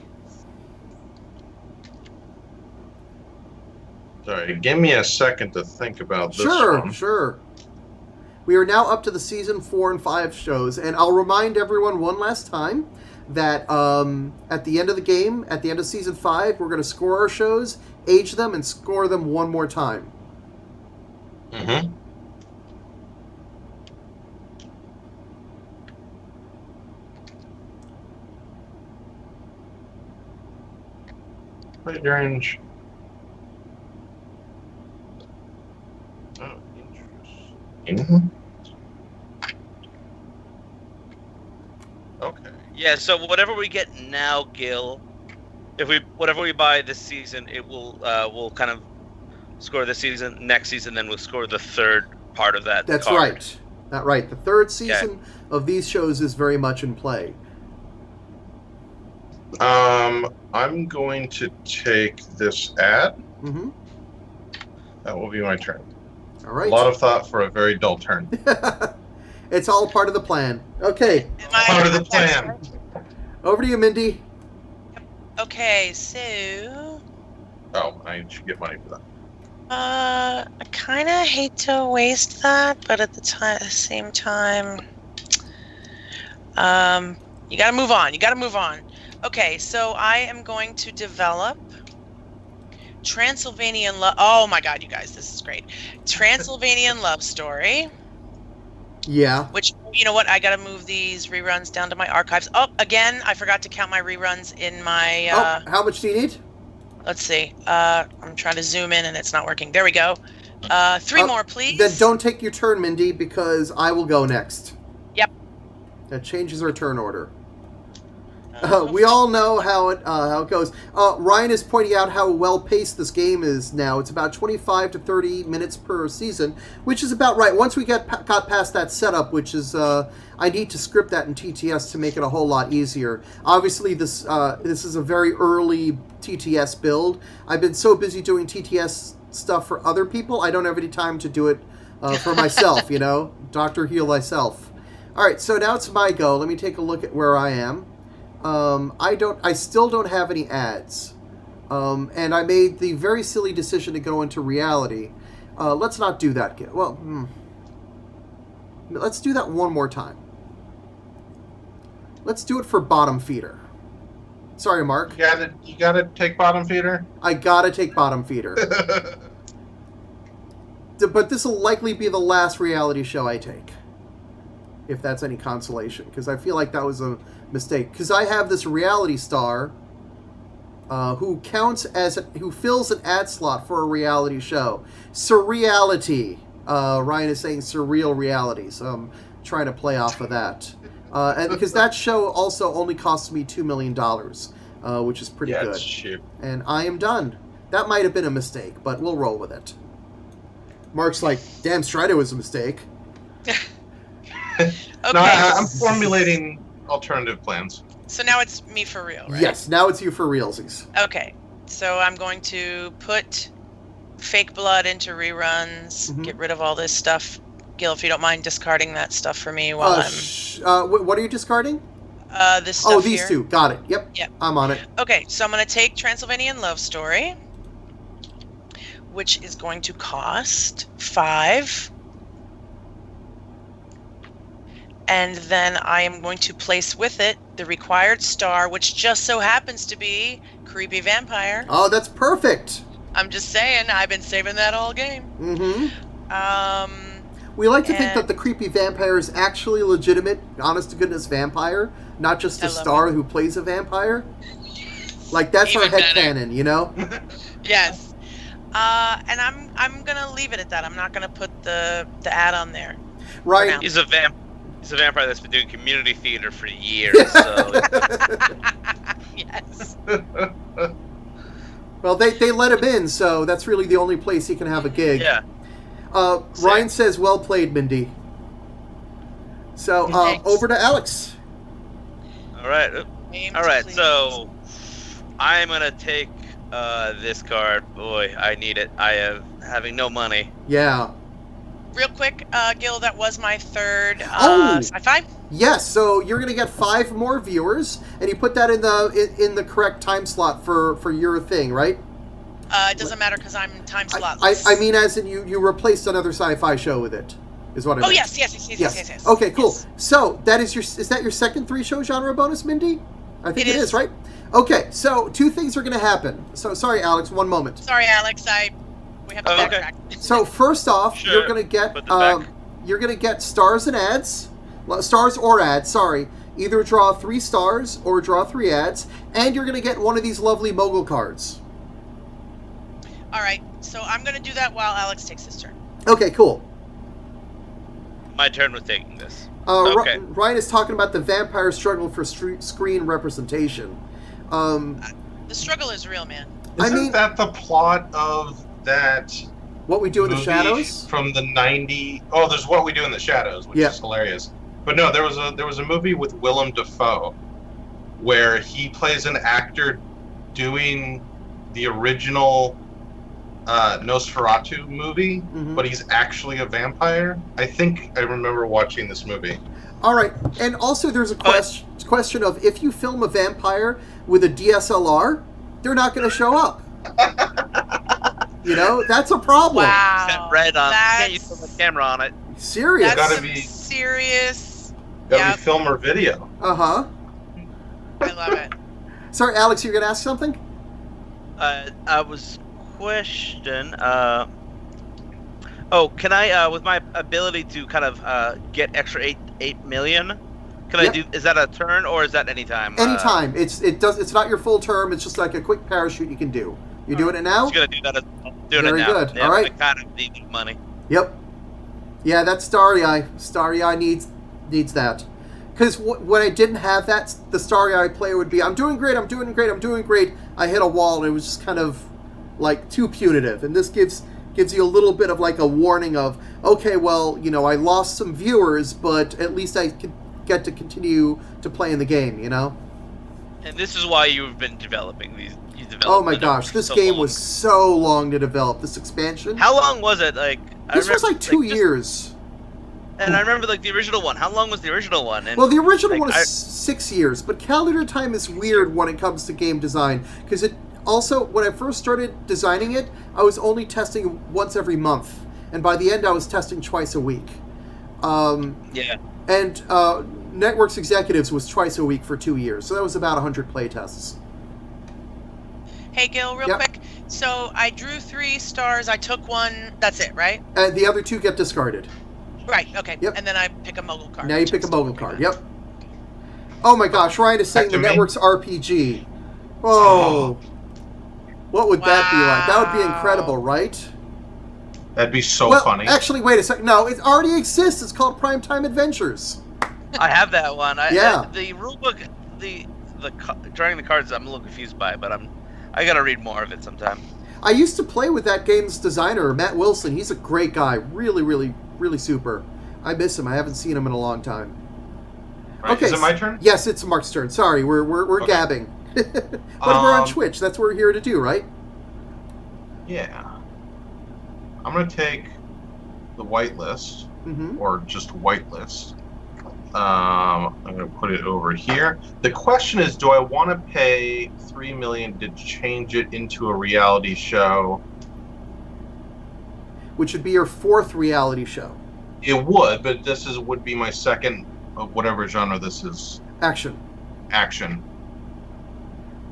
Sorry, give me a second to think about this one. Sure. We are now up to the season 4 and 5 shows, and I'll remind everyone one last time that at the end of the game, at the end of season 5, we're going to score our shows, age them, and score them one more time. Mm-hmm. Play range. Oh, interesting. Okay. Yeah, so whatever we get now, Gil, whatever we buy this season, it will we'll kind of score this season. Next season, then we'll score the third part of that. That's card. right. That's right. The third season of these shows is very much in play. I'm going to take this ad. Mm-hmm. That will be my turn. All right. A lot of thought for a very dull turn. It's all part of the plan. Okay. Part of the plan. Over to you, Mindy. Okay, so Oh, I should get money for that. I kind of hate to waste that, but at the same time, you gotta move on. Okay, so I am going to develop Transylvanian Love. Oh my God, you guys, this is great. Transylvanian Love Story. Yeah. Which, you know what? I gotta move these reruns down to my archives. Oh, again, I forgot to count my reruns in my. How much do you need? Let's see. I'm trying to zoom in and it's not working. There we go. 3 more, please. Then don't take your turn, Mindy, because I will go next. Yep. That changes our turn order. We all know how it goes. Ryan is pointing out how well-paced this game is now. It's about 25 to 30 minutes per season, which is about right. Once we got past that setup, which is... I need to script that in TTS to make it a whole lot easier. Obviously, this is a very early TTS build. I've been so busy doing TTS stuff for other people, I don't have any time to do it for myself, Dr. Heal Thyself. All right, so now it's my go. Let me take a look at where I am. I still don't have any ads. And I made the very silly decision to go into reality. Let's not do that. Let's do that one more time. Let's do it for Bottom Feeder. Sorry, Mark. You gotta take Bottom Feeder? I gotta take Bottom Feeder. But this will likely be the last reality show I take. If that's any consolation. Because I feel like that was a mistake. Because I have this reality star who fills an ad slot for a reality show. Surreality. Ryan is saying surreal reality. So I'm trying to play off of that. And because that show also only cost me $2 million, which is pretty good. It's cheap. And I am done. That might have been a mistake, but we'll roll with it. Mark's like, damn straight it was a mistake. Okay. No, I'm formulating alternative plans. So now it's me for real, right? Yes, now it's you for realsies. Okay. So I'm going to put fake blood into reruns, get rid of all this stuff. Gil, if you don't mind discarding that stuff for me while what are you discarding? this stuff Oh, these here. two. Got it. Yep. Yep. I'm on it. Okay, so I'm going to take Transylvanian Love Story, which is going to cost 5. And then I am going to place with it the required star, which just so happens to be Creepy Vampire. Oh, that's perfect. I'm just saying, I've been saving that all game. Mm-hmm. We like to think that the Creepy Vampire is actually a legitimate, honest-to-goodness vampire, not just a star who plays a vampire. Like, that's our Even better. headcanon, you know? Yes. And I'm gonna leave it at that. I'm not gonna put the ad on there. Ryan, He's a vampire that's been doing community theater for years. So Yes. well, they let him in, so that's really the only place he can have a gig. yeah. Ryan says, well played, Mindy. So, Thanks. over to Alex. All right. Name All to right. please. So I'm gonna take this card. Boy, I need it. I am having no money. Yeah. Real quick, Gil, that was my third Oh! sci-fi. Yes, so you're going to get 5 more viewers, and you put that in the correct time slot for your thing, right? It doesn't matter because I'm time slotless. I mean, as in you replaced another sci-fi show with it, is what I meant. Oh yes. Okay, cool. Yes. So is that your second 3-show genre bonus, Mindy? I think It it is, is. right? Okay, so 2 things are going to happen. So sorry, Alex, one moment. Sorry, Alex. We have to Oh, okay. backtrack. So first off, Sure. you're going to get Put them back. you're going to get stars and ads, stars or ads. Sorry, either draw 3 stars or draw 3 ads, and you're going to get one of these lovely mogul cards. All right. So I'm gonna do that while Alex takes his turn. Okay, cool. My turn was taking this. Okay. Okay. Ryan is talking about the vampire struggle for screen representation. The struggle is real, man. Isn't that the plot of that What We Do in the movie Shadows? from the 90s? Oh, there's What We Do in the Shadows, which Yeah. is hilarious. But no, there was a movie with Willem Dafoe where he plays an actor doing the original Nosferatu movie, Mhm. but he's actually a vampire. I think I remember watching this movie. All right, and also there's a question of if you film a vampire with a DSLR, they're not going to show up. You know, that's a problem. Wow. That red on. Can't use That's- the camera on it. Serious. That's Gotta some be- serious. Gotta Yep. be film or video. Uh-huh. I love it. Sorry, Alex, you're going to ask something? I was question. Can I, with my ability to kind of get extra 8 million? Can Yep. I do? Is that a turn or is that anytime? Anytime. It's not your full term, it's just like a quick parachute you can do. You doing it now? I'm just gonna do that. Doing Very it now. good. Yeah, All right. I kind of need money. Yep. Yeah, that's Starry Eye. Starry Eye needs that. Because when I didn't have that, the Starry Eye player would be, I'm doing great. I hit a wall, and it was just kind of like too punitive. And this gives you a little bit of like a warning of, okay, well, you know, I lost some viewers, but at least I could get to continue to play in the game, you know? And this is why you've been developing these. You developed Oh my them gosh, for this so game long. was so long to develop, this expansion. How long was it? Like This was like 2 just- years. And I remember like the original one. How long was the original one? And, Well, the original like, one is 6 years, but calendar time is weird when it comes to game design, because it also, when I first started designing it, I was only testing once every month, and by the end I was testing twice a week. Yeah. And Networks Executives was twice a week for 2 years, so that was about 100 play tests. Hey, Gil, real Yep. quick. So I drew 3 stars. I took 1. That's it, right? And the other 2 get discarded. Right. Okay. Yep. And then I pick a mogul card. Now you which pick a I'm still mogul working card, on. yep. Oh my gosh, Ryan is saying Back the to me? Networks RPG. Oh. What would that be like? That would be Wow. incredible, right? That'd be so well, funny. actually, wait a second. No, it already exists. It's called Primetime Adventures. I have that one. Yeah. The rule book, drawing the cards, I'm a little confused by, but I gotta read more of it sometime. I used to play with that game's designer, Matt Wilson. He's a great guy. Really, really, really super. I miss him. I haven't seen him in a long time. Right, Okay, is it my turn? Yes, it's Mark's turn. Sorry, we're Okay. gabbing. But we're on Um, Twitch. That's what we're here to do, right? Yeah. I'm gonna take the whitelist, Mm-hmm. or just whitelist. I'm gonna put it over here. The question is, do I want to pay $3 million to change it into a reality show? Which would be your 4th reality show. It would, but would be my second of whatever genre this is. Action. Action.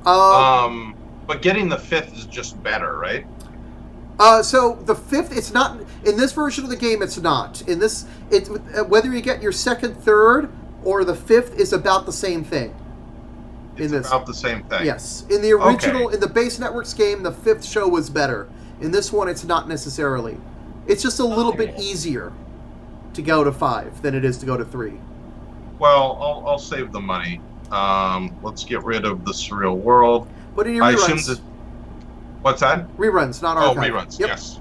Um, But getting the 5th is just better, right? So the 5th, it's not in this version of the game. It's not in this. Whether you get your 2nd, 3rd, or the 5th is about the same thing. It's about the same thing. Yes. In the original, in the base Networks game, the 5th show was better. In this one, it's not necessarily. It's just a little bit easier to go to 5 than it is to go to 3. Well, I'll save the money. Let's get rid of the Surreal World. Put in your reruns. What's that? Reruns, not archive. Oh, reruns, yes.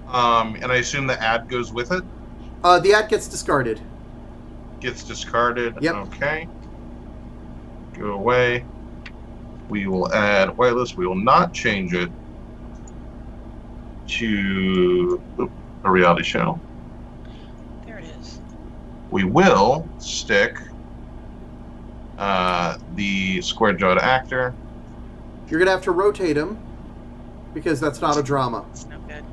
And I assume the ad goes with it? The ad gets discarded. Gets discarded. Yep. Okay. Go away. We will add whitelist. We will not change it to a reality show. There it is. We will stick the square-jawed actor. You're going to have to rotate him because that's not a drama. It's no good.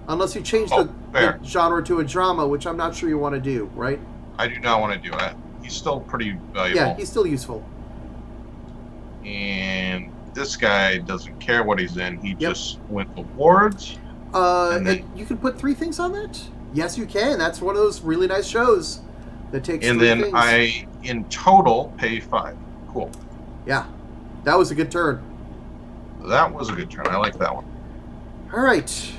Unless you change the genre to a drama, which I'm not sure you want to do, right? I do not want to do it. He's still pretty valuable. Yeah, he's still useful. And this guy doesn't care what he's in. He just wins awards. And you can put 3 things on that? Yes, you can. That's one of those really nice shows that takes 3 things. And then I, in total, pay 5. Cool. Yeah, that was a good turn. That was a good turn. I like that one. All right.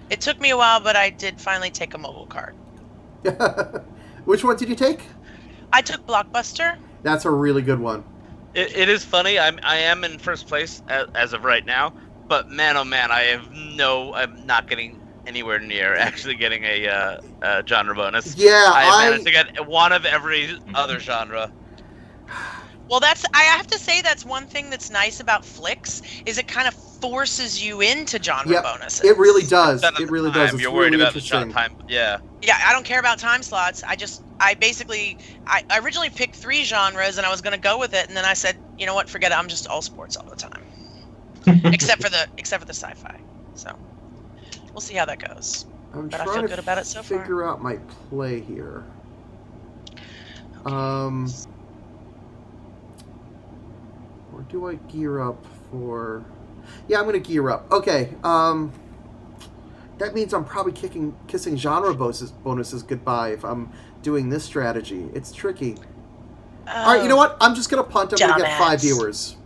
It took me a while, but I did finally take a mobile card. Which one did you take? I took Blockbuster. That's a really good one. It is funny. I am in first place as of right now, but man, oh man, I'm not getting anywhere near actually getting a genre bonus. Yeah, I managed to get one of every other genre. Well, I have to say that's one thing that's nice about Flicks is it kind of forces you into genre bonuses. It really does. It really does. It's You're worried really about the shot time. Yeah. Yeah, I don't care about time slots. I originally picked 3 genres and I was going to go with it, and then I said, you know what, forget it. I'm just all sports all the time, except for the sci-fi. So we'll see how that goes. But I feel good about it so far. Figure out my play here. Or do I gear up for... Yeah, I'm going to gear up. Okay. That means I'm probably kissing genre bonuses goodbye if I'm doing this strategy. It's tricky. All right, you know what? I'm just going to punt. I'm going to get 5 viewers.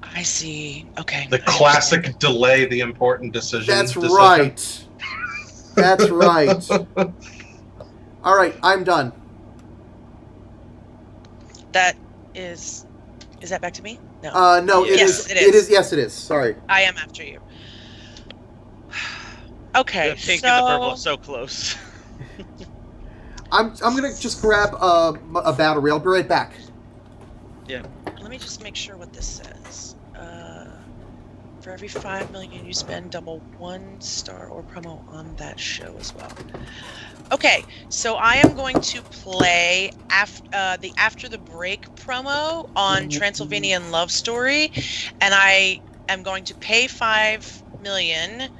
I see. Okay. The classic delay the important decision. That's right. That's right. All right, I'm done. That is that back to me? No. No, it is. It is. Yes, it is. Sorry. I am after you. Okay, the pink and the purple are so close. I'm gonna just grab a battle reel. I'll be right back. Yeah. Let me just make sure what this says. For every 5 million you spend, double 1 star or promo on that show as well. Okay, so I am going to play the After the Break promo on Transylvanian Love Story, and I am going to pay 5 million,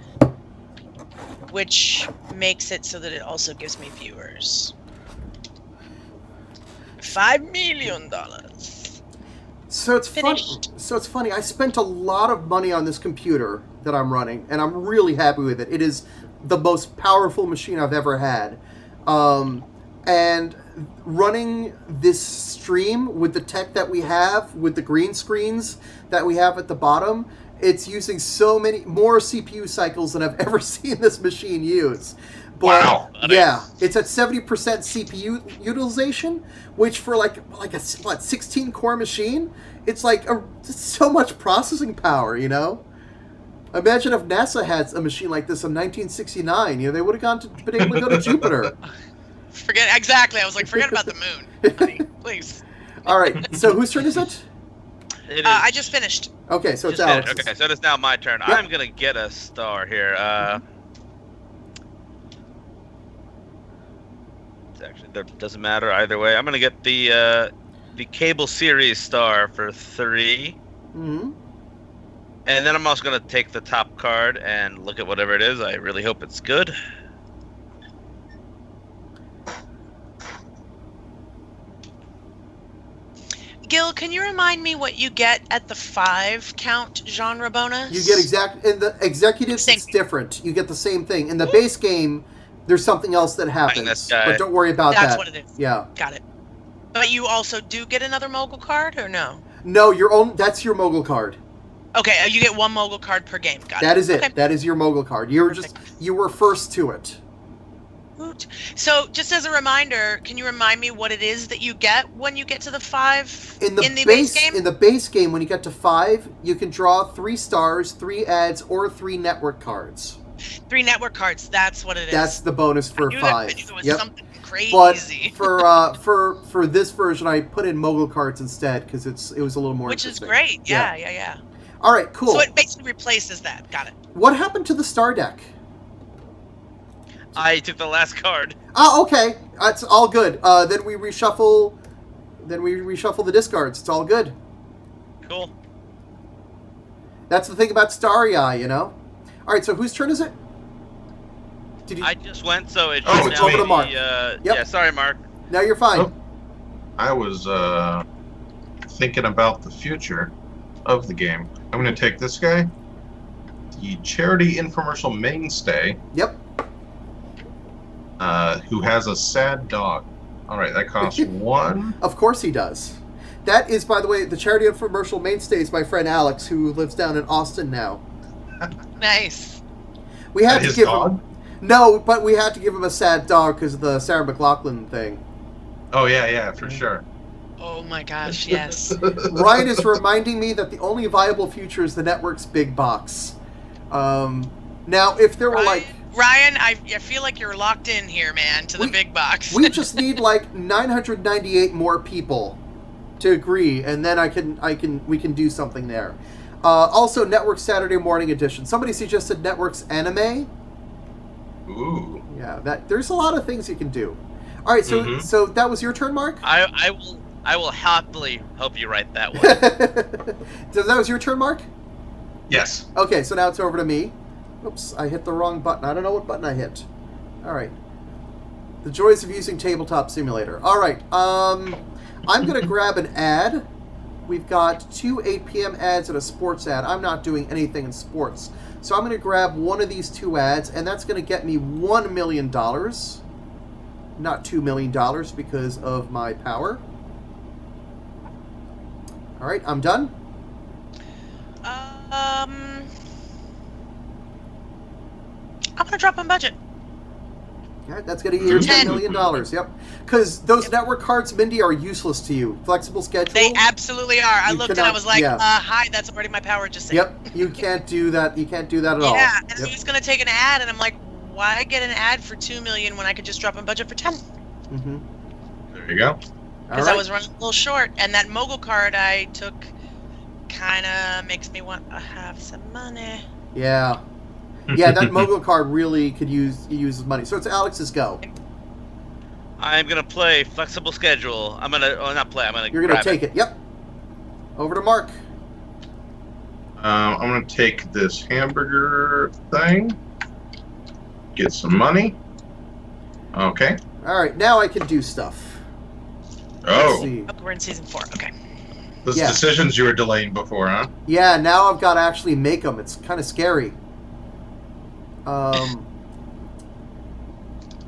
which makes it so that it also gives me viewers. $5 million. So it's funny. I spent a lot of money on this computer that I'm running, and I'm really happy with it. It is the most powerful machine I've ever had. And running this stream with the tech that we have, with the green screens that we have at the bottom, it's using so many more CPU cycles than I've ever seen this machine use. But wow. Yeah, it's at 70% CPU utilization, which for like a 16 core machine, it's like it's so much processing power, you know? Imagine if NASA had a machine like this in 1969, you know, they would have been able to go to Jupiter. Exactly. I was like, forget about the moon, honey, please. All right. So whose turn is it? It is. I just finished. Okay, so it's Alex. Okay, so it's now my turn. Yep. I'm gonna get a star here. Actually, that doesn't matter either way. I'm gonna get the cable series star for 3. Mm-hmm. And then I'm also gonna take the top card and look at whatever it is. I really hope it's good. Gil, can you remind me what you get at the 5 count genre bonus? You get in the executives. It's different. You get the same thing in the base game. There's something else that happens, but don't worry about that. That's what it is. Yeah, got it. But you also do get another mogul card, or no? No, that's your mogul card. Okay, you get 1 mogul card per game. Got it. That is it. Okay. That is your mogul card. You were first to it. So, just as a reminder, can you remind me what it is that you get when you get to the 5 in the base game? In the base game, when you get to 5, you can draw 3 stars, 3 ads, or 3 network cards. 3 network cards. That's what it is. That's the bonus for 5. I knew it was something crazy. But for this version, I put in mogul cards instead because it was a little more. Which is great. Yeah. All right, cool. So it basically replaces that. Got it. What happened to the star deck? I took the last card. Oh, okay. That's all good. Then we reshuffle. Then we reshuffle the discards. It's all good. Cool. That's the thing about Starry Eye, you know. All right. So whose turn is it? I just went, so it's it's over to Mark. Yeah, sorry, Mark. Now you're fine. Oh, I was thinking about the future of the game. I'm going to take this guy, the charity infomercial mainstay. Yep. Who has a sad dog. All right, that costs 1. Of course he does. That is, by the way, the charity infomercial mainstay is my friend Alex, who lives down in Austin now. Nice. We had to his give dog? him. No, but we had to give him a sad dog because of the Sarah McLachlan thing. Oh yeah, for sure. Oh my gosh, yes. Ryan is reminding me that the only viable future is the network's big box. Now, if there were Ryan, I feel like you're locked in here, man, to the big box. We just need 998 more people to agree, and then we can do something there. Also, Network Saturday Morning Edition. Somebody suggested Network's anime. Ooh. Yeah, there's a lot of things you can do. All right, so that was your turn, Mark? I will happily help you write that one. So that was your turn, Mark? Yes. Okay, so now it's over to me. Oops, I hit the wrong button. I don't know what button I hit. All right. The joys of using Tabletop Simulator. All right. I'm going to grab an ad. We've got 2 8 p.m. ads and a sports ad. I'm not doing anything in sports. So I'm going to grab one of these 2 ads, and that's going to get me $1 million. Not $2 million because of my power. All right, I'm done. I'm going to drop on budget. All right, that's going to get you $10 million. Yep. Because those network cards, Mindy, are useless to you. Flexible schedule. They absolutely are. I looked and I was like, hi, that's already my power just saying. Yep, you can't do that. You can't do that at all. Yeah, and he's going to take an ad, and I'm like, why get an ad for $2 million when I could just drop on budget for 10? Mm-hmm. There you go. Because I was running a little short, and that mogul card I took kind of makes me want to have some money. Yeah. Yeah, that mogul card really could use money. So it's Alex's go. I'm gonna play flexible schedule. I'm gonna You're gonna take it. Yep. Over to Mark. I'm gonna take this hamburger thing. Get some money. Okay. All right, now I can do stuff. Oh. Let's see. We're in season 4. Okay. Those decisions you were delaying before, huh? Yeah, now I've got to actually make them. It's kind of scary.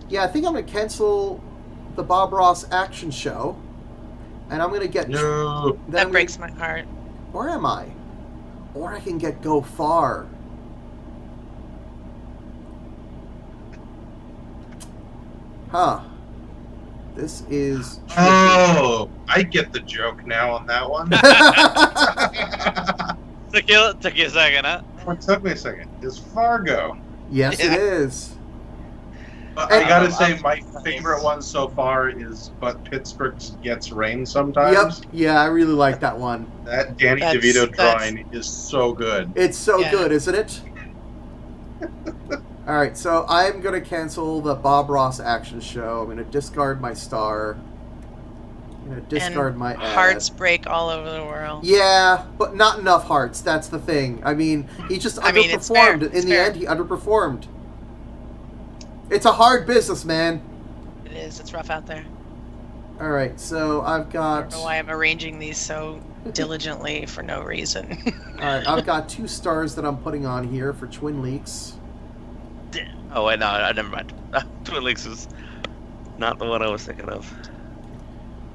Yeah, I think I'm going to cancel the Bob Ross action show. And I'm going to get... No. That breaks my heart. Where am I? Or I can get Go Far. Huh. This is tricky. Oh, I get the joke now on that one. Took you a second, huh? It took me a second. Is Fargo. Yes, it is. I gotta say, my favorite one so far is But Pittsburgh Gets Rain Sometimes. Yep. Yeah, I really like that one. That Danny DeVito drawing is so good. It's so good, isn't it? All right, so I'm going to cancel the Bob Ross action show. I'm going to discard my star. I'm going to discard my ad. Hearts break all over the world. Yeah, but not enough hearts. That's the thing. I mean, he just underperformed. In the end, he underperformed. It's a hard business, man. It is. It's rough out there. All right, so I've I got. don't know why I'm arranging these so diligently for no reason. All right, I've got 2 stars that I'm putting on here for Twin Leaks. Oh wait, no, never mind. Twin Lakes is not the one I was thinking of.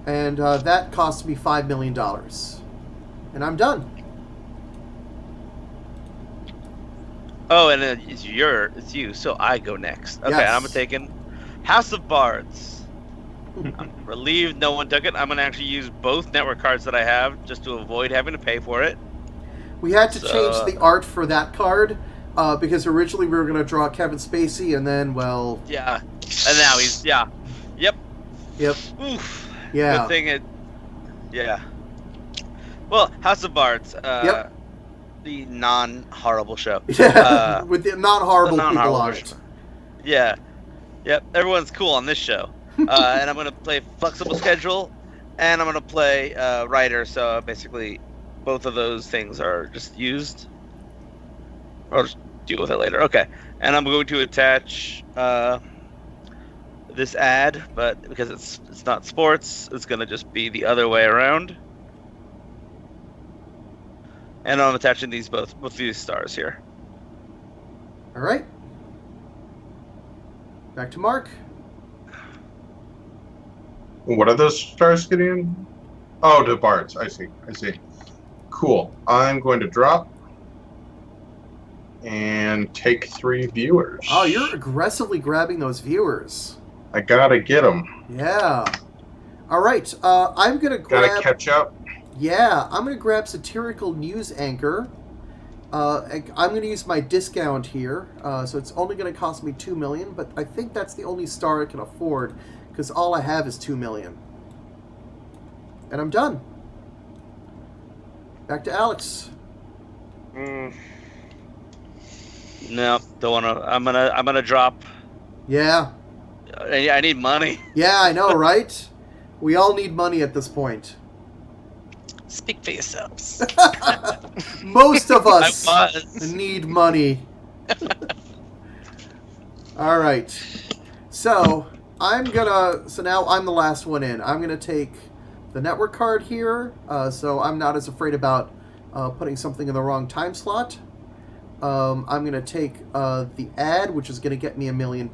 And that cost me $5 million. And I'm done. Oh, and it's you. So I go next. Okay, Yes. I'm taking House of Bards. I'm relieved no one took it. I'm gonna actually use both network cards that I have just to avoid having to pay for it. We had to So, change the art for that card because originally we were going to draw Kevin Spacey, and then, well... Yeah, and now he's yep. Oof. Yeah. Good thing it. Yeah. Well, House of Bards. Yep. The non-horrible show. Yeah, with the non-horrible people on it. show. Yeah. Yep. Everyone's cool on this show. And I'm gonna play flexible schedule, and I'm gonna play writer. So basically, both of those things are just used. I'll just deal with it later. Okay. And I'm going to attach this ad, but because it's not sports, it's gonna just be the other way around. And I'm attaching these both these stars here. All right. Back to Mark. What are those stars getting in? Oh, to Bards. I see. Cool. I'm going to drop and take 3 viewers. Oh, you're aggressively grabbing those viewers. I gotta get them. Yeah. All right. I'm going to grab... Gotta catch up. Yeah, I'm going to grab Satirical News Anchor. I'm going to use my discount here, so it's only going to cost me $2 million, but I think that's the only star I can afford, because all I have is $2 million. And I'm done. Back to Alex. No, don't wanna. I'm gonna drop. Yeah. I need money. Yeah, I know, right? We all need money at this point. Speak for yourselves. Most of us I was. need money. All right. So now I'm the last one in. I'm gonna take the network card here, so I'm not as afraid about putting something in the wrong time slot. I'm gonna take the ad, which is gonna get me $1 million,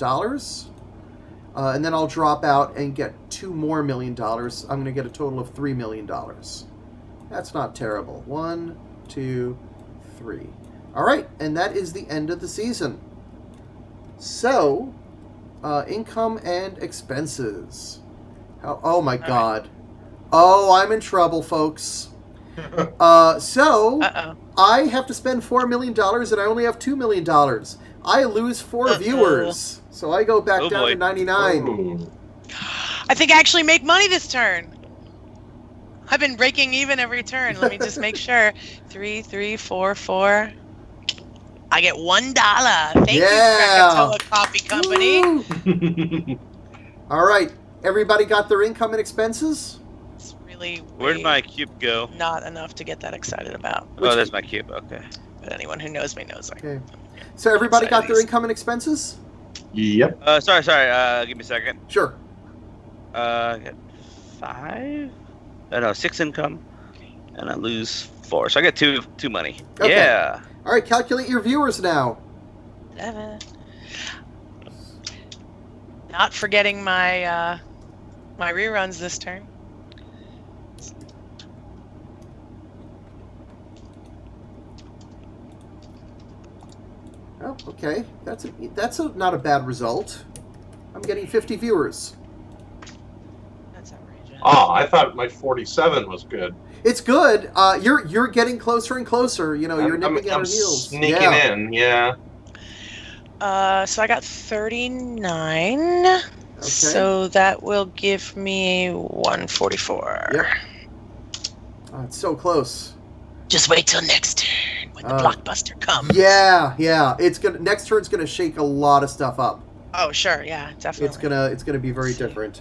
and then I'll drop out and get $2 more $1 million. I'm gonna get a total of $3 million. That's not terrible. 1, 2, 3. All right, and that is the end of the season. So, income and expenses. Oh my God. Oh, I'm in trouble, folks. So, I have to spend $4 million, and I only have $2 million. I lose 4 viewers, so I go back down to 99. Ooh. I think I actually make money this turn. I've been breaking even every turn. Let me just make sure. 3, 3, 4, 4. I get $1. Thank you, Krakatoa Coffee Company. All right, everybody got their income and expenses? It's really Where'd my cube go? not enough to get that excited about. Oh, there's my cube. Okay. But anyone who knows me knows. Okay. So everybody got their income and expenses? Yep. Sorry. Give me a second. Sure. I got 5. No, 6 income, and I lose 4. So I get 2 money. Okay. Yeah. All right, calculate your viewers now. 11. Not forgetting my my reruns this turn. Oh, okay. That's not a bad result. I'm getting 50 viewers. That's outrageous. Oh, I thought my 47 was good. It's good. You're getting closer and closer. You know, you're nipping at our I'm heels. sneaking in, yeah. So I got 39. Okay. So that will give me 144. Yep. Oh, it's so close. Just wait till next turn when the blockbuster comes. Yeah. Next turn's gonna shake a lot of stuff up. Oh sure, yeah, definitely. It's gonna be very different.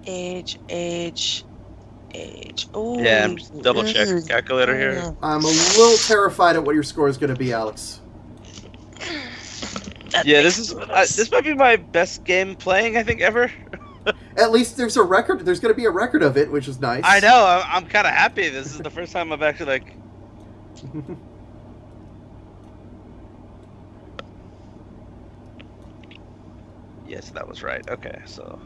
Age. Ooh. Yeah, I'm just double check calculator here. I'm a little terrified at what your score is gonna be, Alex. Yeah, this might be my best game playing I think ever. At least there's a record. There's going to be a record of it, which is nice. I know. I'm kind of happy. This is the first time I've actually like. Yes, that was right. Okay, so.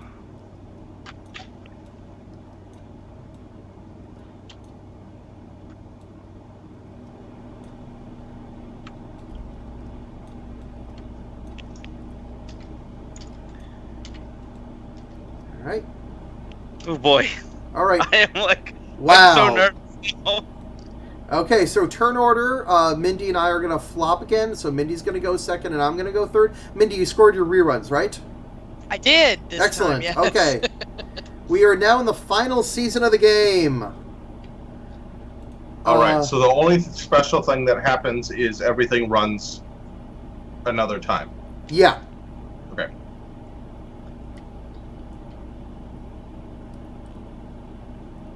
All right. Oh boy. All right. I am like. Wow. I'm so nervous. Okay, so turn order. Mindy and I are going to flop again. So Mindy's going to go second, and I'm going to go third. Mindy, you scored your reruns, right? I did this Excellent. time, yes. Okay. We are now in the final season of the game. All right. So the only special thing that happens is everything runs another time. Yeah. Okay.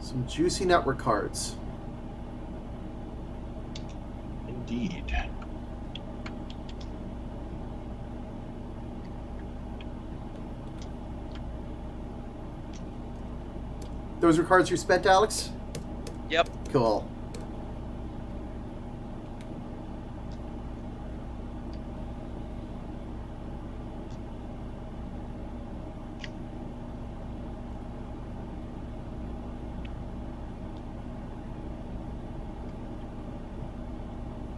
Some juicy network cards. Indeed. Those are cards you spent, Alex? Yep. Cool.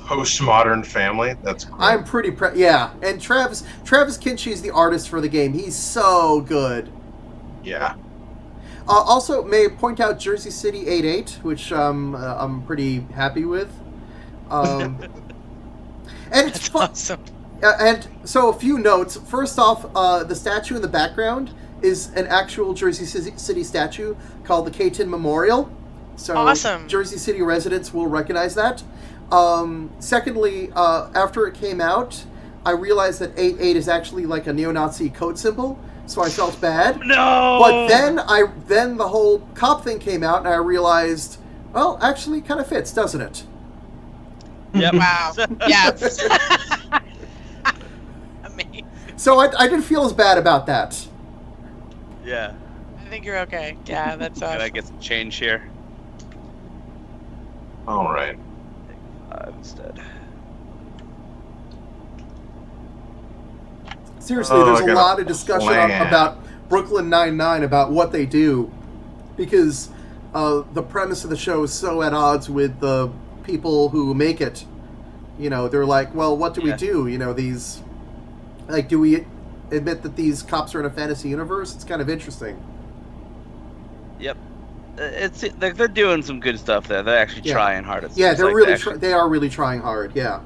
Postmodern family. That's great. I'm pretty yeah, and Travis Kinchy is the artist for the game. He's so good. Yeah. Also, may I point out Jersey City 8-8, which I'm pretty happy with. And it's That's fun. awesome. And so a few notes. First off, the statue in the background is an actual Jersey City statue called the Caton Memorial. So Awesome. Jersey City residents will recognize that. Secondly, after it came out, I realized that 8-8 is actually like a neo-Nazi code symbol, so I felt bad. No. But then the whole cop thing came out, and I realized, well, actually, it kind of fits, doesn't it? Yep. Wow. Yes. Amazing. So I didn't feel as bad about that. Yeah. I think you're okay. Yeah, that's Can I awesome. get some change here? All right. 5 instead. Seriously, Oh, there's I a got lot a of discussion plan. about Brooklyn Nine-Nine, about what they do, because the premise of the show is so at odds with the people who make it. You know, they're like, well, what do we Yeah. do? You know, these, like, do we admit that these cops are in a fantasy universe? It's kind of interesting. Yep. It's like they're doing some good stuff there. They're actually Yeah. trying hard. It's Yeah, just they're like really they are really trying hard. Yeah.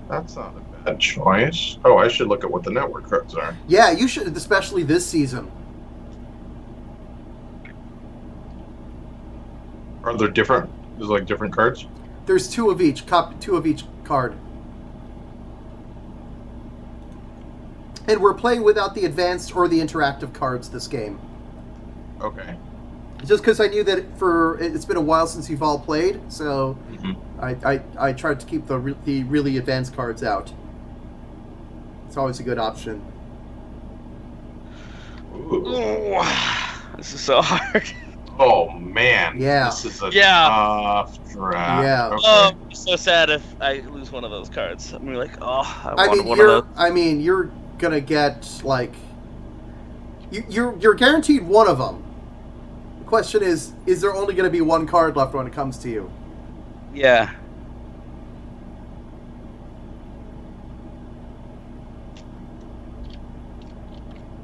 That's not a bad choice. Oh, I should look at what the network cards are. Yeah, you should, especially this season. Are there different? There's like different cards. There's two of each card. And we're playing without the advanced or the interactive cards this game. Okay. Just because I knew that it's been a while since you've all played, so Mm-hmm. I tried to keep the really advanced cards out. It's always a good option. Ooh. This is so hard. Oh man. Yeah. This is a Yeah. tough draft. Yeah. Okay. Oh, I'm so sad if I lose one of those cards. I'm really like, oh, I want mean, one of those. you're gonna get like you're guaranteed one of them. The question is there only going to be one card left when it comes to you? Yeah.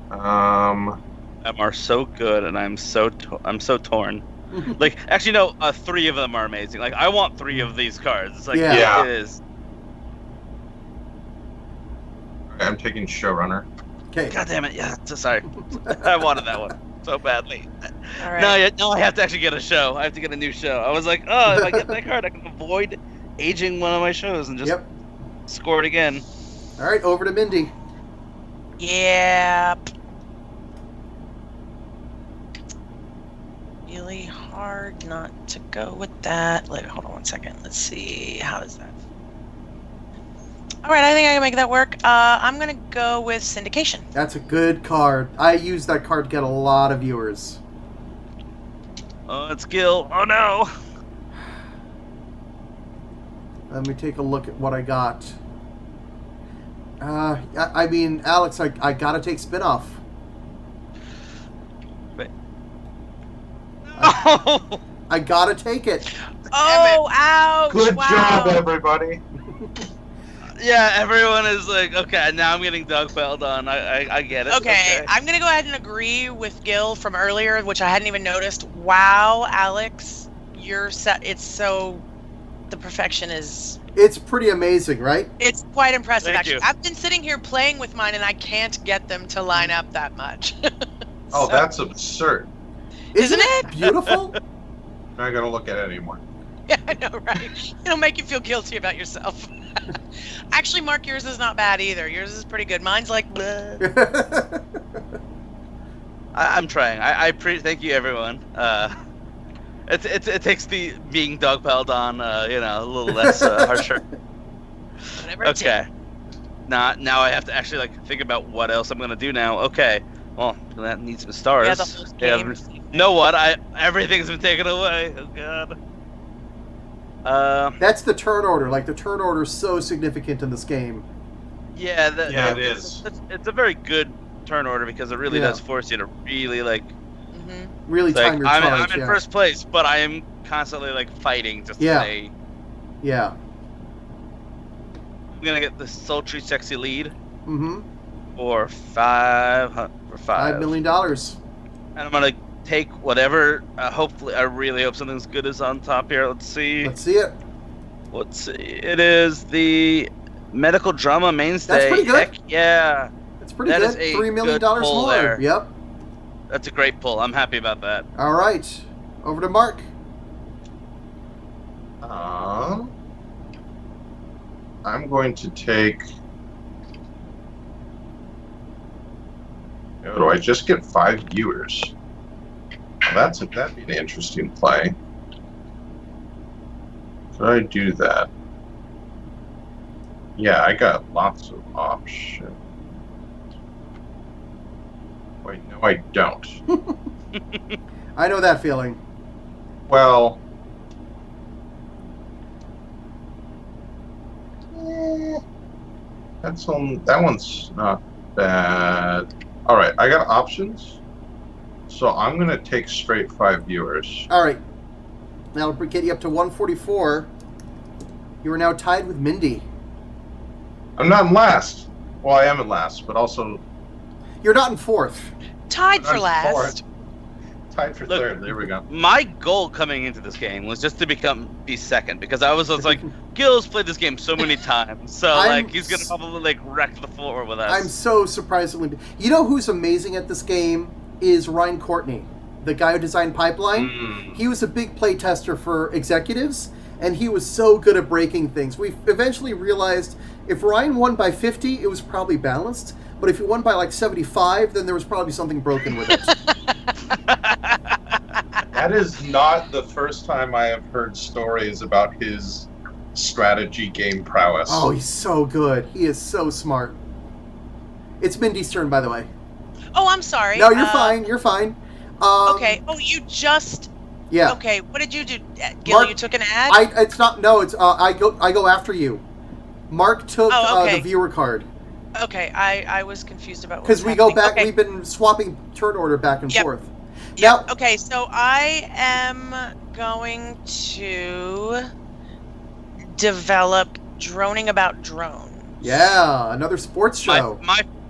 Them are so good, and I'm so torn. Like, actually, no. 3 of them are amazing. Like, I want 3 of these cards. It's like, Yeah. yeah, it is. I'm taking showrunner. Okay. God damn it! Yeah, so sorry. I wanted that one so badly. All right. No, I have to actually get a show. I have to get a new show. I was like, oh, if I get that card, I can avoid aging one of my shows and just Yep. score it again. All right, over to Mindy. Yep. really hard not to go with that. Hold on one second. Let's see. How is that? All right, I think I can make that work. I'm going to go with Syndication. That's a good card. I use that card to get a lot of viewers. Oh, it's Gil. Oh, no. Let me take a look at what I got. I mean, Alex, I gotta take Spinoff. I gotta take it. Oh, ouch! Good wow. job, everybody. Yeah, everyone is like, okay, now I'm getting dogpiled on. I get it. Okay, I'm going to go ahead and agree with Gil from earlier, which I hadn't even noticed. Wow, Alex, you're set. It's so... The perfection is... It's pretty amazing, right? It's quite impressive, Thank actually. you. I've been sitting here playing with mine, and I can't get them to line up that much. Oh, So- that's absurd. Isn't Isn't it beautiful? I'm not gonna look at it anymore. Yeah, I know, right? It'll make you feel guilty about yourself. Actually, Mark, yours is not bad either. Yours is pretty good. Mine's like, bleh. I'm trying. Thank you, everyone. It takes the being dogpiled on, a little less harsher. Whatever it Okay. Now I have to actually think about what else I'm gonna do now. Okay. Well, that needs some stars. Yeah, the whole game. Know what? Everything's been taken away. Oh god. That's the turn order. Like, the turn order is so significant in this game. Yeah. Yeah, it is. It's a very good turn order because it really Yeah. does force you to really Mhm. Really time your charge. I'm in yeah. first place, but I am constantly fighting just to Yeah. stay. Yeah. I'm gonna get the sultry, sexy lead Mm-hmm. for $5 $5 million. and I'm gonna take whatever. Hopefully, I really hope something's good is on top here. Let's see. Let's see it. Let's see. It is the medical drama mainstay. That's pretty good. Heck yeah, It's pretty That good. is a $3 million good pull more. there. Yep. that's a great pull. I'm happy about that. All right. Over to Mark. I'm going to take. Oh, do I just get 5 viewers? Well, that'd be an interesting play. Could I do that? Yeah, I got lots of options. Wait, no, I don't. I know that feeling. Well, that one's not bad. All right, I got options, so I'm gonna take straight 5 viewers. All right. That'll get you up to 144. You are now tied with Mindy. I'm not in last. Well, I am in last, but also You're not in fourth. Tied for I'm last. fourth. Tied for Look. third. There we go. My goal coming into this game was just to be second because I was like, Gil's played this game so many times, so he's gonna probably wreck the floor with us. I'm so surprisingly. You know who's amazing at this game is Ryan Courtney, the guy who designed Pipeline. He was a big play tester for executives, and he was so good at breaking things. We eventually realized if Ryan won by 50, it was probably balanced. But if he won by 75, then there was probably something broken with it. That is not the first time I have heard stories about his strategy game prowess. Oh, he's so good. He is so smart. It's Mindy's turn, by the way. Oh, I'm sorry. No, you're fine. You're fine. Okay. Oh, you just... Yeah. Okay, what did you do? Gil, Mark, you took an ad? It's not. No, it's. I go after you. Mark took okay. the viewer card. Okay, I was confused about what Because was we go happening. back, Okay. we've been swapping turn order back and Yep. forth. Yep. Now, Okay, so I am going to develop Droning About Drones. yeah, another sports show.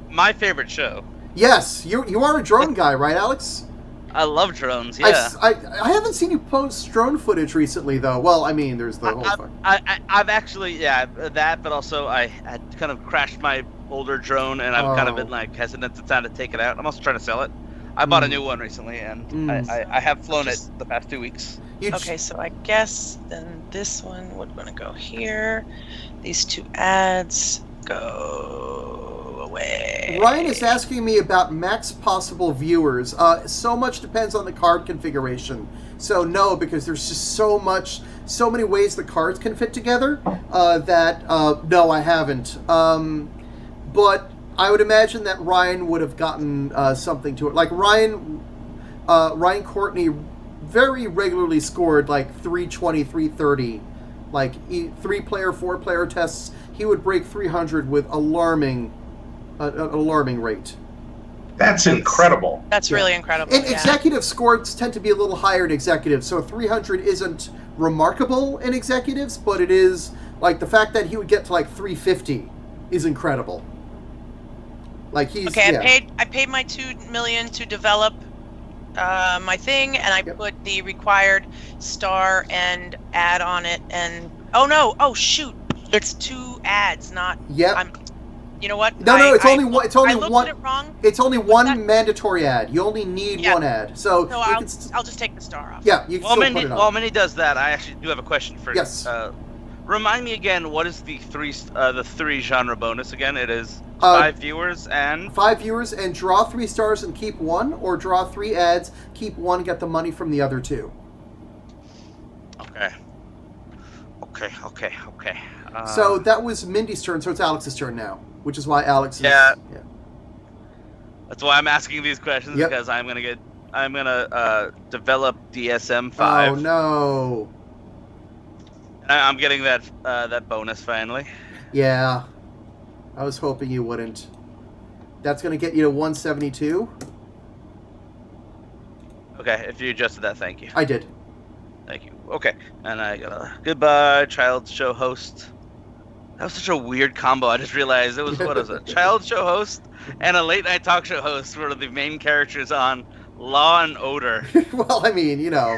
My favorite show. Yes, you are a drone guy, right, Alex? I love drones. Yeah. I haven't seen you post drone footage recently, though. Well, I mean, there's the whole thing. I've actually that, but also I had kind of crashed my older drone, and I've kind of been hesitant to take it out. I'm also trying to sell it. I bought a new one recently, and I have flown it the past 2 weeks. Okay, so I guess then this one would want to go here. These 2 ads go away. Ryan is asking me about max possible viewers. So much depends on the card configuration. So no, because there's just so many ways the cards can fit together that no, I haven't. But I would imagine that Ryan would have gotten something to it. Like Ryan Courtney very regularly scored like 320, 330. Like 3-player, 4-player tests, he would break 300 with alarming rate. That's incredible. That's really incredible. And executive scores tend to be a little higher in executives, so 300 isn't remarkable in executives, but it is, like, the fact that he would get to like 350 is incredible. Like he's okay. I paid my $2 million to develop my thing, and I put the required star and ad on it. And oh shoot, it's 2 ads, not. Yep. You know what? No, it's only one. It's only I looked one. at it wrong. It's only one mandatory ad. You only need one ad. So I'll just take the star off. Yeah, you can still put it on. While Minnie does that, I actually do have a question for you. Yes. Remind me again, what is the three genre bonus again? It is 5 viewers and 5 viewers and draw 3 stars and keep 1, or draw 3 ads, keep 1, get the money from the other 2. Okay. So that was Mindy's turn. So it's Alex's turn now, which is why Alex is. Yeah. That's why I'm asking these questions, because I'm gonna develop DSM 5. Oh no. I'm getting that bonus finally. Yeah, I was hoping you wouldn't. That's going to get you to 172. Okay, if you adjusted that, thank you. I did. Thank you. Okay, and I got a goodbye child show host. That was such a weird combo. I just realized it was a child show host and a late night talk show host were the main characters on Law and Order. Well, I mean, you know.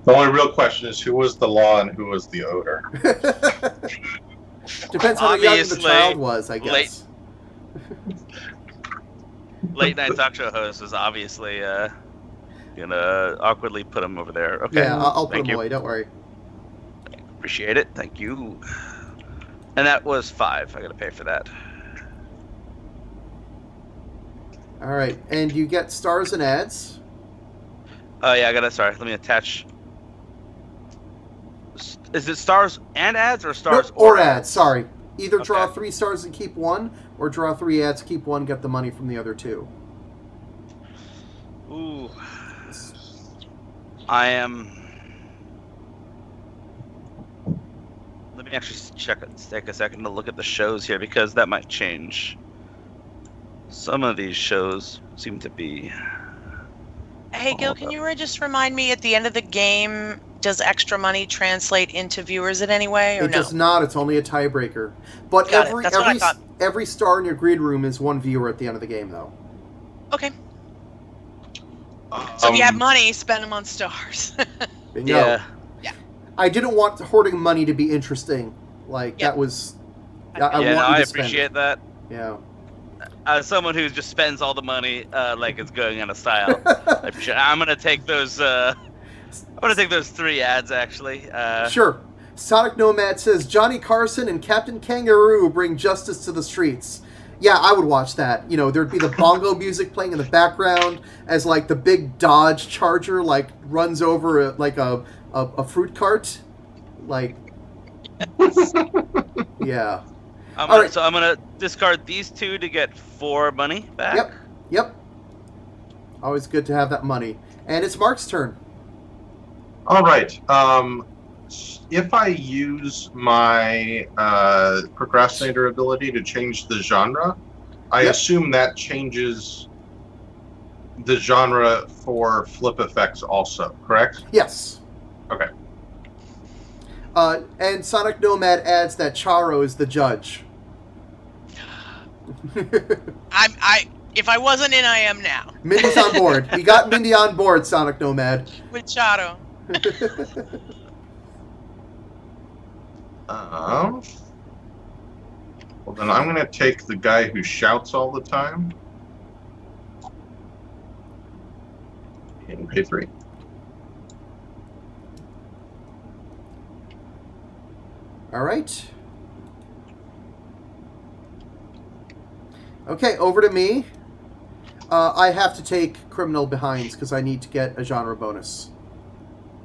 The only real question is who was the law and who was the odor. Depends how young the child was, I guess. Late night talk show host was obviously gonna awkwardly put him over there. Okay. Yeah, I'll put him away. Don't worry. Appreciate it. Thank you. And that was 5. I gotta pay for that. All right, and you get stars and ads. Oh yeah, let me attach. Is it stars and ads or stars or ads? Sorry. Either draw 3 stars and keep 1, or draw 3 ads, keep 1, get the money from the other 2. Ooh. I am. Let me actually take a second to look at the shows here, because that might change. Some of these shows seem to be. Hey Gil, can you just remind me at the end of the game, does extra money translate into viewers in any way, or no? It does not. It's only a tiebreaker. But every star in your greed room is 1 viewer at the end of the game, though. Okay. So if you have money, spend them on stars. Yeah. I didn't want hoarding money to be interesting. Like, that was. I appreciate that. Yeah. As someone who just spends all the money like it's going out of style, I'm gonna take those. I'm gonna take those 3 ads actually. Sure. Sonic Nomad says Johnny Carson and Captain Kangaroo bring justice to the streets. Yeah, I would watch that. You know, there'd be the bongo music playing in the background as like the big Dodge Charger like runs over a fruit cart, like. Yeah. So I'm gonna discard these 2 to get 4 money back. Yep. Always good to have that money. And it's Mark's turn. All right. If I use my procrastinator ability to change the genre, I assume that changes the genre for flip effects also, correct? Yes. Okay. And Sonic Nomad adds that Charo is the judge. If I wasn't in, I am now. Mindy's on board. You got Mindy on board, Sonic Nomad. With Charo. Well, then I'm going to take the guy who shouts all the time. And pay 3. All right. Okay, over to me. I have to take Criminal Behinds because I need to get a genre bonus.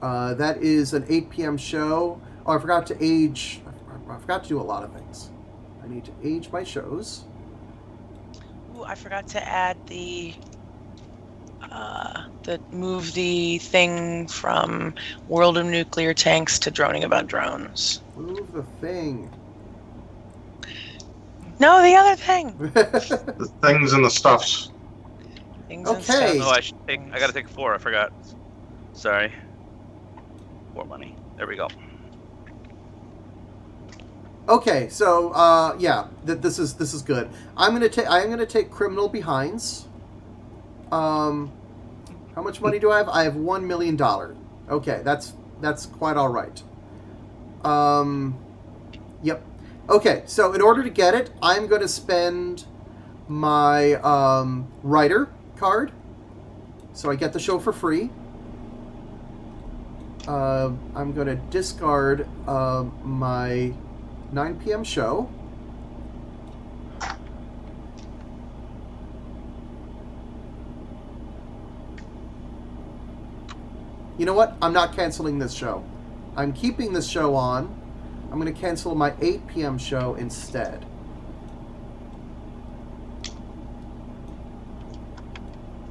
That is an 8 p.m. show. Oh, I forgot to age. I forgot to do a lot of things. I need to age my shows. Ooh, I forgot to add the move the thing from World of Nuclear Tanks to Droning About Drones. Move the thing. No, the other thing. The things and the stuffs. Things and Okay. stuff. Oh, I gotta take 4. I forgot. Sorry. 4 money. There we go. Okay, so yeah, this is good. I'm gonna take Criminal Behinds. How much money do I have? I have $1 million. Okay, that's quite all right. Yep. Okay, so in order to get it, I'm going to spend my writer card, so I get the show for free. I'm going to discard my 9 p.m. show. You know what? I'm not canceling this show. I'm keeping this show on. I'm going to cancel my 8 p.m. show instead.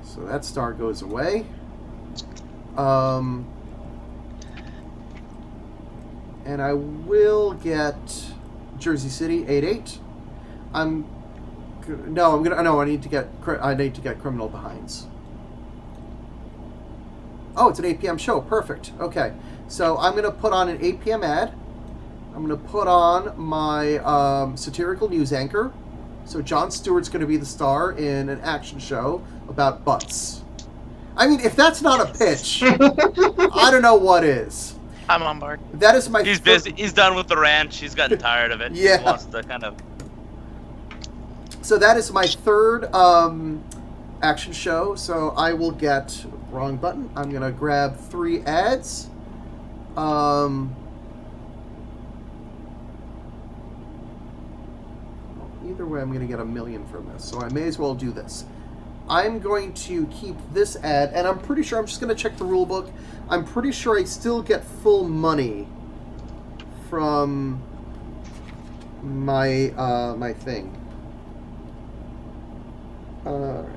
So that star goes away. And I will get Jersey City 8-8. I need to get Criminal Behinds. Oh, it's an 8 p.m. show. Perfect. Okay. So I'm going to put on an 8 p.m. ad. I'm going to put on my satirical news anchor. So Jon Stewart's going to be the star in an action show about butts. I mean, if that's not a pitch, I don't know what is. I'm on board. That is my... He's busy. He's done with the ranch. He's gotten tired of it. Yeah. He wants to kind of... So that is my third action show. So I will get... Wrong button. I'm going to grab 3 ads. Either way, I'm going to get $1 million from this. So I may as well do this. I'm going to keep this ad, and I'm pretty sure, I'm just going to check the rule book. I'm pretty sure I still get full money from my my thing. Alright.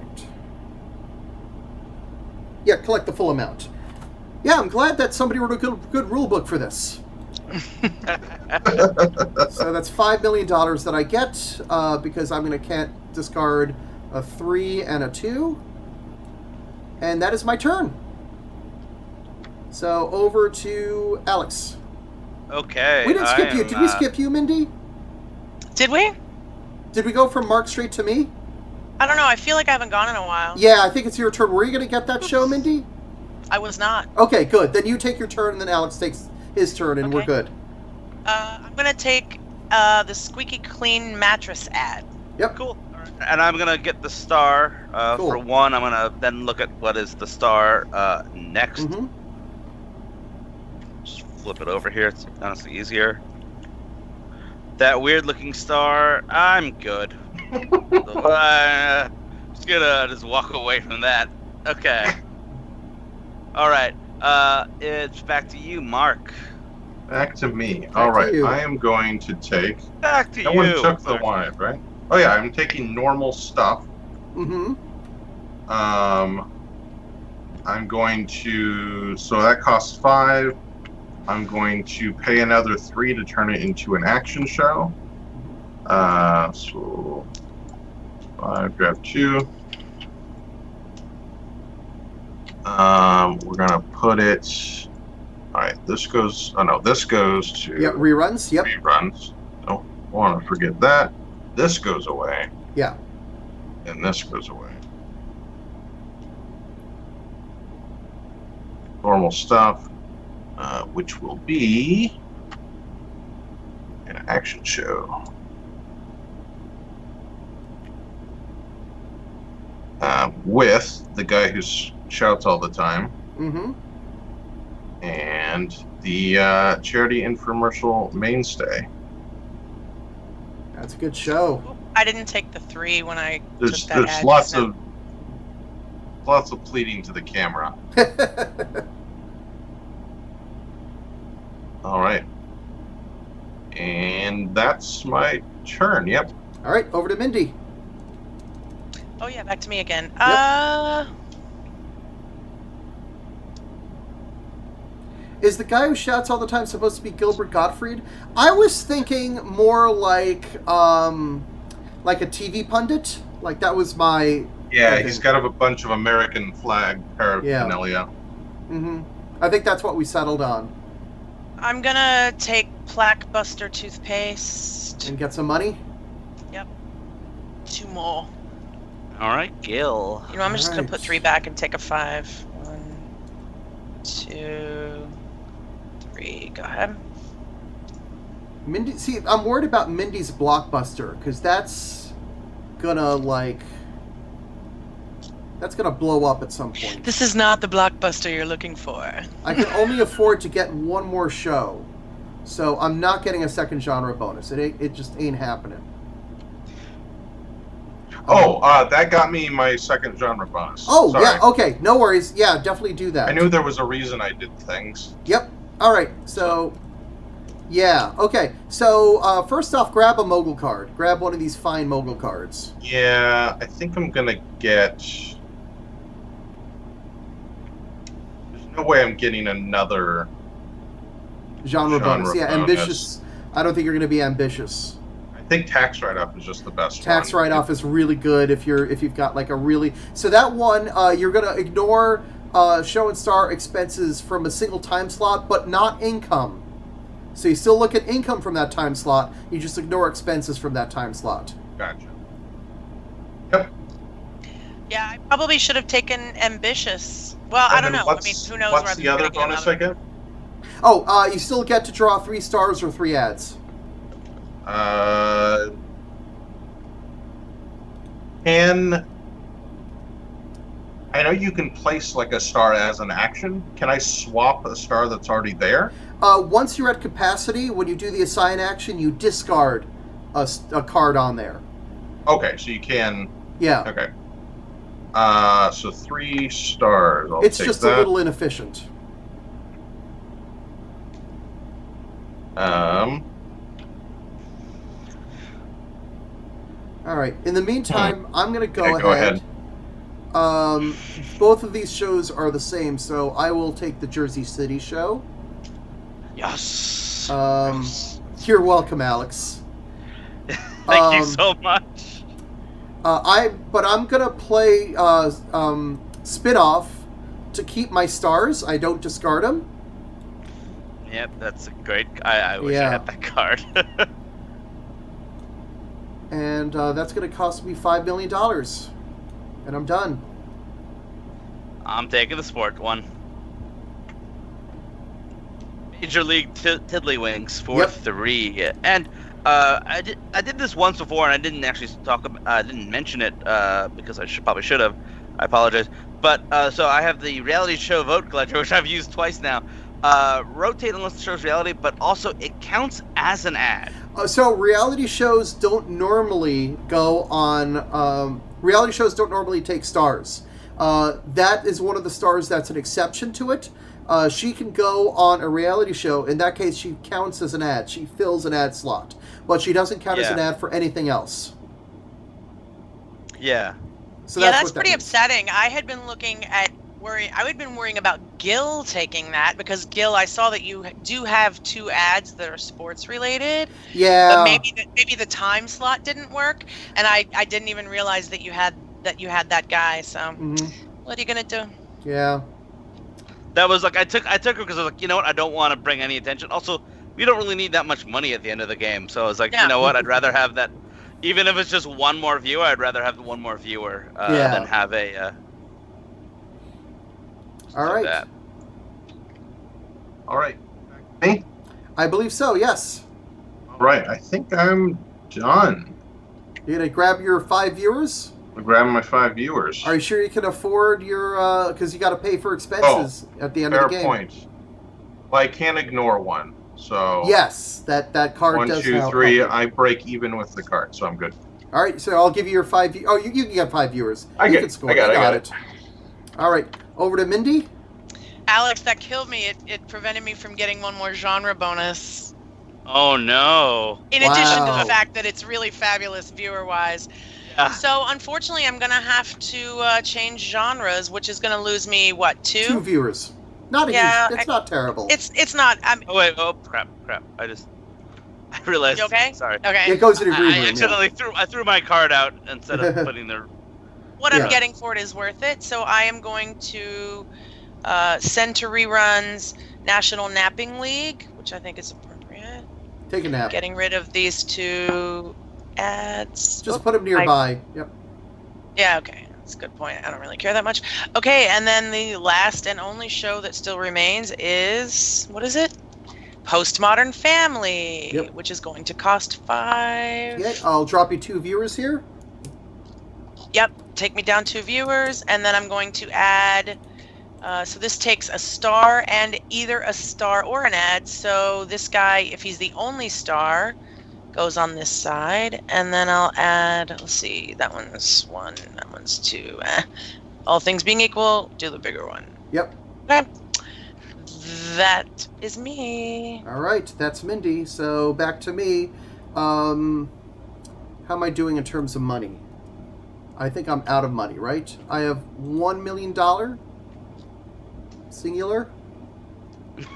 Yeah, collect the full amount. Yeah, I'm glad that somebody wrote a good rule book for this. So that's $5 million that I get because I'm going to can't discard a 3 and a 2. And that is my turn. So over to Alex. Okay. We didn't skip you. Did we skip you, Mindy? Did we? Did we go from Mark straight to me? I don't know. I feel like I haven't gone in a while. Yeah, I think it's your turn. Were you going to get that show, Mindy? I was not. Okay, good. Then you take your turn, and then Alex takes his turn, and we're Okay. good. I'm going to take the squeaky clean mattress ad. Yep. Cool. All right. And I'm going to get the star Cool. for 1. I'm going to then look at what is the star next. Mm-hmm. Just flip it over here. It's honestly easier. That weird looking star, I'm good. Just gonna just walk away from that. Okay. Alright. It's back to you, Mark. Back to me. Back All to right, you. I am going to take. Back to No you. one took the Mark. wine, right? Oh yeah, I'm taking normal stuff. Mm-hmm. I'm going to. So that costs 5. I'm going to pay another 3 to turn it into an action show. So 5, grab 2. We're gonna put it. All right, this goes. Oh no, this goes to Yep, reruns. Yep. reruns. Don't want to forget that. This goes away, Yeah. and this goes away. Normal stuff, which will be an action show. With the guy who shouts all the time, Mm-hmm. and the charity infomercial mainstay. That's a good show. I didn't take the 3 when I There's took that ad. lots of pleading to the camera. All right. And that's my turn. Yep. All right, over to Mindy. Oh yeah, back to me again. Is the guy who shouts all the time supposed to be Gilbert Gottfried? I was thinking more like a TV pundit. Like that was my. Yeah, thinking. he's got a bunch of American flag paraphernalia. Mm-hmm. I think that's what we settled on. I'm gonna take Plaquebuster toothpaste. And get some money? Yep. 2 more. All right, Gil. You know, I'm just All gonna right. put 3 back and take a 5. 1, 2, 3. Go ahead. Mindy, see, I'm worried about Mindy's Blockbuster because that's gonna blow up at some point. This is not the blockbuster you're looking for. I can only afford to get one more show, so I'm not getting a second genre bonus. It just ain't happening. Oh, that got me my second genre bonus. Oh, Sorry. yeah, okay, no worries. Yeah, definitely do that. I knew there was a reason I did things. Yep. All right, so... Yeah, okay. So, first off, grab a mogul card. Grab one of these fine mogul cards. Yeah, I think I'm gonna get... There's no way I'm getting another... Genre bonus. Genre Yeah, bonus. ambitious. I don't think you're going to be ambitious. I think tax write-off is just the best Tax one. write-off is really good if you've got like a really... So that one, you're going to ignore show and star expenses from a single time slot, but not income. So you still look at income from that time slot, you just ignore expenses from that time slot. Gotcha. Yep. Yeah, I probably should have taken ambitious. Well, I don't know. I mean, who knows What's where the I'm other gonna get bonus I get? Oh, you still get to draw 3 stars or 3 ads. Can... I know you can place like a star as an action. Can I swap a star that's already there? Once you're at capacity, when you do the assign action, you discard a card on there. Okay, so you can... Yeah. Okay. So 3 stars. I'll It's take just that. a little inefficient. All right. In the meantime, I'm going to go Okay, go ahead. Both of these shows are the same, so I will take the Jersey City show. Yes. You're welcome, Alex. Thank you so much. But I'm gonna play spin-off to keep my stars. I don't discard them. Yep, that's a great. I wish Yeah. I had that card. And that's gonna cost me $5 million. And I'm done. I'm taking the sport one. Major League Tiddlywinks for Yep. 3, and I did this once before, and I didn't actually I didn't mention it because I probably should have. I apologize. But so I have the reality show vote collector, which I've used twice now. Rotate unless the show's reality, but also it counts as an ad. So reality shows don't normally go on. Reality shows don't normally take stars. That is one of the stars that's an exception to it. She can go on a reality show. In that case, she counts as an ad. She fills an ad slot. But she doesn't count as an ad for anything else. Yeah. So yeah, that's what that pretty means. upsetting. I had been looking at I had been worrying about Gil taking that because Gil, I saw that you do have 2 ads that are sports related. Yeah. But maybe the time slot didn't work, and I didn't even realize that you had that guy. So what are you gonna do? Yeah. That was like I took her because I was like, you know what, I don't want to bring any attention. Also, we don't really need that much money at the end of the game, so I was like, you know what, I'd rather have that, even if it's just one more viewer. I'd rather have the one more viewer than have a. All right. That. All right. Me? I believe so. Yes. All right. I think I'm done. You gonna grab your 5 viewers? I'm grabbing my 5 viewers. Are you sure you can afford your? Because you got to pay for expenses at the end of Fair the game. point. Well, I can't ignore one. So Yes, that card one, does two, help. three. I break even with the card, so I'm good. All right, so I'll give you your 5. Oh, you can get 5 viewers. You can score. I got it. All right, over to Mindy. Alex, that killed me. It prevented me from getting one more genre bonus. Oh no! In addition to Wow. the fact that it's really fabulous viewer-wise. Yeah. So unfortunately, I'm gonna have to change genres, which is gonna lose me what 2? 2 viewers. Not a Yeah, huge. It's not terrible. It's not. Oh wait! Oh crap! I realized. You okay? Sorry. Okay. It goes to the green room. I accidentally threw my card out instead of putting the. What Yeah. I'm getting for it is worth it. So I am going to send to reruns National Napping League, which I think is appropriate. Take a nap. Getting rid of these 2 ads. Just put them nearby. Yep. Yeah, okay. That's a good point. I don't really care that much. Okay, and then the last and only show that still remains is, what is it? Postmodern Family, Yep. which is going to cost 5. Yeah, I'll drop you 2 viewers here. Yep, take me down 2 viewers, and then I'm going to add, so this takes a star and either a star or an ad. So this guy, if he's the only star, goes on this side, and then I'll add, let's see, that one's 1, that one's 2. All things being equal, do the bigger one. Yep. Okay. That is me. All right, that's Mindy. So back to me. How am I doing in terms of money? I think I'm out of money, right? I have $1 million. Singular.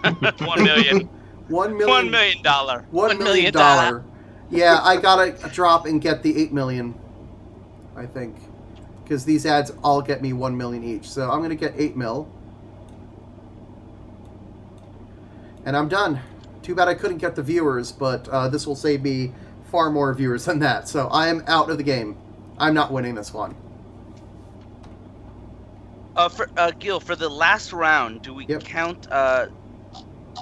1 million. $1 million. $1 million. $1 million. Yeah, I gotta drop and get the 8 million. I think, because these ads all get me 1 million each. So I'm gonna get 8 mil, and I'm done. Too bad I couldn't get the viewers, but this will save me far more viewers than that. So I am out of the game. I'm not winning this one. Gil, for the last round, do we Yep. count?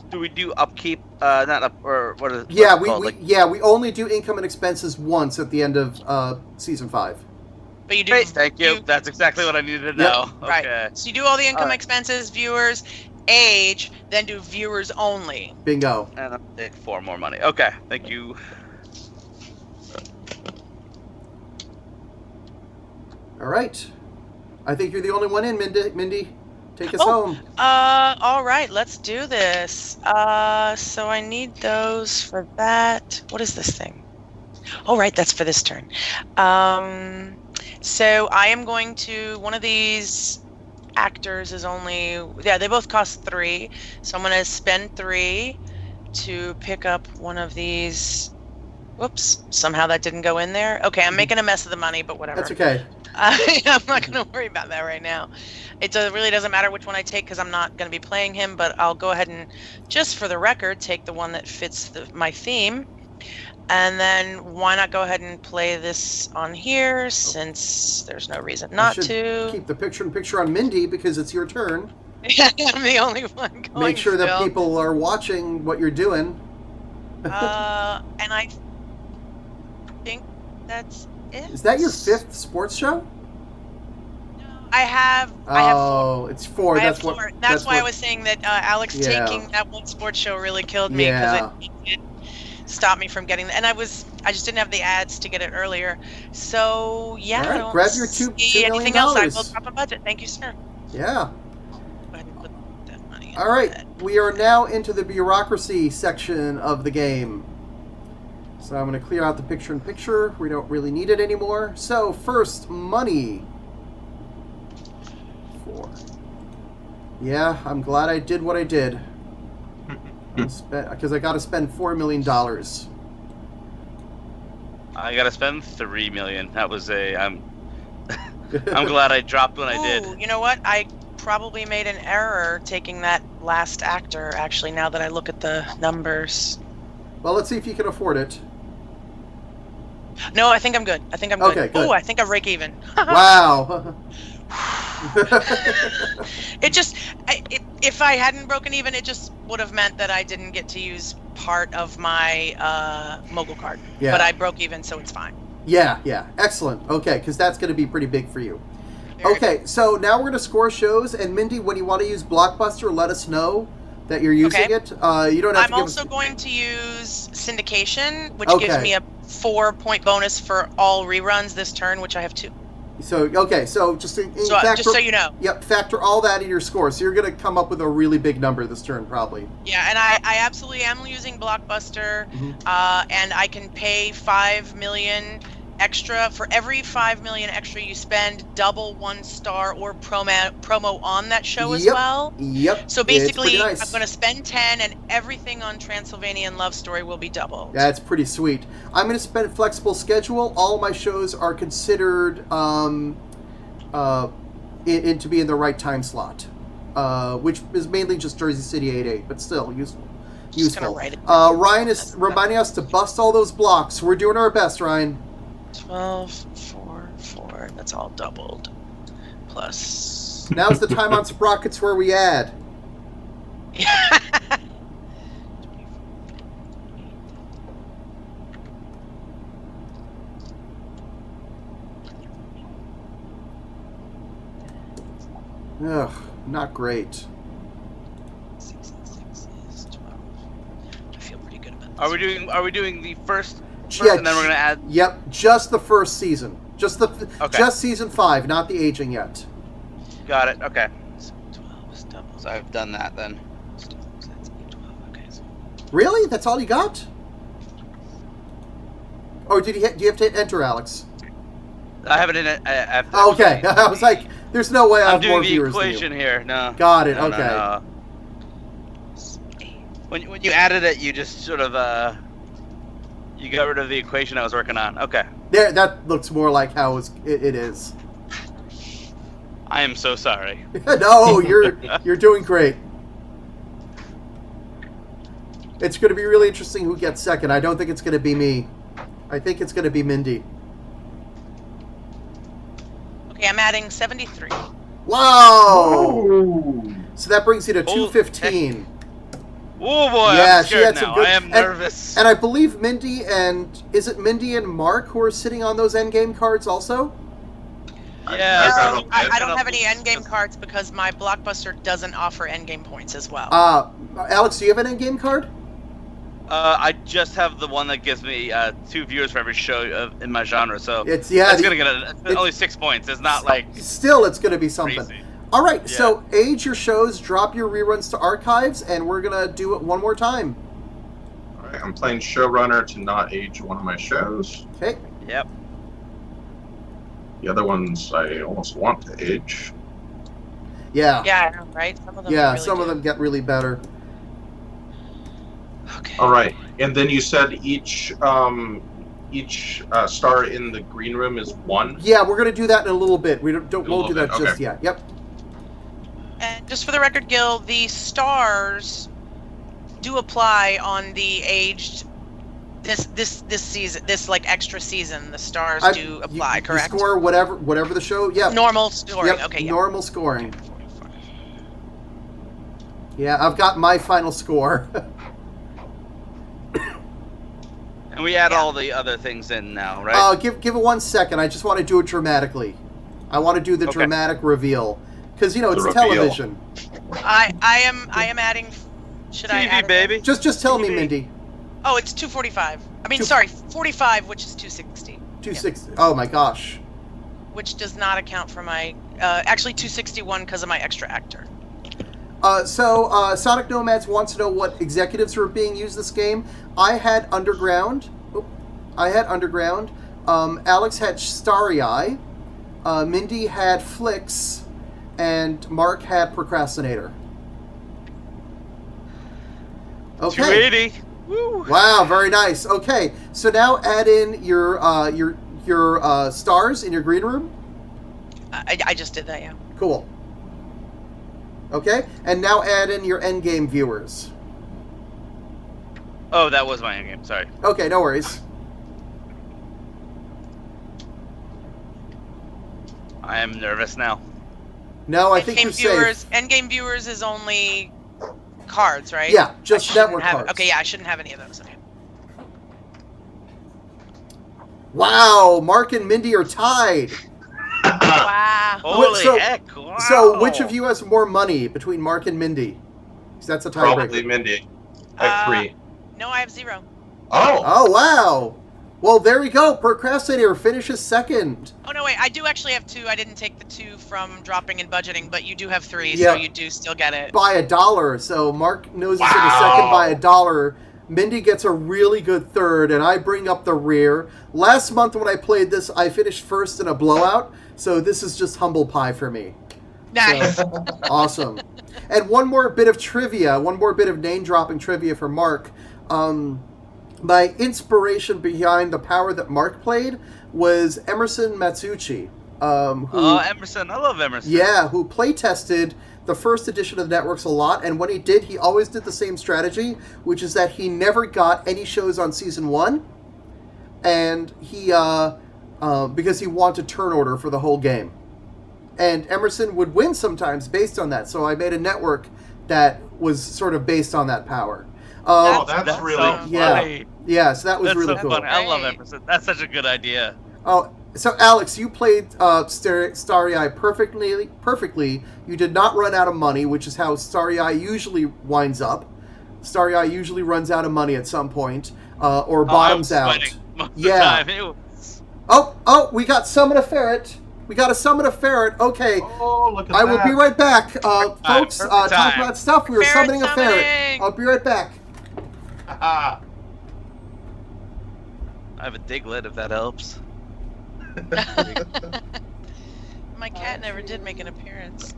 Do we do upkeep? Not up or what is? Yeah, what's it called? we only do income and expenses once at the end of season 5. But you do. Great, thank you. That's exactly what I needed to know. Right. Okay. So you do all the income, Alright. expenses, viewers, age, then do viewers only. Bingo. And I'll take 4 more money. Okay, thank you. All right. I think you're the only one in, Mindy. Take us Oh. home. All right, let's do this. So I need those for that. What is this thing? Oh, right, that's for this turn. So I am going to, one of these actors is only, yeah, they both cost 3. So I'm going to spend 3 to pick up one of these. Whoops, somehow that didn't go in there. Okay, I'm making a mess of the money, but whatever. That's okay. I'm not going to worry about that right now. It really doesn't matter which one I take because I'm not going to be playing him, but I'll go ahead and, just for the record, take the one that fits my theme. And then why not go ahead and play this on here since there's no reason not You should to. keep the picture-in-picture on Mindy because it's your turn. I'm the only one going. Make sure that still. people are watching what you're doing. And I think that's it. Is that your 5th sports show? I have. Oh, I have 4. it's 4. I That's have what. 4. That's why I was saying that Alex Yeah. taking that one sports show really killed me because it stopped me from getting. And I just didn't have the ads to get it earlier. So yeah, All right, I don't grab your see $2 million. anything else. I will drop a budget. Thank you, sir. Yeah. Go ahead and put that money in All right. that. We are now into the bureaucracy section of the game. So I'm going to clear out the picture-in-picture. We don't really need it anymore. So first, money. 4. Yeah, I'm glad I did what I did. Because I got to spend $4 million. I gotta spend 3 million. That was I'm glad I dropped when I did. Ooh, you know what? I probably made an error taking that last actor. Actually, now that I look at the numbers. Well, let's see if you can afford it. No, I think I'm good. Okay, good. Oh, I think I break even. Wow. It just, if I hadn't broken even, it just would have meant that I didn't get to use part of my mogul card. Yeah. But I broke even, so it's fine. Yeah. Excellent. Okay, because that's going to be pretty big for you. Very Okay, so now we're going to score shows. And Mindy, when you want to use Blockbuster, let us know. that you're using Okay. it. You don't have to I'm give us... also going to use syndication, which Okay. gives me a 4-point bonus for all reruns this turn, which I have 2. So, okay, so just Just so you know. Yep, factor all that in your score. So you're going to come up with a really big number this turn, probably. Yeah, and I absolutely am using Blockbuster, and I can pay 5 million extra. For every 5 million extra you spend, double 1 star or promo on that show as well. Yep. So basically, it's pretty nice. I'm going to spend 10, and everything on Transylvanian Love Story will be doubled. That's pretty sweet. I'm going to spend flexible schedule. All my shows are considered to be in the right time slot, which is mainly just Jersey City 8/8, but still useful. Just gonna write it. Ryan is reminding us to bust all those blocks. We're doing our best, Ryan. 12, 4, 4. That's all doubled. Plus. Now's the time on Sprockets where we add. Ugh, not great. 6 and 6 is 12. I feel pretty good about this. Are we doing the first Yeah, and then we're gonna add? Yep, just the first season. Just Okay. just season 5, not the aging yet. Got it. Okay. So 12 is double. So I've done that then. So that's 8, 12. Okay. So Really? That's all you got? Or do you have to hit enter, Alex? I have it in it. Okay, I was like, there's no way I I'm have more doing the viewers than equation you. here. No. Got it. No, Okay. no. When you added it, you just sort of you got rid of the equation I was working on. Okay. There, that looks more like how it is. I am so sorry. No, you're doing great. It's going to be really interesting who gets second. I don't think it's going to be me. I think it's going to be Mindy. okay, I'm adding 73. Wow! So that brings you to 215. Oh boy, Yeah, I'm she scared had some now. good. I am nervous. And I believe Mindy and is it Mindy and Mark who are sitting on those endgame cards also? Yeah. No, I don't have any endgame cards because my Blockbuster doesn't offer endgame points as well. Alex, do you have an endgame card? I just have the one that gives me 2 viewers for every show in my genre, so It's gonna get only 6 points. It's not like still it's going to be something. crazy. All right, Yeah. so age your shows, drop your reruns to archives, and we're gonna do it one more time. All right, I'm playing showrunner to not age one of my shows. Okay. Yep. The other ones I almost want to age. Yeah. Yeah, I know, right? Some of them Yeah. really Some do. of them get really better. Okay. All right, and then you said each star in the green room is 1. Yeah, we're gonna do that in a little bit. We won't do little that bit, just okay. yet. Yep. And just for the record, Gil, the stars do apply on the aged this season, this like extra season. The stars do apply, you correct? score whatever the show. Yeah. Normal scoring. Yep, Okay. Yeah. normal scoring. Yeah, I've got my final score. And we add Yeah. all the other things in now, right? Give it 1 second. I just want to do it dramatically. I want to do the Okay. dramatic reveal because it's reveal. television. I am adding. Should I TV add it? baby. Just tell me, TV. Mindy. Oh, it's 245. I mean, Two- sorry, 45, which is 260. 260. Oh my gosh. Which does not account for my actually 261 because of my extra actor. So Sonic Nomads wants to know what executives were being used this game. I had Underground. Alex had Starry Eye. Mindy had Flicks. And Mark had Procrastinator. Okay. 280. Woo. Wow, very nice. Okay, so now add in your stars in your green room. I just did that, yeah. Cool. Okay, and now add in your endgame viewers. Oh, that was my endgame. Sorry. Okay, no worries. I am nervous now. No, I think you're safe. Endgame viewers is only cards, right? Yeah, just I shouldn't network have, cards. Okay, yeah, I shouldn't have any of those. Okay. Wow, Mark and Mindy are tied. Wow. Holy so- heck! Wow. So, which of you has more money between Mark and Mindy? 'Cause that's a Probably tiebreaker. Mindy. I have 3. No, I have 0. Oh! Oh, wow. Well, there we go. Procrastinator finishes second. Oh, no, wait. I do actually have 2. I didn't take the 2 from dropping and budgeting, but you do have 3, Yeah. so you do still get it. By $1. So Mark noses in a Wow. second by $1. Mindy gets a really good third, and I bring up the rear. Last month when I played this, I finished first in a blowout, so this is just humble pie for me. Nice. So, awesome. And one more bit of trivia, one more bit of name-dropping trivia for Mark. My inspiration behind the power that Mark played was Emerson Matsuuchi. Emerson. I love Emerson. Yeah, who play-tested the first edition of Networks a lot, and when he did, he always did the same strategy, which is that he never got any shows on Season 1, and he, because he wanted turn order for the whole game. And Emerson would win sometimes based on that, so I made a network that was sort of based on that power. That's really so yeah. funny. Yeah, so that was That's really so cool. funny. I love Right. Emerson. That's such a good idea. Oh, so Alex, you played Starry Eye perfectly. You did not run out of money, which is how Starry Eye usually winds up. Starry Eye usually runs out of money at some point, or bottoms out. Most Yeah. of the time. It was... Oh, we got summon a ferret. We got to summon a ferret. Okay. Oh, look at I that. will be right back. Folks, perfect talk time. about stuff. We were Ferret summoning a ferret. summoning. I'll be right back. Haha. I have a diglet, if that helps. My cat never did make an appearance.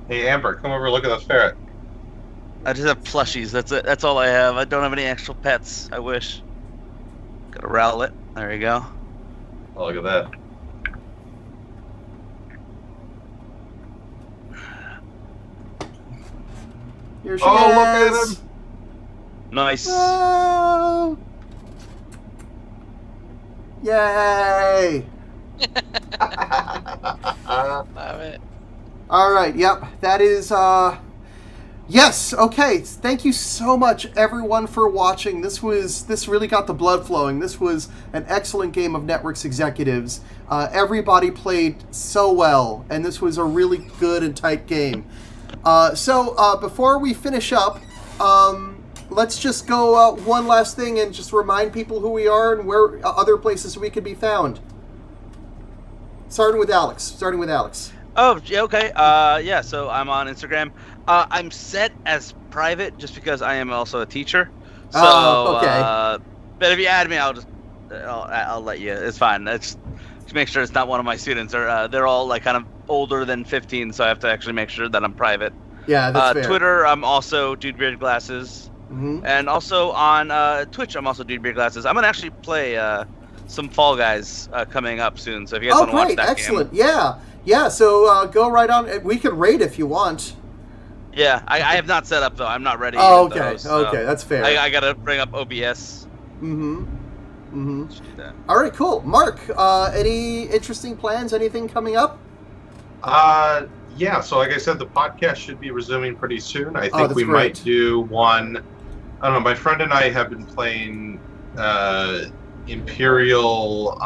Hey, Amber, come over and look at this ferret. I just have plushies. That's it. That's all I have. I don't have any actual pets. I wish. Gotta rowel it. There you go. Oh, look at that. Here she Oh, is. look at him. Nice. Whoa. Yay! Love it. All right, yep, that is, yes, okay, thank you so much, everyone, for watching. This really got the blood flowing. This was an excellent game of Networks Executives. Everybody played so well, and this was a really good and tight game. So, before we finish up, let's just go one last thing and just remind people who we are and where other places we can be found. Starting with Alex. Oh, okay. Yeah, so I'm on Instagram. I'm set as private just because I am also a teacher. So, okay. But if you add me, I'll let you. It's fine. Just make sure it's not one of my students. Or they're all like kind of older than 15, so I have to actually make sure that I'm private. Yeah, that's fair. Twitter, I'm also Dude Beard Glasses. Mm-hmm. And also on Twitch, I'm also Dude Beard Glasses. I'm gonna actually play some Fall Guys coming up soon. So if you guys want to watch that Excellent. game, Yeah. So go right on. We could raid if you want. yeah, I have not set up though. I'm not ready. Oh, yet, okay. though, so Okay, that's fair. I gotta bring up OBS. Mm-hmm. Should do that. All right, cool. Mark, any interesting plans? Anything coming up? Yeah, so like I said, the podcast should be resuming pretty soon. I think that's we great. might do one. I don't know, my friend and I have been playing Imperial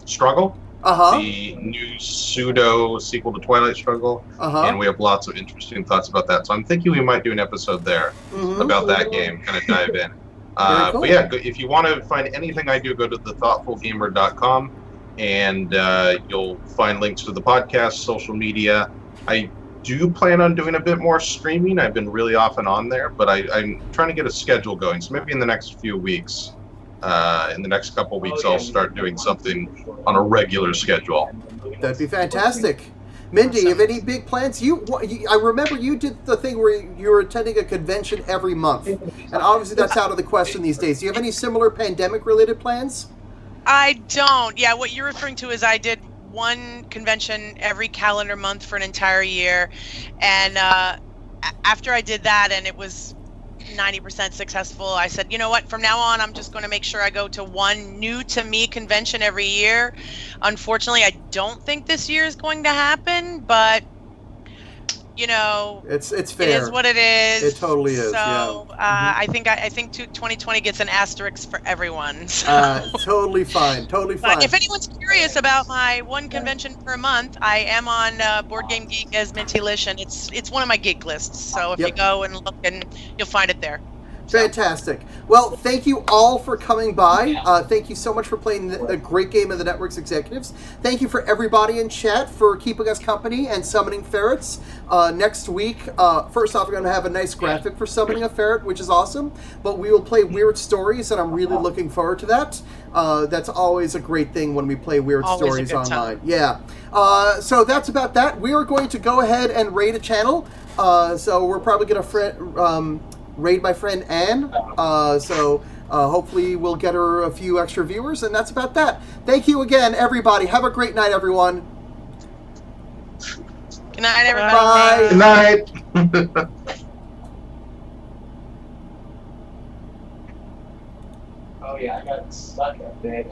Struggle, the new pseudo sequel to Twilight Struggle, and we have lots of interesting thoughts about that. So I'm thinking we might do an episode there about that game, kind of dive in. Cool. But yeah, if you want to find anything I do, go to thethoughtfulgamer.com, and you'll find links to the podcast, social media. I do plan on doing a bit more streaming. I've been really off and on there, but I'm trying to get a schedule going. So maybe in the next few weeks, in the next couple of weeks, I'll start doing something on a regular schedule. That'd be fantastic. Mindy, you have any big plans? I remember you did the thing where you were attending a convention every month, and obviously that's out of the question these days. Do you have any similar pandemic-related plans? I don't. Yeah, what you're referring to is I did one convention every calendar month for an entire year, and after I did that and it was 90% successful, I said, you know what, from now on I'm just going to make sure I go to one new to me convention every year. Unfortunately, I don't think this year is going to happen, but you know, It's it fair. is what it is. It totally is, So yeah. I think 2020 gets an asterisk for everyone. So. Totally fine. Totally But fine. if anyone's curious about my one convention per month, I am on Board Game Geek as Minty Lish, and it's one of my geek lists. So if you go and look, and you'll find it there. Fantastic. Well, thank you all for coming by. Thank you so much for playing the great game of the Network's Executives. Thank you for everybody in chat for keeping us company and summoning ferrets. Next week, first off, we're going to have a nice graphic for summoning a ferret, which is awesome. But we will play Weird Stories, and I'm really looking forward to that. That's always a great thing when we play Weird Stories online. Yeah. So that's about that. We are going to go ahead and raid a channel. So we're probably going to raid my friend Anne, so hopefully we'll get her a few extra viewers, and that's about that. Thank you again, everybody. Have a great night, everyone. Good night, everybody. Bye. Good night. Oh yeah, I got stuck up there.